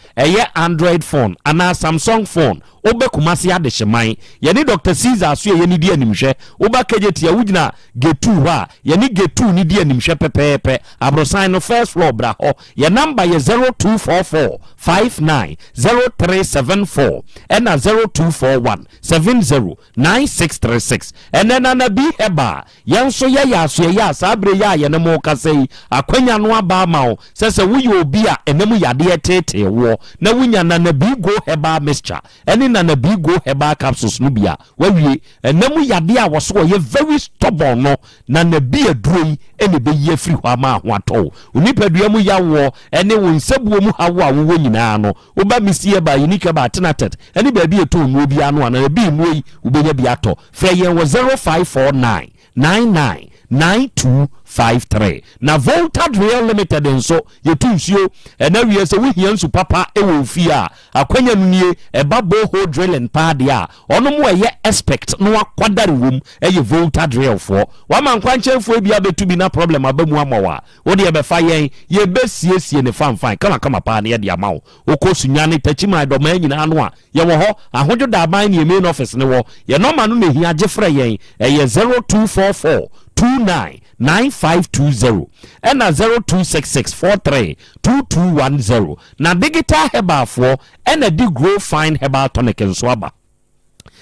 S1: Android phone ana Samsung phone obe Kumasi ade hyeman ye ni Dr. Caesar so ye ni di animhwe oba kageti wugina getu ha ye ni getu ni di animhwe pepepe abrosan no first floor bra ho ye number ye 0244 590374 and 0241 709636 and then na bi heba yenso ye ya so ye asabre ya ye ne mo kasei akwanya no aba ma o sese wuye obi a enemu yade tete wo na wunya na bi go heba mixture eni na bi go heba capsules no bia wawie enemu yade a wo so ye very stubborn no na bi aduroi eni be ye free ho ama ho ato onipadua mu ya wo eni wo nsabuo mu hawo a wo nyina no oba misie ba unique ba tenatet eni ba bi eto nu obi ano na bi nuoi ubenya bi ato frɛ yen wo 0549 99 9253 na Voltad Real Limited nso yetunsio na wie se wihia nsu papa ewo fi a akwanya nunie eba boho drilling pad a ono mo ye expect no akwadare wom eye Voltad Real fo wa man kwanchenfo bia betu bi na problem abamu amawa wo de be fa yen ye besiesie ne fanfan kama pa na ye de amawo okosunyane tachima do man nyina no a ye wo ho ahojo da ban ne main office ne wo ye no ma no ne hia agefra yen eye 0244 299520 and 0266432210 na digital herbal for and a dig grow fine herbal tonic and swaba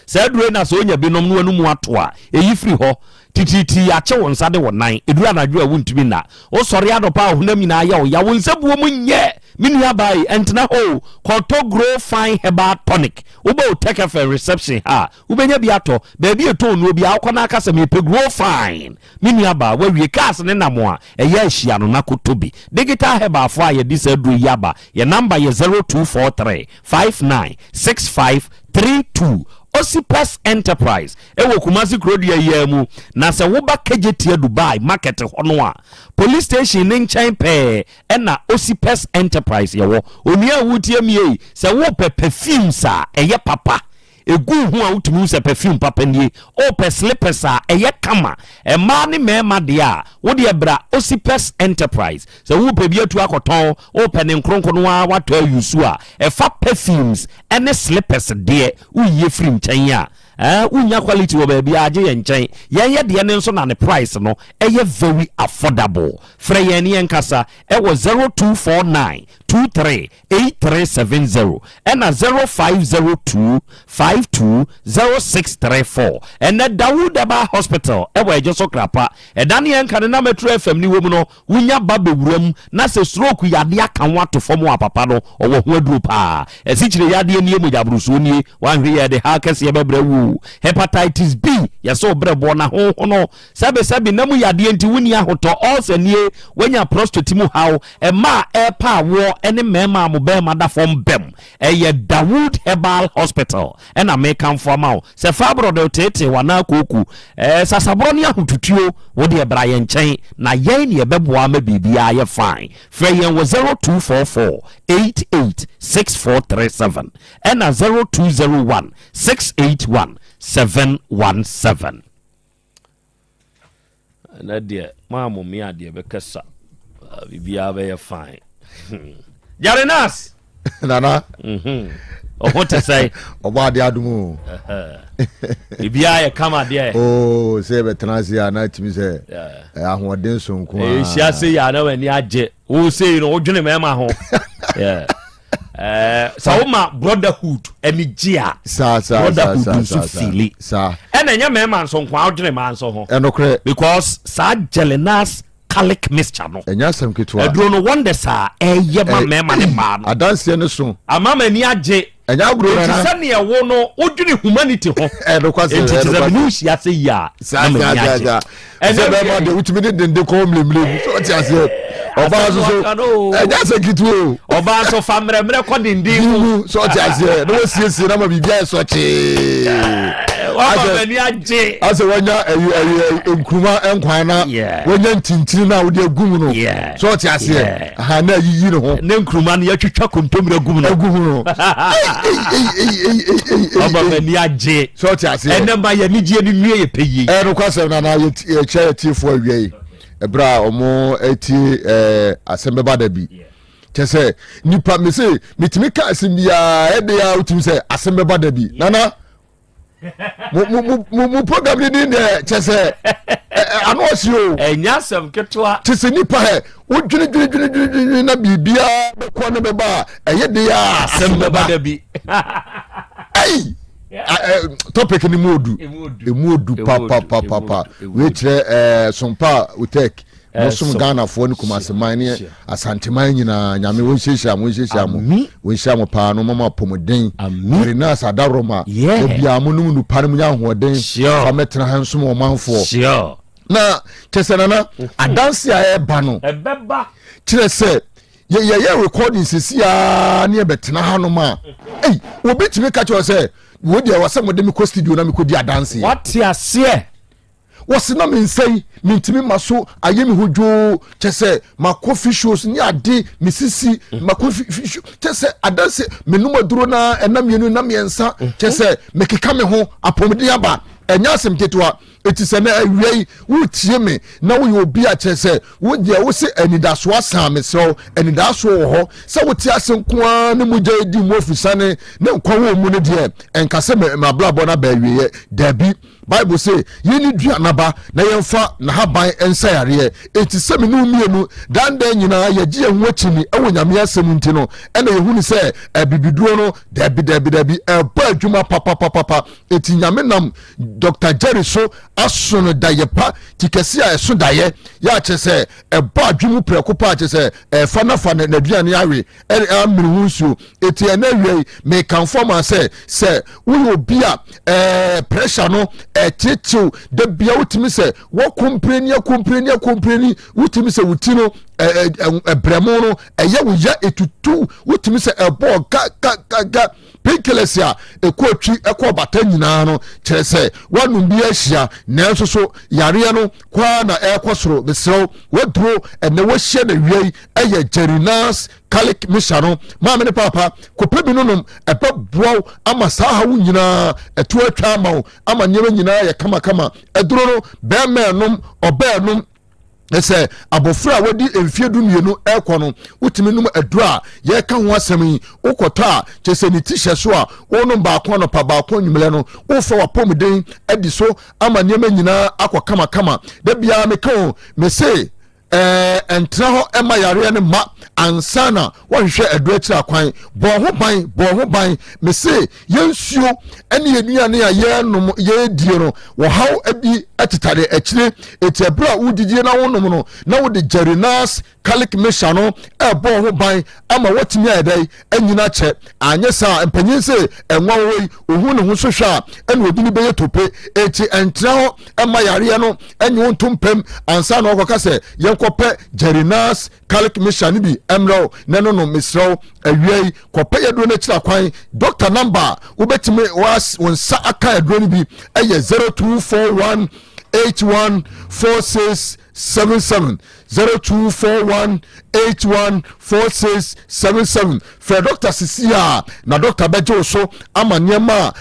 S1: said na so nya binom no anu mu ato a eyi free ho tititi ya che won sade wonan edura na dwa wuntumi na o sori adopa honam nyina ya wo ya won sabuo mu nye minua bai entna ho koto grow fine herbal tonic uba OTECFM reception ha ubenya bi ato ba bi eto no bi akwa na akasa me pe grow fine minua ba wawie cars ne namo a eya ahia no nakotobi digital herbal for ya disadru yaba ya number ye 0243 596532 Osipes Enterprise ewo Kumasi Krobea yemu na se wo ba kejetie Dubai market hono a police station ne nchen pe na Osipes Enterprise yewo onua wutie mie se wo perfumes a eye papa egu hu a utumi se perfume papa nie o pe slippers a eye kama e ma ne mema de a wo de bra Osipes Enterprise se wo pe bia tu akoton o pe ne nkronko no a wato ayusu a e fa perfumes ene slippers de uye free nchen a unya quality wo baby aje ye nchen ye de ne nso na ne price no very affordable frɛ yɛn ne nkasa 0249 238370 ɛna 0502520634 ɛna Dawudaba Hospital ɛwɔ so krapa ɛda ne yɛn kan na Metro FM ni wom no wunya ba bewuram na se stroke yade aka ho ato fam wa papa no ɔwɔ ho aduru pa ɛsikyire yade nie mu jabruso nie wanhwe yɛ de ha kɛse yɛbɛbrɛ wu hepatitis B yɛsɛ obrɛbɔ na ho no sɛbe na mu yade nti wuni ahotɔ also nie wanya prostate mu haw ɛma ɛpa wo ɛne mɛma mo bɛma da fam bem ɛyɛ Dawud Herbal Hospital ɛna mekan formal sɛ fabro de tete wana koku sasabro ne ahotutuo wo de bra yɛ nkyɛn na yɛn ne yɛbɛboa ma bibia yɛ fine frɛ yɛn wɔ 0244 886437 ɛna 0201 681 717 na deɛ maamu mi adeɛ bɛkasa bibia bɛyɛ fine Jarinas
S3: nana
S1: o te say
S3: obo ade adumu
S1: bibia ye kama de
S3: oh say betenase ya na timi say ahoden sonko
S1: ehia say ya na wani age o say no odwene mema ho yeah Sauma brotherhood enigia
S3: sa
S1: fili
S3: sa
S1: enya mema nso nkwa odwene ma nso ho
S3: enokre
S1: because sa Jelinas calic mixture no
S3: enya asem ketwa
S1: edro no wonder sa eyema mema ne ma no
S3: adanse ne so
S1: amama ni age
S3: enya bro na
S1: se ne wo no odwene humanity ho
S3: kwase
S1: news ya say ya
S3: sa Beba de utimi de ko mlemlem so ti ase oba so enya se ketwa
S1: oba so famremre ko dindin
S3: so ti ase no siesie na ma bibia so che ase wanya nkruma enkwan na wanya ntintiri na wode agum no so ti ase ha na yiyi no ho
S1: ne nkruma na yatwitwa kontomre agum no oba mani age
S3: so ti ase
S1: ene ma ya nigye ni nwie ye peyi
S3: no kwasem na ye che tifo awie ebra omo eti ASEMBEBADABI chese nipa me se mitimi ka asembia ede ya utimi se ASEMBEBADABI nana mu program ni de chese anosio
S1: enyasem ketwa
S3: chese nipa he wodwene na bibia be ko ne beba eye de ya
S1: ASEMBEBADABI
S3: topic ni modu papa we kire sompa Otec Mosum Ghana for ni kuma semane Asante man nyina nyame wonhyehia mo pa no mama pomoden rena sadaroma obia mo num nu panum nya hoden fa metena hansom o manfo na tesenana adanse a eba no
S1: ebeba
S3: kire se ye recording sisia na ebetena hanoma obi timi ka cho se wo dia wase mo de mi ko studio na mi ko di adanse
S1: what ya se
S3: wase na mi nsai mi ntimi maso ayemi hojo chese ma coffee shows ni ade misisi ma coffee show chese adanse menuma duro na enamienu na miensa chese mekeka me ho apomde aba enya asem ketwa etise na awiei wo tie me na wo obi a chese wo dia wo se anidaso asan mesro anidaso wo ho se wo tie asem kwa ne mugya di mu ofisane ne nkwa wo mu ne de enkase me ablabo na ba awiei Dabi Bible say yeni dua naba na yemfa na haban ensayare etise me no mienu dan dan nyina yagie ho akimi ewo nyame asem ntino ena yehunu se bibiduro no Dabi ba adwuma papa eti nyame nam Dr. Jerry so asono dayepa tikesi a eso daye ya chese ba adwumu preko pa chese fa na duane awe amruhusu eti ena wiei me kan form se wo obi a pressure no titiu de bia wutimi se wo kompreni wutimi se wutino bremo no eye wo ya etutu wutimi se ebo ga painkillers ya ekotwi ekobata nyina no kyerese wanum bi ahia nanso so yare no kwa na ekosoro besrew waduro ene wo hye na wiei eye Jerinas calic mixture ma me ne papa kopebi nonum eba boaw ama saha wo nyina etu atwa ama wo ama nyema nyina ye kama eduro no be menum obenum ɛsɛ abɔfra wodi mfie du mienu ɛkɔ no wotumi num adura yɛka ho asɛm yi wokɔtɔ a kyɛsɛ ne t-shirt so a wonom baako no pa baako nwumlɛ no wofa wapɔmuden adi so ama nneɛma nyinaa akɔ kama da biara meka o me se ɛntena hɔ ɛma yareɛ no ma ansana wɔhwehwɛ adura akyiri akwan bɔn ho ban me se yɛnsuo ɛne yɛnuane a yɛnom yɛdie no wɔhaw abi ɛtetare akyire ɛti ɛberɛ a wodidie na wonom no na wode jerinas calic mesha no ɛbɔ ho ban ama watumi ayɛdɛn anyina kyɛ anyɛ saa mpanyin sɛ ɛnwa wɔ yi ohu ne ho so hwɛ a ɛne obi ne bɛyɛ tope ɛti ɛntena hɔ ɛma yareɛ no ɛnyɛ wo ntompam ansa na ɔkɔka sɛ yɛnkɔpɛ jerinas calic mesha no bi ɛmmerɛw na no no mesrɛw awiai kɔpɛ yɛduro no akyiri akwan doctor number wobɛtumi wo nsa aka aduro no bi ɛyɛ 0241 814677 0241 814677 fɛ doctor sisi a na doctor bɛgye wo so ama nneɛma a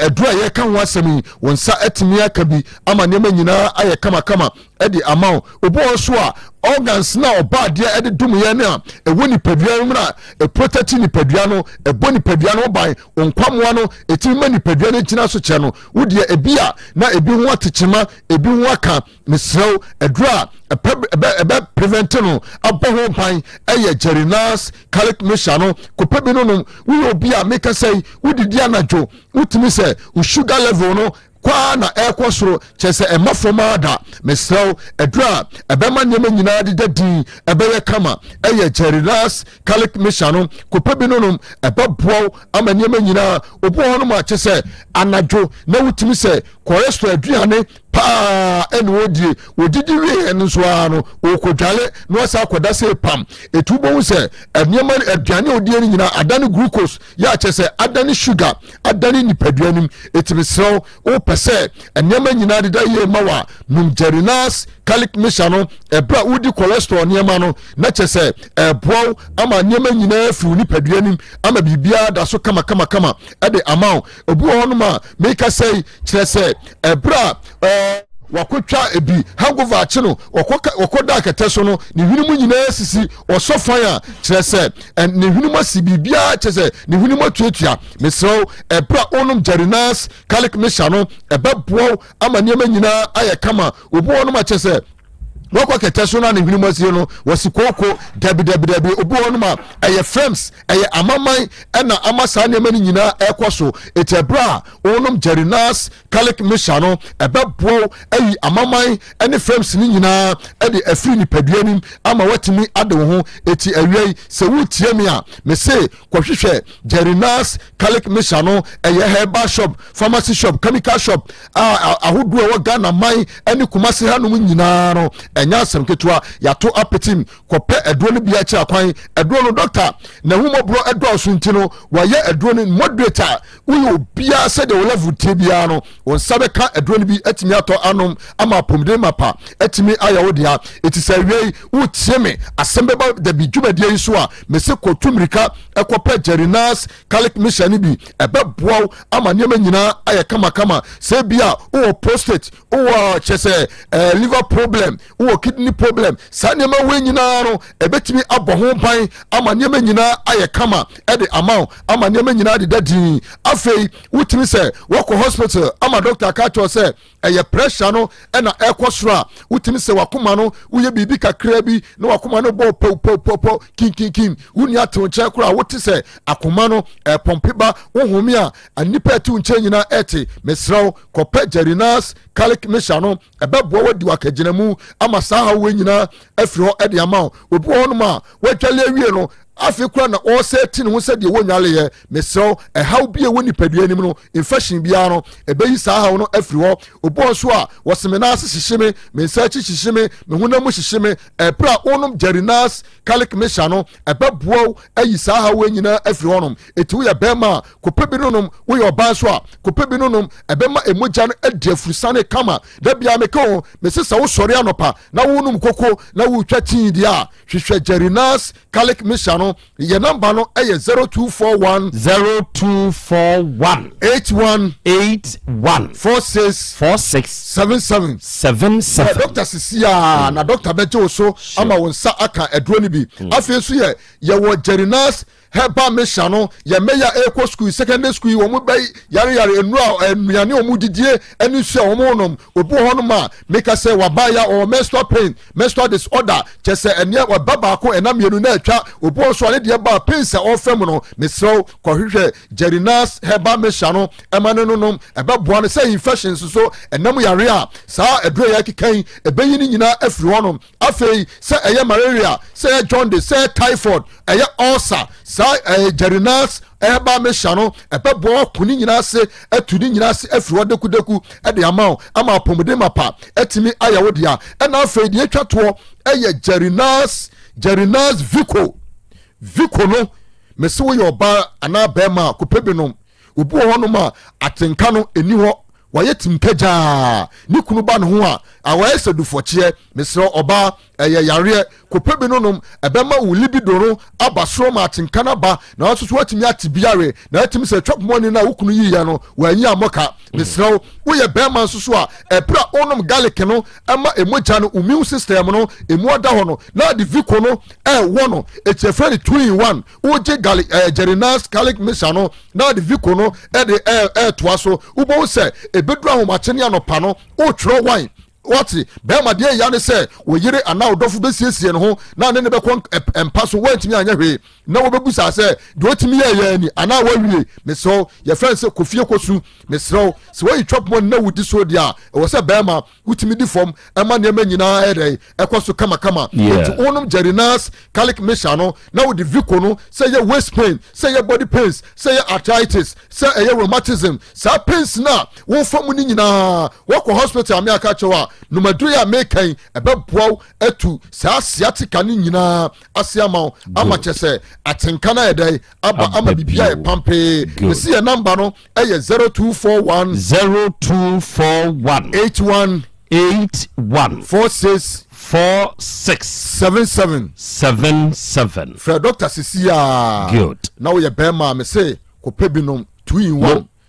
S3: aduro a yɛka ho asɛm yi wo nsa atumi aka bi ama nneɛma nyinaa ayɛ kama ɛde ama wo obi wɔ so a organs na ɔba adeɛ ɛde dum yɛn a ɛwɔ nipadua mu na ɛprotect nipadua no ɛbɔ nipadua no ban nkwamoa no ɛtumi ma nipadua no gyina so kyɛ no wodeɛ ebi a na ebi ho atekyema ebi ho aka mesrɛw aduro a ɛbɛ prevent no abɔ ho ban ɛyɛ jerinas calic mesha no kopɛ bi no nom woyɛ obi a meka sɛ wodidi anadwo wotumi sɛ wo sugar level no kwa na ɛkɔ soro kyɛ sɛ ɛma fam ada mesrɛw aduro a ɛbɛma nneɛma nyinaa deda din ɛbɛyɛ kama ɛyɛ jerinas calic mesha no kopɛ bi no nom ɛbɛboaw ama nneɛma nyinaa obi hɔ nom a kyɛ sɛ anadwo na wotumi sɛ cholesterol aduane paa ɛne wodidi wie no nso a no wɔkɔdwale na wɔsa akɔda sɛ pam ɛtu bɔhu sɛ nneɛma aduane a ɔdiɛ no nyinaa adane glucose yɛ akyɛ sɛ adane sugar adane nipadua nim ɛtumi serɛw wopɛ sɛ nneɛma nyinaa deda yie ma wa nom jerinas calic mesha no ɛberɛ a wodi cholesterol nneɛma no na kyɛ sɛ ɛboaw ama nneɛma nyinaa firi wo nipadua nim ama biribiara da so kama ɛde ama wo obi wɔ hɔ nom a meka sɛ kyerɛ sɛ ɛberɛ a wakotwa ebi hangover akye no wakɔda akɛtɛ so no ne hwene mu nyinaa sisi ɔsɔ fan a kyerɛ sɛ ne hwene mu asi biribiara kyerɛ sɛ ne hwene mu atuatua mesrɛw ɛberɛ a wonom jerinas calic mesha no ɛbɛboaw ama nneɛma nyinaa ayɛ kama obi wɔ nom a kyerɛ sɛ wɔkɔ kɛtɛ so na ne hwene mu asie no wɔsi kooko dabi obi wɔ nom a ɛyɛ frames ɛyɛ amaman ɛna ama saa nneɛma no nyinaa ɛkɔ so ɛti ɛberɛ a wonom jerinas calic mesha no ɛbɛboaw ayi amaman ɛne frames no nyinaa ɛde afiri nipadua nim ama watumi ade wo ho ɛti awiai sɛ wotie me a mese kɔhwehwɛ jerinas calic mesha no ɛyɛ herbal shop pharmacy shop chemical shop ahodoɔ ɛwɔ Ghana man ɛne Kumasi hanom nyinaa no ɛnya asɛm ketewa yɛato apetim kɔpɛ aduro no bia kyerɛ akwan aduro no doctor na humɔborɔ ɛdɔɔso nti no wɔyɛ aduro no moderate a woyɛ obiara sɛdeɛ wo level tie biara no wo nsa bɛka aduro no bi atumi atɔ anom ama apɔmuden mapa atumi ayɛ wo dea ɛti sɛ awiei wotie me asɛm bɛba dabi dwumadie yi so a mese kɔtu mmirika ɛkɔpɛ jerinas calic mesha no bi ɛbɛboaw ama nneɛma nyinaa ayɛ kama sɛ bia wowɔ prostate wowɔ kyɛ sɛ liver problem wowɔ kidney problem saa nneɛma wei nyinaa no ɛbɛtumi abɔ ho ban ama nneɛma nyinaa ayɛ kama ɛde ama wo ama nneɛma nyinaa deda din afei wotumi sɛ wɔkɔ hospital ama doctor ka kyerɛ sɛ ɛyɛ pressure no ɛna ɛkɔ soro a wotumi sɛ wakoma no woyɛ biribi kakra bi na wakoma no bɔ pɔpɔpɔpɔ kinkinkin woni atew nkyɛn koraa wote sɛ akoma no pɔmpe ba wohome a nnipa ɛtew nkyɛn nyinaa ɛte mesrɛw kɔpɛ jerinas calic mesha no ɛbɛboa wadi wakagyinamu ama saa ha wei nyinaa afiri hɔ ɛde ama wo obi wɔ hɔ nom a woatwale awie no afei kora na ɔsɛ ti ne ho sɛdeɛ wɔnwaleyɛ mesrɛw ɛhaw bi a ɛwɔ nipadua anim no infection biara no ɛbɛyi saa haw no afiri hɔ obɔ nso a wɔseme no ase hyehye me me nsa akyi hyehye me me honam mu hyehye me ɛberɛ a wonom jerinas calic mesha no ɛbɛboaw ayi saa haw nyinaa afiri hɔ nom ɛti woyɛ bɛrima a kopɛ bi no nom woyɛ ɔbaa nso a kopɛ bi no nom ɛbɛma ɛmogya no adi afurusane kama da bia meka ho mese sɛ wosɔre anɔpa na wonom koko na wotwa tii deɛ a hwehwɛ jerinas calic mesha no no ye number no eye 0241 81 46 77 Dr. Sisia na Dr. Bejo so ama wonsa aka eduro ni bi afie so ye wo Jerinas Heba Meshano, ya meya eco school, secondary school, or mobile yari enuyane omudidie, and you say omonum, obu honoma, make us say wabaya or menstrual pain, menstrual disorder, just say and yet what babako and amunecha, obu swallow the about pains or femono, Misso, Corriere, Jerinas, Heba Meshano, Emanonum, about one say infections so, and Namuyaria, Sa a drayaki cane, a bayinina everyone, Afe, say a malaria, say jaundice, say typhoid, a ulcer, Jerinas eba meshano ebe bo kuni nyina se atudi nyina se afiro deku e de ama ama pomode mapa etimi ayawo dia e na afa die twato eye Jerinas Vico no mese wo yoba ana bema kopebinom obu hono ma atenka no eni ho waye timpaja ni kunu ba no ho a awaye sedufoche mesro oba eye yare kopebi nonom ebema wo libido no abasro ma atenkana ba na wasoso watimi atibiare na atimi se chop money na wukunu yiya no wanyi amoka mesro wo ye bema soso a epra onom garlic no ama emoja no immune system no emu ada ho no na the Vico no wo no it's a friend 2 in 1 wo je garlic Jerinas garlic mixture no na the Vico no de toaso ubo se ebedu ahomache ne anopa no o twro wine wati bema de ya ne se wo yire ana odofo besiesie ne ho na ne be kon empaso wantimi anya hwe na wo bebusa se de otimi ya ni ana wawie me so ye friend se kofie kosu me so se wo chop mon na wudi so dia e wo se bema wutimi di fom ema ne manyina ere ekoso kama onum Jerinas garlic mixture no na wo di Vico no se ye waist pain se ye body pains se ye arthritis se ye rheumatism sa pains na wo fom ni nyina wo ko hospital ame aka chewa numadu ya mekan ebeboa atu sa asiatica ni nyina asiama ama chese atenka na edai ama bibia e pampe mesi ya number no eye 0241 81 46 77 Fred Dr. Sisia good now ye bema me say ko pebinom 2 in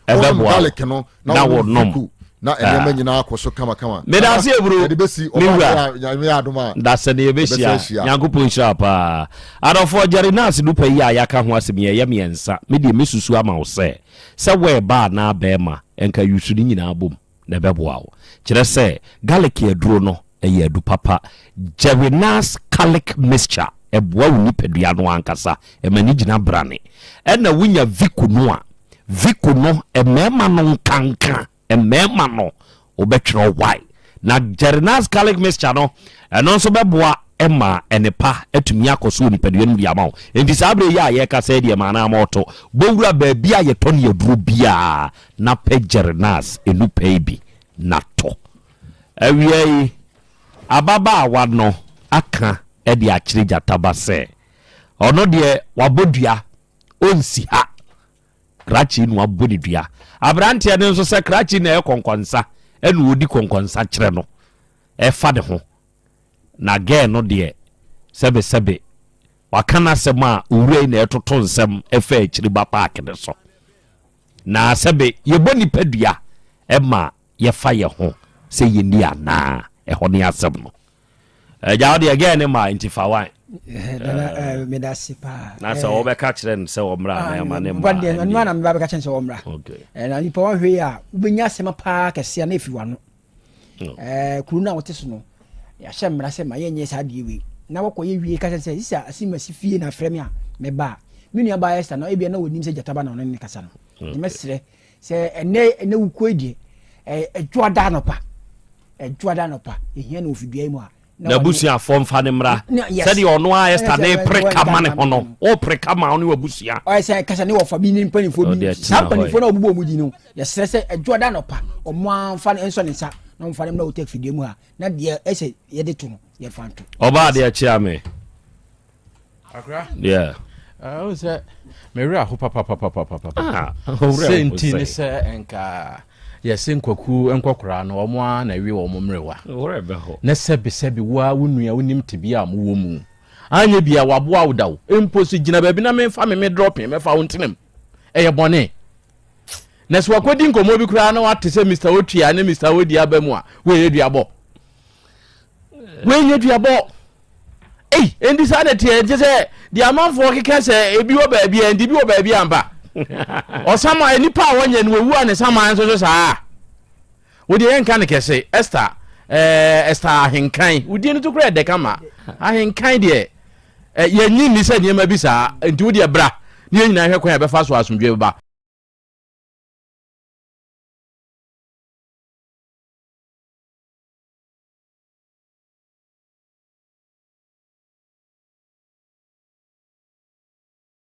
S3: 1 garlic no na wo nom na enema nyina akoso kama
S1: me da se ebro de besi o ya adoma da se ne ebehia yankopon shapa adofo Jerinas dupa yi ayaka ho asem ye miensa me de mesusu ama wo se we ba na bema enka yusu ni nyina abom na beboa wo kire se garlic eduro no eye adu papa Jerinas garlic mixture eboa wo nipadua no ankasa e mani gina brane na wunya Vico no emema no kanka emema no obetro why na Jerinas garlic mixture no eno so beboa ema enepa etumi akoso nipadua no dia ma wo enti sabre ya ye ka se die mana moto bowura ba bia ye to ne aduro bia na pe Jerinas enu peibi na to awie ababa wa no aka e de akire jataba se ono de wabodua onsi ha krachi no abodua abrante ne nso se krachi na ekonkonsa enu odi konkonsa kire no e fa de ho na ge no de sebe wakana sema ure na etoto nsem efa akire ba park ne so na sebe yeboni padua ema ye fa ye ho se yeni ana ho ne asem no ja de again ma intifa wan
S4: me da sipa
S1: na so obeka kire ne se omra na ma ne
S4: ma bande no na me ba beka kire se omra na nipa wa hwe a ubenya sema pa kese na efiwa no kuru na wote so no ya shemra se ma yenye sa de wi na wokọ ye wie kase se isa asima sifie na frem a me ba minu ya ba esta na ebia na wonim se jataba na no ne kasa no ni mesre se ene wukoedie edwoada no pa ehia na ofidua mu a
S1: na busia fomfa ne mra se de ono a esta na preka ma ne hono o preka ma ono wabusia
S4: o se kasa ne wo fa bi ni mpanifo bi sa mpanifo na obubo mu di no ya sere se edwoada no pa o mo amfa ne enso ne sa na mfa ne na otek fidua mu a na de ese ye de to no ye fanto
S1: oba de achia me
S10: akra
S1: yeah
S10: o se meri aho papa senti ne se enka yesi nkwaku enkwakura no omo na wi wo mumrewa
S1: orebe ho
S10: na sebi wa wonua wonim tibia mo wo mu
S1: anya bia waboa wodaw empo so gina baabi na memfa me dropping mefa wo ntenem eye bone na so akodi nkomo bi kura na wate se Mr. Otua ne Mr. Odi abamu a we eduabo endi sa de tie je se di amanfo keka se ebi wo baabi endi bi wo baabi amba osama enipa wonye no wu ane sama nso saa wo de enka ne kese Esther ahenkan wo de no to kura de kama ahenkan de yenyi ni se niema bi saa enti wo de bra ne nyina hwe kwan ya be fa so asomdwe ba